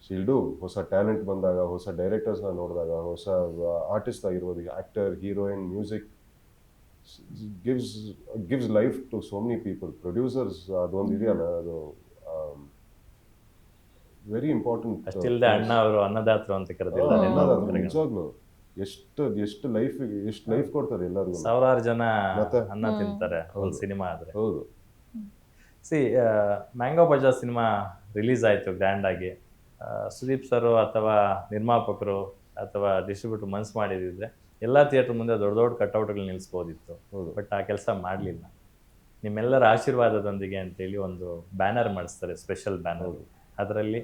ಶೀಲ್ ಡೂ. ಹೊಸ ಟ್ಯಾಲೆಂಟ್ ಬಂದಾಗ, ಹೊಸ ಡೈರೆಕ್ಟರ್ಸ್ನ ನೋಡಿದಾಗ, ಹೊಸ ಆರ್ಟಿಸ್ಟ್ ಆಗಿರ್ಬೋದು, actor, heroine, music gives life to so many people. Producers ಅದೊಂದು ಇದೆಯಲ್ಲ, ಅದು ವೆರಿ ಇಂಪಾರ್ಟೆಂಟ್. ಅಷ್ಟಿಲ್ಲದೆ ಅಣ್ಣ ಅವರು ಅನ್ನದಾತರು ಅಂತ ಕರೆದಿದ್ದಾರೆ. ನಿಜವಾಗ್ಲು ಎಷ್ಟು ಲೈಫ್ ಕೊಡ್ತಾರೆ ಎಲ್ಲರಿಗೂ. ಸಾವಿರಾರು ಜನ ಮತ್ತೆ? ಅನ್ನ ತಿಂತಾರೆ ಒಂದು ಸಿನಿಮಾ ಆದ್ರೆ. ಹೌದು. ಮ್ಯಾಂಗೋ ಬಜಾರ್ ಸಿನಿಮಾ ರಿಲೀಸ್ ಆಯಿತು ಗ್ರ್ಯಾಂಡ್ ಆಗಿ. ಸುದೀಪ್ ಸರ್ ಅಥವಾ ನಿರ್ಮಾಪಕರು ಅಥವಾ ಡಿಸ್ಟ್ರಿಬ್ಯೂಟರ್ ಮನ್ಸು ಮಾಡಿದ್ರೆ ಎಲ್ಲ ಥಿಯೇಟರ್ ಮುಂದೆ ದೊಡ್ಡ ದೊಡ್ಡ ಕಟ್ಔಟ್ಗಳು ನಿಲ್ಲಿಸ್ಬೋದಿತ್ತು. ಬಟ್ ಆ ಕೆಲಸ ಮಾಡಲಿಲ್ಲ. ನಿಮ್ಮೆಲ್ಲರ ಆಶೀರ್ವಾದದೊಂದಿಗೆ ಅಂತೇಳಿ ಒಂದು ಬ್ಯಾನರ್ ಮಾಡಿಸ್ತಾರೆ, ಸ್ಪೆಷಲ್ ಬ್ಯಾನರ್. ಅದರಲ್ಲಿ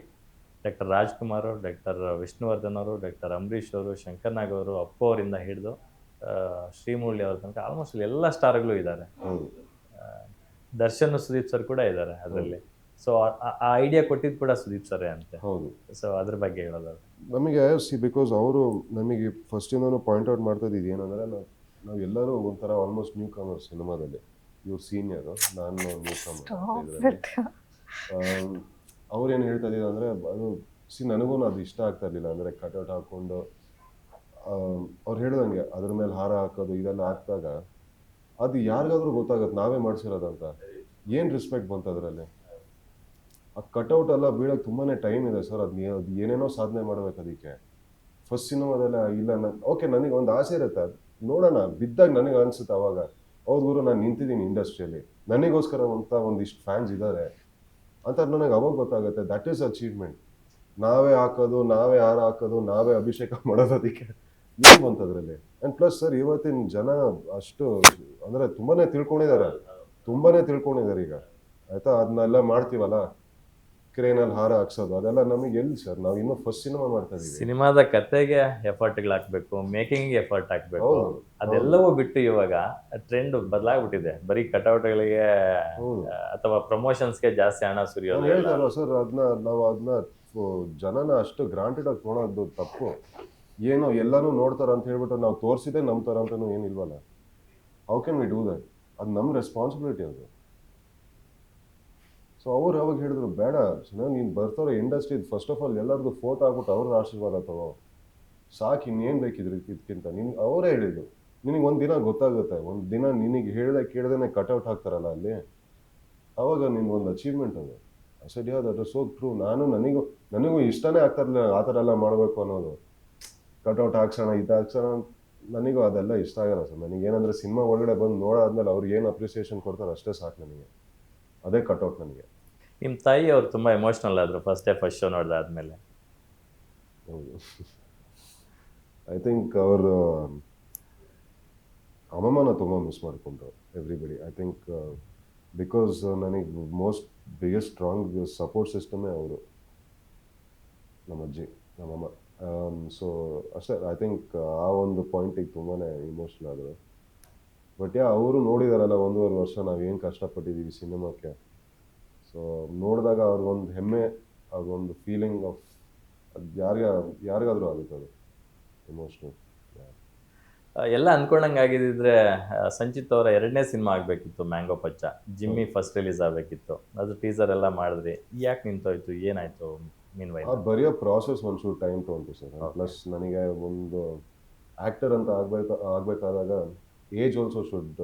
ಡಾಕ್ಟರ್ ರಾಜ್ಕುಮಾರ್, ಡಾಕ್ಟರ್ ವಿಷ್ಣುವರ್ಧನ್ ಅವರು, ಡಾಕ್ಟರ್ ಅಂಬರೀಷ್ ಅವರು, ಶಂಕರ್ ನಾಗ್ ಅವರು, ಅಪ್ಪು ಅವರಿಂದ ಹಿಡಿದು ಶ್ರೀಮುರಳಿ ಅವ್ರ ತನಕ ಆಲ್ಮೋಸ್ಟ್ ಎಲ್ಲ ಸ್ಟಾರ್ಗಳು ಇದ್ದಾರೆ. ದರ್ಶನ್ ಸುದೀಪ್ ಸರ್ ಕೂಡ ಇದ್ದಾರೆ ಅದರಲ್ಲಿ. ಸೊ ಆ ಐಡಿಯಾ ಕೊಟ್ಟಿದ್ದು ಕೂಡ ಸುದೀಪ್ ಸರೇ ಅಂತೆ. ಹೌದು. ಸೊ ಅದ್ರ ಬಗ್ಗೆ ಹೇಳೋದು ನಮಗೆ ಬಿಕಾಸ್ ಅವರು ನಮಗೆ ಫಸ್ಟಿಂದನೂ ಪಾಯಿಂಟ್ ಔಟ್ ಮಾಡ್ತಾ ಇದ್ದಿದ್ದು ಏನಂದರೆ, ನಾವು ಎಲ್ಲರೂ ಒಂಥರ ಆಲ್ಮೋಸ್ಟ್ ನ್ಯೂ ಕಮರ್ ಸಿನಿಮಾದಲ್ಲಿ. ಇವ್ರು ಸೀನಿಯರು, ನಾನು ನ್ಯೂ ಕಮರ್. ಅವ್ರೇನು ಹೇಳ್ತಾ ಇದ್ದಿದ್ದು ಅಂದರೆ, ಅದು ನನಗೂ ಅದು ಇಷ್ಟ ಆಗ್ತಾ ಇರಲಿಲ್ಲ. ಅಂದರೆ ಕಟೌಟ್ ಹಾಕ್ಕೊಂಡು ಅವ್ರು ಹೇಳ್ದಂಗೆ ಅದ್ರ ಮೇಲೆ ಹಾರ ಹಾಕೋದು ಇದೆಲ್ಲ ಹಾಕಿದಾಗ ಅದು ಯಾರಿಗಾದ್ರೂ ಗೊತ್ತಾಗುತ್ತೆ ನಾವೇ ಮಾಡಿಸಿರೋದಂತ. ಏನು ರೆಸ್ಪೆಕ್ಟ್ ಬಂತು ಅದರಲ್ಲಿ. ಆ ಕಟೌಟ್ ಎಲ್ಲ ಬೀಳೋಕ್ಕೆ ತುಂಬಾ ಟೈಮ್ ಇದೆ ಸರ್. ಅದು ಏನೇನೋ ಸಾಧನೆ ಮಾಡ್ಬೇಕು ಅದಕ್ಕೆ. ಫಸ್ಟ್ ಸಿನಿಮಾದೆಲ್ಲ ಇಲ್ಲ, ಓಕೆ ನನಗೆ ಒಂದು ಆಸೆ ಇರುತ್ತೆ, ನೋಡೋಣ ಬಿದ್ದಾಗ ನನಗೆ ಅನಿಸುತ್ತೆ ಅವಾಗ, ಹೌದು ಗುರು ನಾನು ನಿಂತಿದ್ದೀನಿ ಇಂಡಸ್ಟ್ರಿಯಲ್ಲಿ, ನನಗೋಸ್ಕರ ಅಂತ ಒಂದಿಷ್ಟು ಫ್ಯಾನ್ಸ್ ಇದ್ದಾರೆ ಅಂತ ನನಗೆ ಅವಾಗ ಗೊತ್ತಾಗುತ್ತೆ. That is achievement. ನಾವೇ ಹಾಕೋದು, ನಾವೇ ಹಾರ ಹಾಕೋದು, ನಾವೇ ಅಭಿಷೇಕ ಮಾಡೋದು, ಅದಕ್ಕೆ ಏನು ಬಂತು ಅದರಲ್ಲಿ. ಆ್ಯಂಡ್ ಪ್ಲಸ್ ಸರ್ ಇವತ್ತಿನ ಜನ ಅಷ್ಟು ಅಂದರೆ ತುಂಬಾ ತಿಳ್ಕೊಂಡಿದ್ದಾರೆ ಈಗ, ಆಯಿತಾ. ಅದನ್ನೆಲ್ಲ ಮಾಡ್ತೀವಲ್ಲ, ಕ್ರೇನಲ್ಲಿ ಹಾರ ಹಾಕ್ಸೋದು, ಅದೆಲ್ಲ ನಮಗೆ ಎಲ್ಲಿ ಸರ್, ನಾವು ಇನ್ನೂ ಫಸ್ಟ್ ಸಿನಿಮಾ ಮಾಡ್ತಾ ಇದೀವಿ. ಸಿನಿಮಾದ ಕತೆಗೆ ಎಫರ್ಟ್ಗಳು ಹಾಕ್ಬೇಕು, ಮೇಕಿಂಗ್ ಎಫರ್ಟ್ ಹಾಕ್ಬೇಕು. ಅದೆಲ್ಲವೂ ಬಿಟ್ಟು ಇವಾಗ ಟ್ರೆಂಡ್ ಬದಲಾಗ್ಬಿಟ್ಟಿದೆ. ಬರೀ ಕಟೌಟ್ಗಳಿಗೆ ಅಥವಾ ಪ್ರಮೋಷನ್ಸ್ಗೆ ಜಾಸ್ತಿ ಹಣ ಸುರಿಯೋದು. ಹೇಳ್ತಾರಲ್ಲ ಸರ್, ಅದನ್ನ ಜನನ ಅಷ್ಟು ಗ್ರಾಂಟೆಡ್ ಆಗಿ ನೋಡೋದು ತಪ್ಪು. ಏನೋ ಎಲ್ಲಾನು ನೋಡ್ತಾರ ಅಂತ ಹೇಳ್ಬಿಟ್ಟು ನಾವು ತೋರಿಸಿದೆ ನಂಬ್ತಾರ ಅಂತನೂ ಏನಿಲ್ವಲ್ಲ. How can we do that? ಅದು ನಮ್ಮ ರೆಸ್ಪಾನ್ಸಿಬಿಲಿಟಿ ಅದು. ಸೊ ಅವ್ರು ಅವಾಗ ಹೇಳಿದ್ರು, ಬೇಡ ನೀನು ಬರ್ತಾರೋ ಇಂಡಸ್ಟ್ರಿ ಫಸ್ಟ್ ಆಫ್ ಆಲ್ ಎಲ್ಲರಿಗೂ ಫೋಟೋ ಹಾಕ್ಬಿಟ್ಟು ಅವ್ರ ಆಶೀರ್ವಾದ ತಗೋ ಸಾಕು, ಇನ್ನೇನು ಬೇಕಿದ್ರು ಇದಕ್ಕಿಂತ. ಅವರೇ ಹೇಳಿದ್ರು, ನಿನಗೆ ಒಂದು ದಿನ ಗೊತ್ತಾಗುತ್ತೆ, ಒಂದು ದಿನ ನಿನಗೆ ಕೇಳ್ದೇ ಕಟ್ಔಟ್ ಹಾಕ್ತಾರಲ್ಲ ಅಲ್ಲಿ, ಅವಾಗ ನಿನ್ಗೆ ಒಂದು ಅಚೀವ್ಮೆಂಟ್ ಅದು. Shed yeah that is so true. ನನಗೂ ಇಷ್ಟನೇ ಆಗ್ತಾ ಇರಲಿಲ್ಲ ಆ ಥರ ಎಲ್ಲ ಮಾಡಬೇಕು ಅನ್ನೋದು. ಕಟ್ಔಟ್ ಹಾಕ್ಸೋಣ, ಇದು ಹಾಕ್ಸೋಣ, ನನಗೂ ಅದೆಲ್ಲ ಇಷ್ಟ ಆಗಲ್ಲ ಸರ್. ನನಗೇನಂದರೆ ಸಿನಿಮಾ ಒಳಗಡೆ ಬಂದು ನೋಡಾದ್ಮೇಲೆ ಅವ್ರಿಗೆ ಏನು ಅಪ್ರಿಸಿಯೇಷನ್ ಕೊಡ್ತಾರೆ ಅಷ್ಟೇ ಸಾಕು ನನಗೆ. ಅದೇ ಕಟ್ಔಟ್ ನನಗೆ. ನಿಮ್ಮ ತಾಯಿ ಅವ್ರು ತುಂಬ ಎಮೋಷ್ನಲ್ ಆದರು ಫಸ್ಟ್ ಶೋ ನೋಡಿದಾದ್ಮೇಲೆ. ಹೌದು. ಐ ಥಿಂಕ್ ಅವರು ಅಮ್ಮಮ್ಮನ ತುಂಬ ಮಿಸ್ ಮಾಡಿಕೊಂಡ್ರು ಎವ್ರಿಬಡಿ. ಐ ಥಿಂಕ್ ಬಿಕಾಸ್ ನನಗೆ ಬಿಗ್ಗೆಸ್ಟ್ ಸ್ಟ್ರಾಂಗ್ ಸಪೋರ್ಟ್ ಸಿಸ್ಟಮೇ ಅವರು, ನಮ್ಮ ಅಜ್ಜಿ, ನಮ್ಮಮ್ಮ. ಸೊ ಅಷ್ಟೇ. ಐ ಥಿಂಕ್ ಆ ಒಂದು ಪಾಯಿಂಟಿಗೆ ತುಂಬಾ ಇಮೋಷ್ನಲ್ ಆದರು. ಬಟ್ ಅವರು ನೋಡಿದಾರಲ್ಲ 1.5 ವರ್ಷ ನಾವು ಏನು ಕಷ್ಟಪಟ್ಟಿದ್ದೀವಿ ಸಿನಿಮಾಕ್ಕೆ. ಸೊ ನೋಡಿದಾಗ ಅವ್ರಿಗೊಂದು ಹೆಮ್ಮೆ, ಅವ್ರಿಗೊಂದು ಫೀಲಿಂಗ್ ಆಫ್ ಅದು ಯಾರಿಗಾದರೂ ಆಗುತ್ತೆ ಅದು. ಎಮೋಷ್ನಲ್. ಎಲ್ಲ ಅನ್ಕೊಂಡಂಗೆ ಆಗಿದ್ದಿದ್ರೆ ಸಂಚಿತ್ ಅವರ 2ನೇ ಸಿನಿಮಾ ಆಗಬೇಕಿತ್ತು ಮ್ಯಾಂಗೋ ಪಚ್ಚ. ಜಿಮ್ಮಿ ಫಸ್ಟ್ ರಿಲೀಸ್ ಆಗಬೇಕಿತ್ತು, ಅದು ಟೀಸರ್ ಎಲ್ಲ ಮಾಡಿದ್ರಿ, ಯಾಕೆ ನಿಂತೋಯ್ತು, ಏನಾಯ್ತು ಮೀನ್ವೈಲ್? ಆ ಬರೆಯೋ ಪ್ರಾಸೆಸ್ ಒಂಚೂರು ಟೈಮ್ ತೊಗೊಂತು ಸರ್. ಪ್ಲಸ್ ನನಗೆ ಒಂದು ಆ್ಯಕ್ಟರ್ ಅಂತ ಆಗಬೇಕಾದಾಗ ಏಜ್ ಆಲ್ಸೋ ಶುಡ್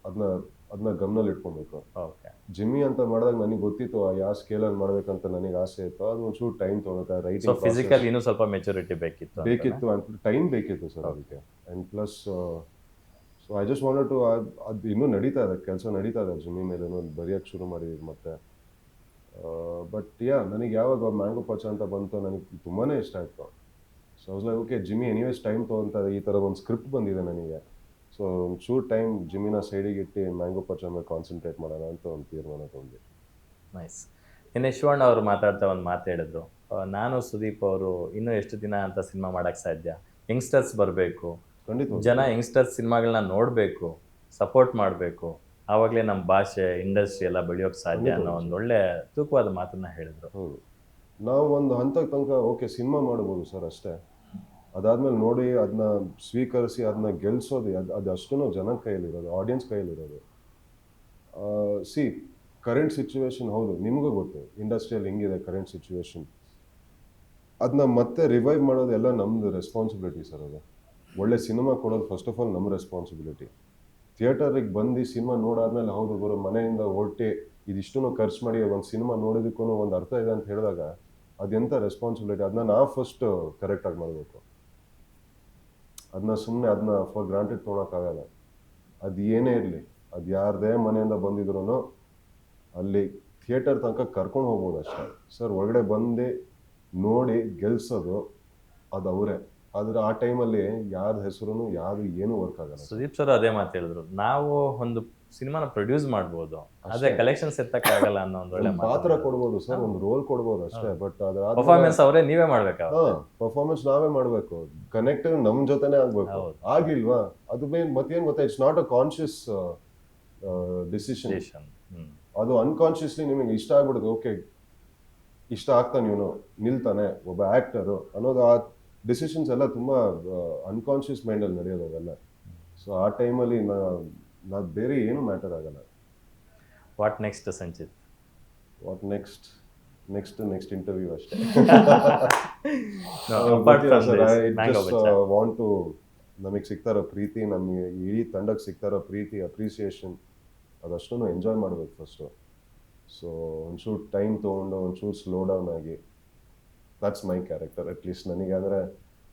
ಅದನ್ನ ಗಮನಲ್ಲಿ ಇಟ್ಕೊಬೇಕು. ಓಕೆ. ಜಿಮ್ಮಿ ಅಂತ ಮಾಡಿದಾಗ ನನಗೆ ಗೊತ್ತಿತ್ತು ಯಾವ ಸ್ಕೇಲಲ್ಲಿ ಮಾಡ್ಬೇಕಂತ ನನಗೆ ಆಸೆ ಇತ್ತು. ಅದು ಒಂಚೂರು ಟೈಮ್ ತೊಗೊಳುತ್ತೆ. ಸೊ ರೈಟಿಂಗ್ ಫಿಸಿಕಲ್ ಇನ್ನೂ ಸ್ವಲ್ಪ ಮೆಚುರಿಟಿ ಬೇಕಿತ್ತು ಬೇಕಿತ್ತು, ಟೈಮ್ ಬೇಕಿತ್ತು ಸರ್ ಅದಕ್ಕೆ. And plus so I just wanted to, ಅದು ಇನ್ನೂ ನಡೀತಾ ಇದೆ, ಕೆಲಸ ನಡೀತಾ ಇದೆ ಜಿಮ್ಮಿ ಮೇಲೆ, ಬರೆಯೋಕ್ಕೆ ಶುರು ಮಾಡಿದ್ದೀವಿ ಮತ್ತೆ. ಬಟ್ ನನಗೆ ಯಾವಾಗ ಮ್ಯಾಂಗೋ ಪಚ್ಚ ಅಂತ ಬಂತು ನನಗೆ ತುಂಬಾ ಇಷ್ಟ ಆಯಿತು. So was like okay, Jimmy anyways time ತೊಗೊತಾರೆ, ಈ ಥರ ಒಂದು ಸ್ಕ್ರಿಪ್ಟ್ ಬಂದಿದೆ ನನಗೆ, ಸೊ ಒಂಚೂರು ಟೈಮ್ ಜಿಮ್ಮಿನ ಸೈಡಿಗೆ ಇಟ್ಟು ಮ್ಯಾಂಗೋ ಪಚ್ಚ ಮೇಲೆ ಕಾನ್ಸಂಟ್ರೇಟ್ ಮಾಡೋಣ ಅಂತ ಒಂದು ತೀರ್ಮಾನ ತೊಗೊಂಡೆ. ನೈಸ್. ನಿನ್ನೆ ಶಿವಣ್ಣ ಅವರು ಮಾತಾಡ್ತಾ ಒಂದು ಮಾತು ಹೇಳಿದ್ರು, ನಾನು ಸುದೀಪ್ ಅವರು ಇನ್ನೂ ಎಷ್ಟು ದಿನ ಅಂತ ಸಿನಿಮಾ ಮಾಡೋಕ್ಕೆ ಸಾಧ್ಯ, ಯಂಗ್ಸ್ಟರ್ಸ್ ಬರಬೇಕು, ಖಂಡಿತ ಜನ ಯಂಗ್ಸ್ಟರ್ಸ್ ಸಿನಿಮಾಗಳನ್ನ ನೋಡಬೇಕು, ಸಪೋರ್ಟ್ ಮಾಡಬೇಕು, ಆವಾಗಲೇ ನಮ್ಮ ಭಾಷೆ ಇಂಡಸ್ಟ್ರಿ ಎಲ್ಲ ಬೆಳೆಯೋಕ್ಕೆ ಸಾಧ್ಯ ಅನ್ನೋ ಒಂದು ಒಳ್ಳೆ ತೂಕವಾದ ಮಾತನ್ನ ಹೇಳಿದ್ರು. ಹೌದು, ನಾವು ಒಂದು ಹಂತಕ್ಕೆ ತನಕ ಓಕೆ ಸಿನಿಮಾ ಮಾಡ್ಬೋದು ಸರ್ ಅಷ್ಟೇ. ಅದಾದ್ಮೇಲೆ ನೋಡಿ ಅದನ್ನ ಸ್ವೀಕರಿಸಿ ಅದನ್ನ ಗೆಲ್ಸೋದು ಅದು ಅಷ್ಟೂ ಜನ ಕೈಯಲ್ಲಿರೋದು, ಆಡಿಯನ್ಸ್ ಕೈಯಲ್ಲಿರೋದು. ಸಿ ಕರೆಂಟ್ ಸಿಚುವೇಶನ್, ಹೌದು ನಿಮಗೂ ಗೊತ್ತು ಇಂಡಸ್ಟ್ರಿಯಲ್ಲಿ ಹೆಂಗಿದೆ ಕರೆಂಟ್ ಸಿಚುವೇಶನ್. ಅದನ್ನ ಮತ್ತೆ ರಿವೈವ್ ಮಾಡೋದು ಎಲ್ಲ ನಮ್ಮದು ರೆಸ್ಪಾನ್ಸಿಬಿಲಿಟಿ ಸರ್. ಅದು ಒಳ್ಳೆ ಸಿನಿಮಾ ಕೊಡೋದು ಫಸ್ಟ್ ಆಫ್ ಆಲ್ ನಮ್ಮ ರೆಸ್ಪಾನ್ಸಿಬಿಲಿಟಿ. ಥಿಯೇಟರಿಗೆ ಬಂದು ಸಿನಿಮಾ ನೋಡಾದ್ಮೇಲೆ ಹೌದು ಗುರು ಮನೆಯಿಂದ ಹೊರಟಿ ಇದಿಷ್ಟು ಖರ್ಚು ಮಾಡಿ ಒಂದು ಸಿನಿಮಾ ನೋಡೋದಕ್ಕೂ ಒಂದು ಅರ್ಥ ಇದೆ ಅಂತ ಹೇಳಿದಾಗ ಅದೆಂಥ ರೆಸ್ಪಾನ್ಸಿಬಿಲಿಟಿ. ಅದನ್ನ ನಾವು ಫಸ್ಟ್ ಕರೆಕ್ಟಾಗಿ ಮಾಡಬೇಕು. ಅದನ್ನ ಸುಮ್ಮನೆ ಅದನ್ನ ಫಾರ್ ಗ್ರಾಂಟೆಡ್ ತೊಗೊಳಕ್ಕಾಗಲ್ಲ. ಅದು ಏನೇ ಇರಲಿ, ಅದು ಯಾರದೇ ಮನೆಯಿಂದ ಬಂದಿದ್ರು ಅಲ್ಲಿ ಥಿಯೇಟರ್ ತನಕ ಕರ್ಕೊಂಡು ಹೋಗ್ಬೋದು ಅಷ್ಟೇ ಸರ್. ಒಳಗಡೆ ಬಂದು ನೋಡಿ ಗೆಲ್ಸೋದು ಅದು ಅವರೇ. ಆದ್ರೆ ಆ ಟೈಮಲ್ಲಿ ಯಾರ ಹೆಸರು ಯಾರು ಏನೂ ವರ್ಕ್ ಆಗಲ್ಲ. ಸುದೀಪ್ ಸರ್ ಅದೇ ಮಾತು ಹೇಳಿದ್ರು, ನಾವು ಒಂದು ಸಿನಿಮಾನ ಪ್ರೊಡ್ಯೂಸ್ ಮಾಡ್ಬೋದು, ಅದೇ ಕಲೆಕ್ಷನ್ಸ್ ಎತ್ತಕ್ಕಾಗಲ್ಲ ಅನ್ನೋ ಒಂದು ಒಳ್ಳೆ ಪಾತ್ರ ಕೊಡ್ಬೋದು ಸರ್, ಒಂದು ರೋಲ್ ಕೊಡ್ಬೋದು ಅಷ್ಟೇ. ಬಟ್ ಅದ್ರ ಪರ್ಫಾರ್ಮೆನ್ಸ್ ಅವರೇ ನೀವೇ ಮಾಡ್ಬೇಕು. ಪರ್ಫಾರ್ಮೆನ್ಸ್ ನಾವೇ ಮಾಡ್ಬೇಕು, ಕನೆಕ್ಟ್ ನಮ್ ಜೊತೆನೆ ಆಗ್ಬೇಕು. ಆಗಿಲ್ವಾ ಅದು ಮತ್ತೇನ್ ಗೊತ್ತಾ, it's not a conscious decision. ಅದು ಅನ್ಕಾನ್ಶಿಯಸ್ಲಿ ನಿಮಗೆ ಇಷ್ಟ ಆಗ್ಬಿಡುದು. ಓಕೆ ಇಷ್ಟ ಆಗ್ತಾನೆ, ಇವನು ನಿಲ್ತಾನೆ ಒಬ್ಬ ಆಕ್ಟರು ಅನ್ನೋದು. ಆ ಡಿಸಿಷನ್ಸ್ ಎಲ್ಲ ತುಂಬಾ ಅನ್ಕಾನ್ಶಿಯಸ್ ಮೈಂಡಲ್ಲಿ ನಡೆಯೋದು ಅವೆಲ್ಲ. ಸೊ ಆ ಟೈಮಲ್ಲಿ ನಾ ಬೇರೆ ಏನು ಮ್ಯಾಟರ್ ಆಗಲ್ಲ. What next Sanchit? What next interview ಅಷ್ಟೇ. ವಾಂಟ್ ಟು ನಮಗೆ ಸಿಗ್ತಾರೋ ಪ್ರೀತಿ, ನಮಗೆ ಇಡೀ ತಂಡಕ್ಕೆ ಸಿಗ್ತಾರೋ ಪ್ರೀತಿ, ಅಪ್ರಿಸಿಯೇಷನ್, ಅದಷ್ಟು ಎಂಜಾಯ್ ಮಾಡಬೇಕು ಫಸ್ಟು. ಸೊ ಒಂಚೂರು ಟೈಮ್ ತೊಗೊಂಡು ಒಂಚೂರು ಸ್ಲೋ ಡೌನ್ ಆಗಿ, ದಟ್ಸ್ ಮೈ ಕ್ಯಾರೆಕ್ಟರ್. ಅಟ್ಲೀಸ್ಟ್ ನನಗೆ ಅಂದರೆ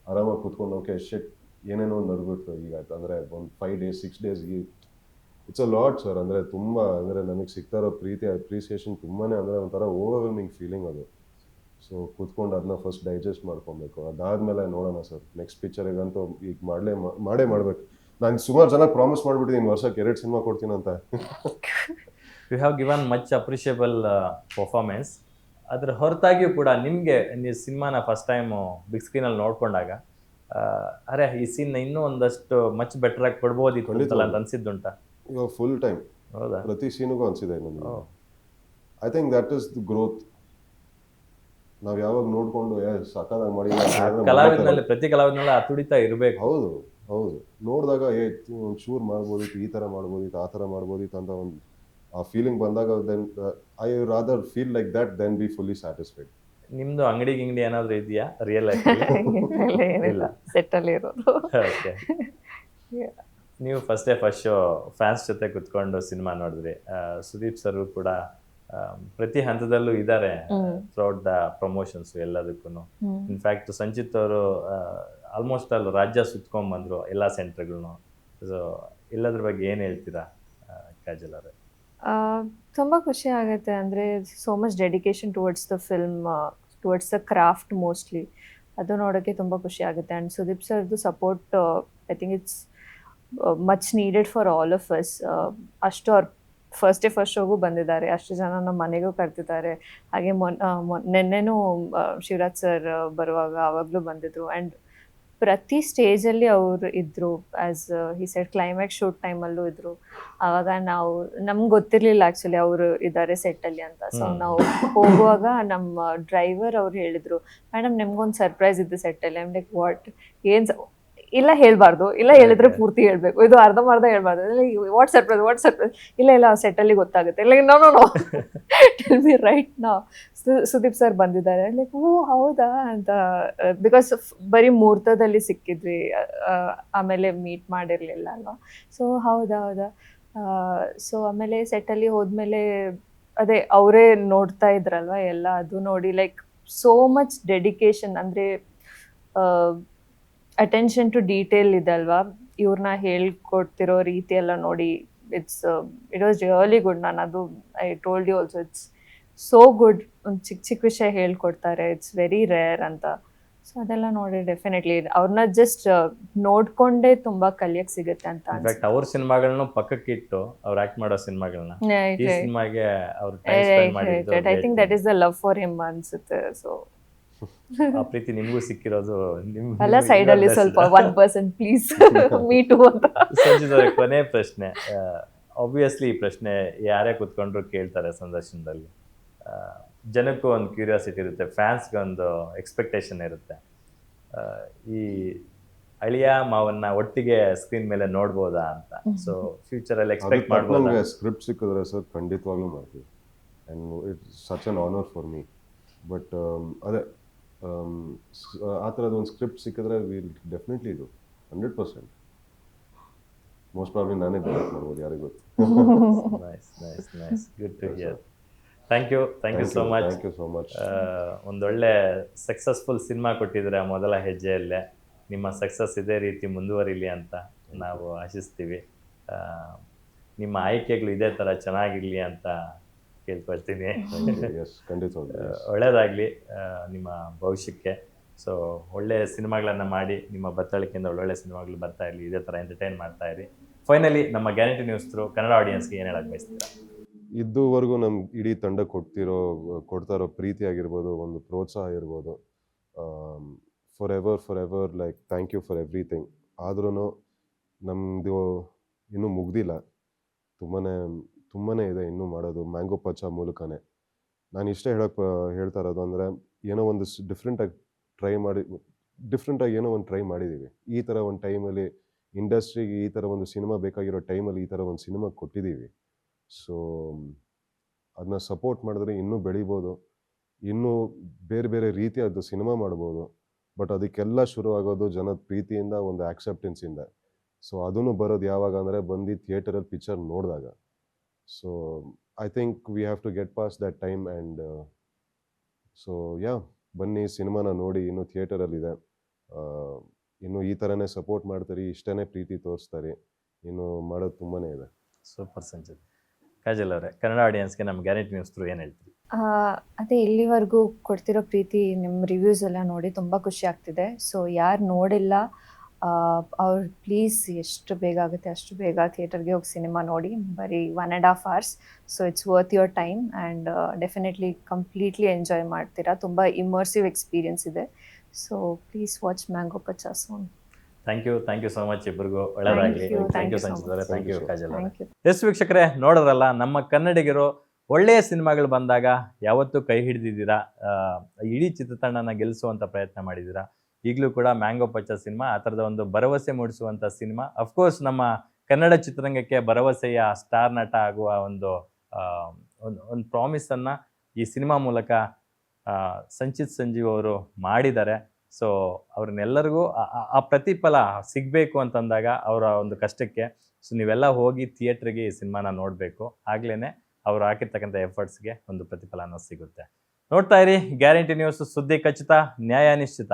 ಆರಾಮಾಗಿ ಕೂತ್ಕೊಂಡು ಓಕೆ ಶಿಟ್ ಏನೇನೋ ನಡ್ಬಿಟ್ಟು ಈಗ ಅಂದರೆ ಒಂದು 5 days 6 days it's a lot sir. ಅಂದರೆ ತುಂಬ ಅಂದರೆ ನನಗೆ ಸಿಗ್ತಾರೋ ಪ್ರೀತಿ ಅಪ್ರಿಸಿಯೇಷನ್ ತುಂಬಾ ಅಂದರೆ ಒಂಥರ ಓವರ್ವೆಲ್ಮಿಂಗ್ ಫೀಲಿಂಗ್ ಅದು. ಸೊ ಕೂತ್ಕೊಂಡು ಅದನ್ನ ಫಸ್ಟ್ ಡೈಜೆಸ್ಟ್ ಮಾಡ್ಕೊಬೇಕು. ಅದಾದಮೇಲೆ ನೋಡೋಣ ಸರ್ ನೆಕ್ಸ್ಟ್ ಪಿಕ್ಚರಿಗಂತೂ ಈಗ ಮಾಡೇ ಮಾಡಬೇಕು. ನಾನು ಸುಮಾರು ಜನ ಪ್ರಾಮಿಸ್ ಮಾಡಿಬಿಟ್ಟಿದ್ದೀನಿ ವರ್ಷಕ್ಕೆ 2 ಸಿನಿಮಾ ಕೊಡ್ತೀನಿ ಅಂತ. You have given much appreciable performance. ಅದ್ರ ಹೊರತಾಗಿಯೂ ಕೂಡ ನಿಮಗೆ ನೀವು ಸಿನಿಮಾನ ಫಸ್ಟ್ ಟೈಮು ಬಿಗ್ ಸ್ಕ್ರೀನಲ್ಲಿ ನೋಡ್ಕೊಂಡಾಗ ಅರೆ ಈ ಸೀನ್ನ ಇನ್ನೂ ಒಂದಷ್ಟು ಮಚ್ ಬೆಟರ್ ಆಗಿ ಕೊಡ್ಬೋದಿತ್ತು ಅಂತ ಅನ್ಸಿದ್ದುಂಟಾ? ಇವಾಗ ಫುಲ್ ಟೈಮ್ ಹೌದಾ? ಪ್ರತಿ ಸೀನಿಗೂ ಅನಿಸಿದೆ ನನಗೆ. I think that is the growth. ನಾವು ಯಾವಾಗ ನೋಡ್ಕೊಂಡು ಸಕ್ಕತ್ತಾಗಿ ಮಾಡಿ ಕಲಾವಿದನಲ್ಲಿ ಪ್ರತಿ ಕಲಾವಿದನಲ್ಲಿ ಆ ತುಡಿತ ಇರಬೇಕು. ಹೌದು ನೋಡಿದಾಗ ಒಂಚೂರು ಮಾಡ್ಬೋದಿತ್ತು, ಈ ಥರ ಮಾಡ್ಬೋದಿತ್ತು, ಆ ಥರ ಮಾಡ್ಬೋದಿತ್ತು ಅಂತ ಒಂದು ಆ ಫೀಲಿಂಗ್ ಬಂದಾಗ then I rather feel like that then be fully satisfied. ನಿಮ್ದು ಅಂಗಡಿ ಏನಾದರೂ ಇದೆಯಾ ರಿಯಲ್ ಲೈಫ್? ಇಲ್ಲ, ಸೆಟ್ಟಲ್ಲಿ ಇರೋದು. ಓಕೆ. ನೀವು ಫಸ್ಟ್ ಶೋ ಫ್ಯಾನ್ಸ್ ಜೊತೆ ಕುತ್ಕೊಂಡು ಸಿನಿಮಾ ನೋಡಿದ್ರಿ. ಸುದೀಪ್ ಸರ್ ಕೂಡ ಪ್ರತಿ ಹಂತದಲ್ಲೂ ಇದ್ದಾರೆ ಥ್ರೂಔಟ್ ದ ಪ್ರಮೋಷನ್ಸ್ ಎಲ್ಲದಕ್ಕೂ. ಇನ್ಫ್ಯಾಕ್ಟ್ ಸಂಚಿತ್ ಅವರು ಆಲ್ಮೋಸ್ಟ್ ಅಲ್ಲಿ ರಾಜ್ಯ ಸುತ್ಕೊಂಡ್ಬಂದ್ರು ಎಲ್ಲ ಸೆಂಟರ್ಗಳನ್ನು. ಸೊ ಎಲ್ಲದ್ರ ಬಗ್ಗೆ ಏನು ಹೇಳ್ತೀರಾ ಕಾಜಲ್ ಅವರೇ? ತುಂಬ ಖುಷಿ ಆಗುತ್ತೆ. ಅಂದರೆ so much dedication towards the film, towards the craft mostly. ಅದು ನೋಡೋಕ್ಕೆ ತುಂಬ ಖುಷಿ ಆಗುತ್ತೆ. ಆ್ಯಂಡ್ ಸುದೀಪ್ ಸರ್ದು support I think it's much needed for all of us. ಅಷ್ಟು ಅವ್ರು ಫಸ್ಟ್ ಶೋಗೂ ಬಂದಿದ್ದಾರೆ, ಅಷ್ಟು ಜನ ನಮ್ಮ ಮನೆಗೂ ಕರ್ತಿದ್ದಾರೆ. ಹಾಗೆ ನೆನ್ನೆನೂ ಶಿವರಾಜ್ ಸರ್ ಬರುವಾಗ ಆವಾಗಲೂ ಬಂದಿದ್ರು. ಆ್ಯಂಡ್ ಪ್ರತಿ ಸ್ಟೇಜಲ್ಲಿ ಅವರು ಇದ್ರು. As he said climax shoot ಟೈಮಲ್ಲೂ ಇದ್ರು. ಆವಾಗ ನಮ್ಗೆ ಗೊತ್ತಿರ್ಲಿಲ್ಲ ಆಕ್ಚುಲಿ ಅವರು ಇದ್ದಾರೆ ಸೆಟ್ಟಲ್ಲಿ ಅಂತ. ಸೊ ನಾವು ಹೋಗುವಾಗ ನಮ್ಮ ಡ್ರೈವರ್ ಅವ್ರು ಹೇಳಿದ್ರು, ಮೇಡಮ್ ನಿಮ್ಗೊಂದು ಸರ್ಪ್ರೈಸ್ ಇದ್ದು ಸೆಟ್ಟಲ್ಲಿ. ಐಮ್ ಲೈಕ್ ವಾಟ್, ಏನ್ ಇಲ್ಲ ಹೇಳ್ಬಾರ್ದು, ಇಲ್ಲ ಹೇಳಿದ್ರೆ ಪೂರ್ತಿ ಹೇಳ್ಬೇಕು, ಇದು ಅರ್ಧಂಬರ್ಧ ಹೇಳ್ಬಾರ್ದು. ವಾಟ್ ಸರ್ಪ್ರೈಸ್, ಇಲ್ಲ ಸೆಟ್ಟಲ್ಲಿ ಗೊತ್ತಾಗುತ್ತೆ. Like no tell me right now. Sudeep sir ಬಂದಿದ್ದಾರೆ. ಲೈಕ್ ಓ ಹೌದಾ ಅಂತ, ಬಿಕಾಸ್ ಬರೀ ಮುಹೂರ್ತದಲ್ಲಿ ಸಿಕ್ಕಿದ್ವಿ, ಆಮೇಲೆ ಮೀಟ್ ಮಾಡಿರ್ಲಿಲ್ಲ ಅಲ್ವಾ. ಸೊ ಹೌದಾ. ಸೊ ಆಮೇಲೆ ಸೆಟ್ಟಲ್ಲಿ ಹೋದ್ಮೇಲೆ ಅದೇ ಅವರೇ ನೋಡ್ತಾ ಇದ್ರಲ್ವಾ ಎಲ್ಲ, ಅದು ನೋಡಿ ಲೈಕ್ ಸೋ ಮಚ್ ಡೆಡಿಕೇಶನ್, ಅಂದರೆ ಅಟೆನ್ಷನ್ ಟು ಡೀಟೇಲ್ ಇದೆ ಅಲ್ವಾ. ಇವ್ರನ್ನ ಹೇಳ್ಕೊಡ್ತಿರೋ ರೀತಿ ಎಲ್ಲ ನೋಡಿ ಇಟ್ ವಾಸ್ ರಿಯಲಿ ಗುಡ್. ನಾನು ಅದು I told you also, it's so good. ಒಂದು ಚಿಕ್ಕ ವಿಷಯ ಹೇಳ್ಕೊಡ್ತಾರೆ, ಇಟ್ಸ್ ವೆರಿ ರೇರ್ ಅಂತ. ಸೊ ಅದೆಲ್ಲ ನೋಡಿ ಡೆಫಿನೆಟ್ಲಿ ಅವ್ರನ್ನ ಜಸ್ಟ್ ನೋಡ್ಕೊಂಡೇ ತುಂಬಾ ಕಲಿಯಕ್ ಸಿಗುತ್ತೆ ಅಂತ ಇನ್ಫ್ಯಾಕ್ಟ್ ಅವ್ರ ಸಿನಿಮಾಗಳನ್ನ ಪಕ್ಕಕ್ಕೆ ಇಟ್ಟು ಅವ್ರು ಆಕ್ಟ್ ಮಾಡೋ ಸಿನಿಮಾಗಳನ್ನ ಈ ಸಿನಿಮಾಗೆ ಅವ್ರು ಟೈಮ್ ಸ್ಪೆಂಡ್ ಮಾಡಿದ್ದು I think that is the love for him ಅನ್ಸುತ್ತೆ. ಸೊ ಆ ಪ್ರೀತಿ ನಿಮಗೂ ಸಿಕ್ಕಿರೋದು ಅಲ್ಲ ಸೈಡ್ ಅಲ್ಲಿ ಸ್ವಲ್ಪ 1% ಪ್ಲೀಸ್ ಮೀ ಟು ಅಂತ. ಸಂಜಿತ್ ಅವರೇ, ಕೊನೆ ಪ್ರಶ್ನೆ. ಆಬ್ವಿಯಸ್ಲಿ ಈ ಪ್ರಶ್ನೆ ಯಾರೇ ಕುತ್ಕೊಂಡ್ರು ಕೇಳ್ತಾರೆ ಸಂದರ್ಶನದಲ್ಲಿ. ಜನಕ್ಕೂ ಒಂದು ಕ್ಯೂರಿಯಾಸಿಟಿ ಇರುತ್ತೆ, ಫ್ಯಾನ್ಸ್ಗೆ ಒಂದು ಎಕ್ಸ್ಪೆಕ್ಟೇಷನ್ ಇರುತ್ತೆ. ಈ ಅಳಿಯ ಮಾವನ್ನ ಒಟ್ಟಿಗೆ ಸ್ಕ್ರೀನ್ ಮೇಲೆ ನೋಡ್ಬೋದಾ ಅಂತ. ಸೊ ಫ್ಯೂಚರಲ್ಲಿ ಎಕ್ಸ್ಪೆಕ್ಟ್ ಮಾಡ್ಬೋದಾ? ಸ್ಕ್ರಿಪ್ಟ್ ಸಿಕ್ಕಿದ್ರೆ ಸರ್ ಖಂಡಿತವಾಗ್ಲೂ ಮಾಡ್ತೀವಿ. And it's such an honour for me. But ಅದೇ ಆ ಥರದ್ದು ಒಂದು ಸ್ಕ್ರಿಪ್ಟ್ ಸಿಕ್ಕಿದ್ರೆ ವಿಲ್ ಡೆಫಿನೆಟ್ಲಿ ಇದು 100%. ಮೋಸ್ಟ್ ಪ್ರಾಬ್ಲಿ ನಾನೇ ಡೈರೆಕ್ಟ್ ಮಾಡ್ಬೋದು, ಯಾರಿಗೂ ಗೊತ್ತು. Nice good to hear. Thank you so much. Thank you so much. ಒಂದೊಳ್ಳೆ ಸಕ್ಸಸ್ಫುಲ್ ಸಿನಿಮಾ ಕೊಟ್ಟಿದ್ರೆ ಮೊದಲ ಹೆಜ್ಜೆಯಲ್ಲೇ. ನಿಮ್ಮ ಸಕ್ಸಸ್ ಇದೇ ರೀತಿ ಮುಂದುವರಿಲಿ ಅಂತ ನಾವು ಆಶಿಸ್ತೀವಿ. ನಿಮ್ಮ ಆಯ್ಕೆಗಳು ಇದೇ ಥರ ಚೆನ್ನಾಗಿರಲಿ ಅಂತ ಕೇಳ್ಕೊಳ್ತೀನಿ. ಒಳ್ಳೆಯದಾಗಲಿ ನಿಮ್ಮ ಭವಿಷ್ಯಕ್ಕೆ. ಸೊ ಒಳ್ಳೆಯ ಸಿನಿಮಾಗಳನ್ನು ಮಾಡಿ ನಿಮ್ಮ ಬತ್ತಳಿಕೆಯಿಂದ ಒಳ್ಳೊಳ್ಳೆ ಸಿನಿಮಾಗಳು ಬರ್ತಾ ಇರಲಿ, ಇದೇ ಥರ ಎಂಟರ್ಟೈನ್ ಮಾಡ್ತಾ ಇರಿ. ಫೈನಲಿ ನಮ್ಮ ಗ್ಯಾರಂಟಿ ನ್ಯೂಸ್ ಥ್ರೂ ಕನ್ನಡ ಆಡಿಯನ್ಸ್ಗೆ ಏನು ಹೇಳಕ್ಕೆ ಬಯಸ್ತೀರಾ? ಇದುವರೆಗೂ ನಮ್ಮ ಇಡೀ ತಂಡ ಕೊಡ್ತಾ ಇರೋ ಪ್ರೀತಿ ಆಗಿರ್ಬೋದು, ಒಂದು ಪ್ರೋತ್ಸಾಹ ಇರ್ಬೋದು, forever like thank you for everything. ಆದ್ರೂ ನಮ್ಮದು ಇನ್ನೂ ಮುಗ್ದಿಲ್ಲ, ತುಂಬಾ ಇದೆ ಇನ್ನೂ ಮಾಡೋದು. ಮ್ಯಾಂಗೋ ಪಚ್ಚ ಮೂಲಕನೇ ನಾನು ಇಷ್ಟೇ ಹೇಳ್ತಾ ಇರೋದು ಅಂದರೆ, ಏನೋ ಒಂದು ಡಿಫ್ರೆಂಟಾಗಿ ಏನೋ ಒಂದು ಟ್ರೈ ಮಾಡಿದ್ದೀವಿ. ಈ ಥರ ಒಂದು ಟೈಮಲ್ಲಿ ಇಂಡಸ್ಟ್ರಿಗೆ ಈ ಥರ ಒಂದು ಸಿನಿಮಾ ಬೇಕಾಗಿರೋ ಟೈಮಲ್ಲಿ ಈ ಥರ ಒಂದು ಸಿನಿಮಾ ಕೊಟ್ಟಿದ್ದೀವಿ. ಸೊ ಅದನ್ನ ಸಪೋರ್ಟ್ ಮಾಡಿದ್ರೆ ಇನ್ನೂ ಬೆಳಿಬೋದು, ಇನ್ನೂ ಬೇರೆ ಬೇರೆ ರೀತಿಯಾದ ಸಿನಿಮಾ ಮಾಡ್ಬೋದು. ಬಟ್ ಅದಕ್ಕೆಲ್ಲ ಶುರುವಾಗೋದು ಜನದ ಪ್ರೀತಿಯಿಂದ, ಒಂದು ಆಕ್ಸೆಪ್ಟೆನ್ಸಿಂದ. ಸೊ ಅದನ್ನು ಬರೋದು ಯಾವಾಗ ಅಂದರೆ ಬಂದು ಥಿಯೇಟರಲ್ಲಿ ಪಿಕ್ಚರ್ ನೋಡಿದಾಗ. So I think we have to get past that time. And so ಬನ್ನಿ ಸಿನಿಮಾನ ನೋಡಿ, ಇನ್ನೂ ಥಿಯೇಟರಲ್ಲಿದೆ. ಇನ್ನು ಈ ಥರನೇ ಸಪೋರ್ಟ್ ಮಾಡ್ತಾರೆ, ಇಷ್ಟೇ ಪ್ರೀತಿ ತೋರಿಸ್ತಾರೆ, ಇನ್ನು ಮಾಡೋದು ತುಂಬಾ ಇದೆ. ಸೂಪರ್ ಸಂಜಿತ್. ಕಾಜಲ್ ಅವರೇ, ಕನ್ನಡ ಆಡಿಯನ್ಸ್ಗೆ ನಮ್ಮ ಗ್ಯಾರಂಟಿ ನ್ಯೂಸ್ ಥ್ರೂ ಏನು ಹೇಳ್ತೀರಿ? ಅದೇ ಇಲ್ಲಿವರೆಗೂ ಕೊಡ್ತಿರೋ ಪ್ರೀತಿ, ನಿಮ್ಮ ರಿವ್ಯೂಸ್ ಎಲ್ಲ ನೋಡಿ ತುಂಬ ಖುಷಿ ಆಗ್ತಿದೆ. ಸೊ ಯಾರು ನೋಡಿಲ್ಲ ಅವ್ರು ಪ್ಲೀಸ್ ಎಷ್ಟು ಬೇಗ ಆಗುತ್ತೆ ಅಷ್ಟು ಬೇಗ ಥಿಯೇಟರ್ಗೆ ಹೋಗಿ ಸಿನಿಮಾ ನೋಡಿ. ಬರೀ 1.5 hours. So it's worth your time and definitely completely enjoy ಮಾಡ್ತೀರಾ. ತುಂಬ ಇಮರ್ಸಿವ್ ಎಕ್ಸ್ಪೀರಿಯನ್ಸ್ ಇದೆ. So please watch mango Pachcha soon. Thank you so much ಇಬ್ಬರಿಗೂ. ಒಳ್ಳೆಯದಾಗಲಿ. ಥ್ಯಾಂಕ್ ಯು ಸಂಜಿತ್ ಅವರೇ, ಥ್ಯಾಂಕ್ ಯು ಕಾಜಲ್ ಅವರೇ. ಎಸ್ ವೀಕ್ಷಕರೇ, ನೋಡೋರಲ್ಲ, ನಮ್ಮ ಕನ್ನಡಿಗರು ಒಳ್ಳೆಯ ಸಿನಿಮಾಗಳು ಬಂದಾಗ ಯಾವತ್ತೂ ಕೈ ಹಿಡಿದಿದ್ದೀರಾ, ಇಡೀ ಚಿತ್ರತಂಡನ ಗೆಲ್ಲಿಸುವಂಥ ಪ್ರಯತ್ನ ಮಾಡಿದ್ದೀರಾ. ಈಗಲೂ ಕೂಡ ಮ್ಯಾಂಗೋ ಪಚ್ಚ ಸಿನಿಮಾ ಆ ಥರದ ಒಂದು ಭರವಸೆ ಮೂಡಿಸುವಂಥ ಸಿನಿಮಾ. ಅಫ್ಕೋರ್ಸ್ ನಮ್ಮ ಕನ್ನಡ ಚಿತ್ರರಂಗಕ್ಕೆ ಭರವಸೆಯ ಸ್ಟಾರ್ ನಟ ಆಗುವ ಒಂದು ಪ್ರಾಮಿಸನ್ನು ಈ ಸಿನಿಮಾ ಮೂಲಕ ಸಂಚಿತ್ ಸಂಜೀವ್ ಅವರು ಮಾಡಿದ್ದಾರೆ. ಸೊ ಅವ್ರನ್ನೆಲ್ಲರಿಗೂ ಆ ಪ್ರತಿಫಲ ಸಿಗಬೇಕು ಅಂತಂದಾಗ ಅವರ ಒಂದು ಕಷ್ಟಕ್ಕೆ ಸೊ ನೀವೆಲ್ಲ ಹೋಗಿ ಥಿಯೇಟ್ರಿಗೆ ಈ ಸಿನಿಮಾನ ನೋಡಬೇಕು. ಆಗ್ಲೇ ಅವ್ರು ಹಾಕಿರ್ತಕ್ಕಂಥ ಎಫರ್ಟ್ಸ್ಗೆ ಒಂದು ಪ್ರತಿಫಲ ಅನ್ನೋದು ಸಿಗುತ್ತೆ. ನೋಡ್ತಾ ಇರಿ ಗ್ಯಾರಂಟಿ ನ್ಯೂಸ್, ಸುದ್ದಿ ಖಚಿತ, ನ್ಯಾಯ ನಿಶ್ಚಿತ.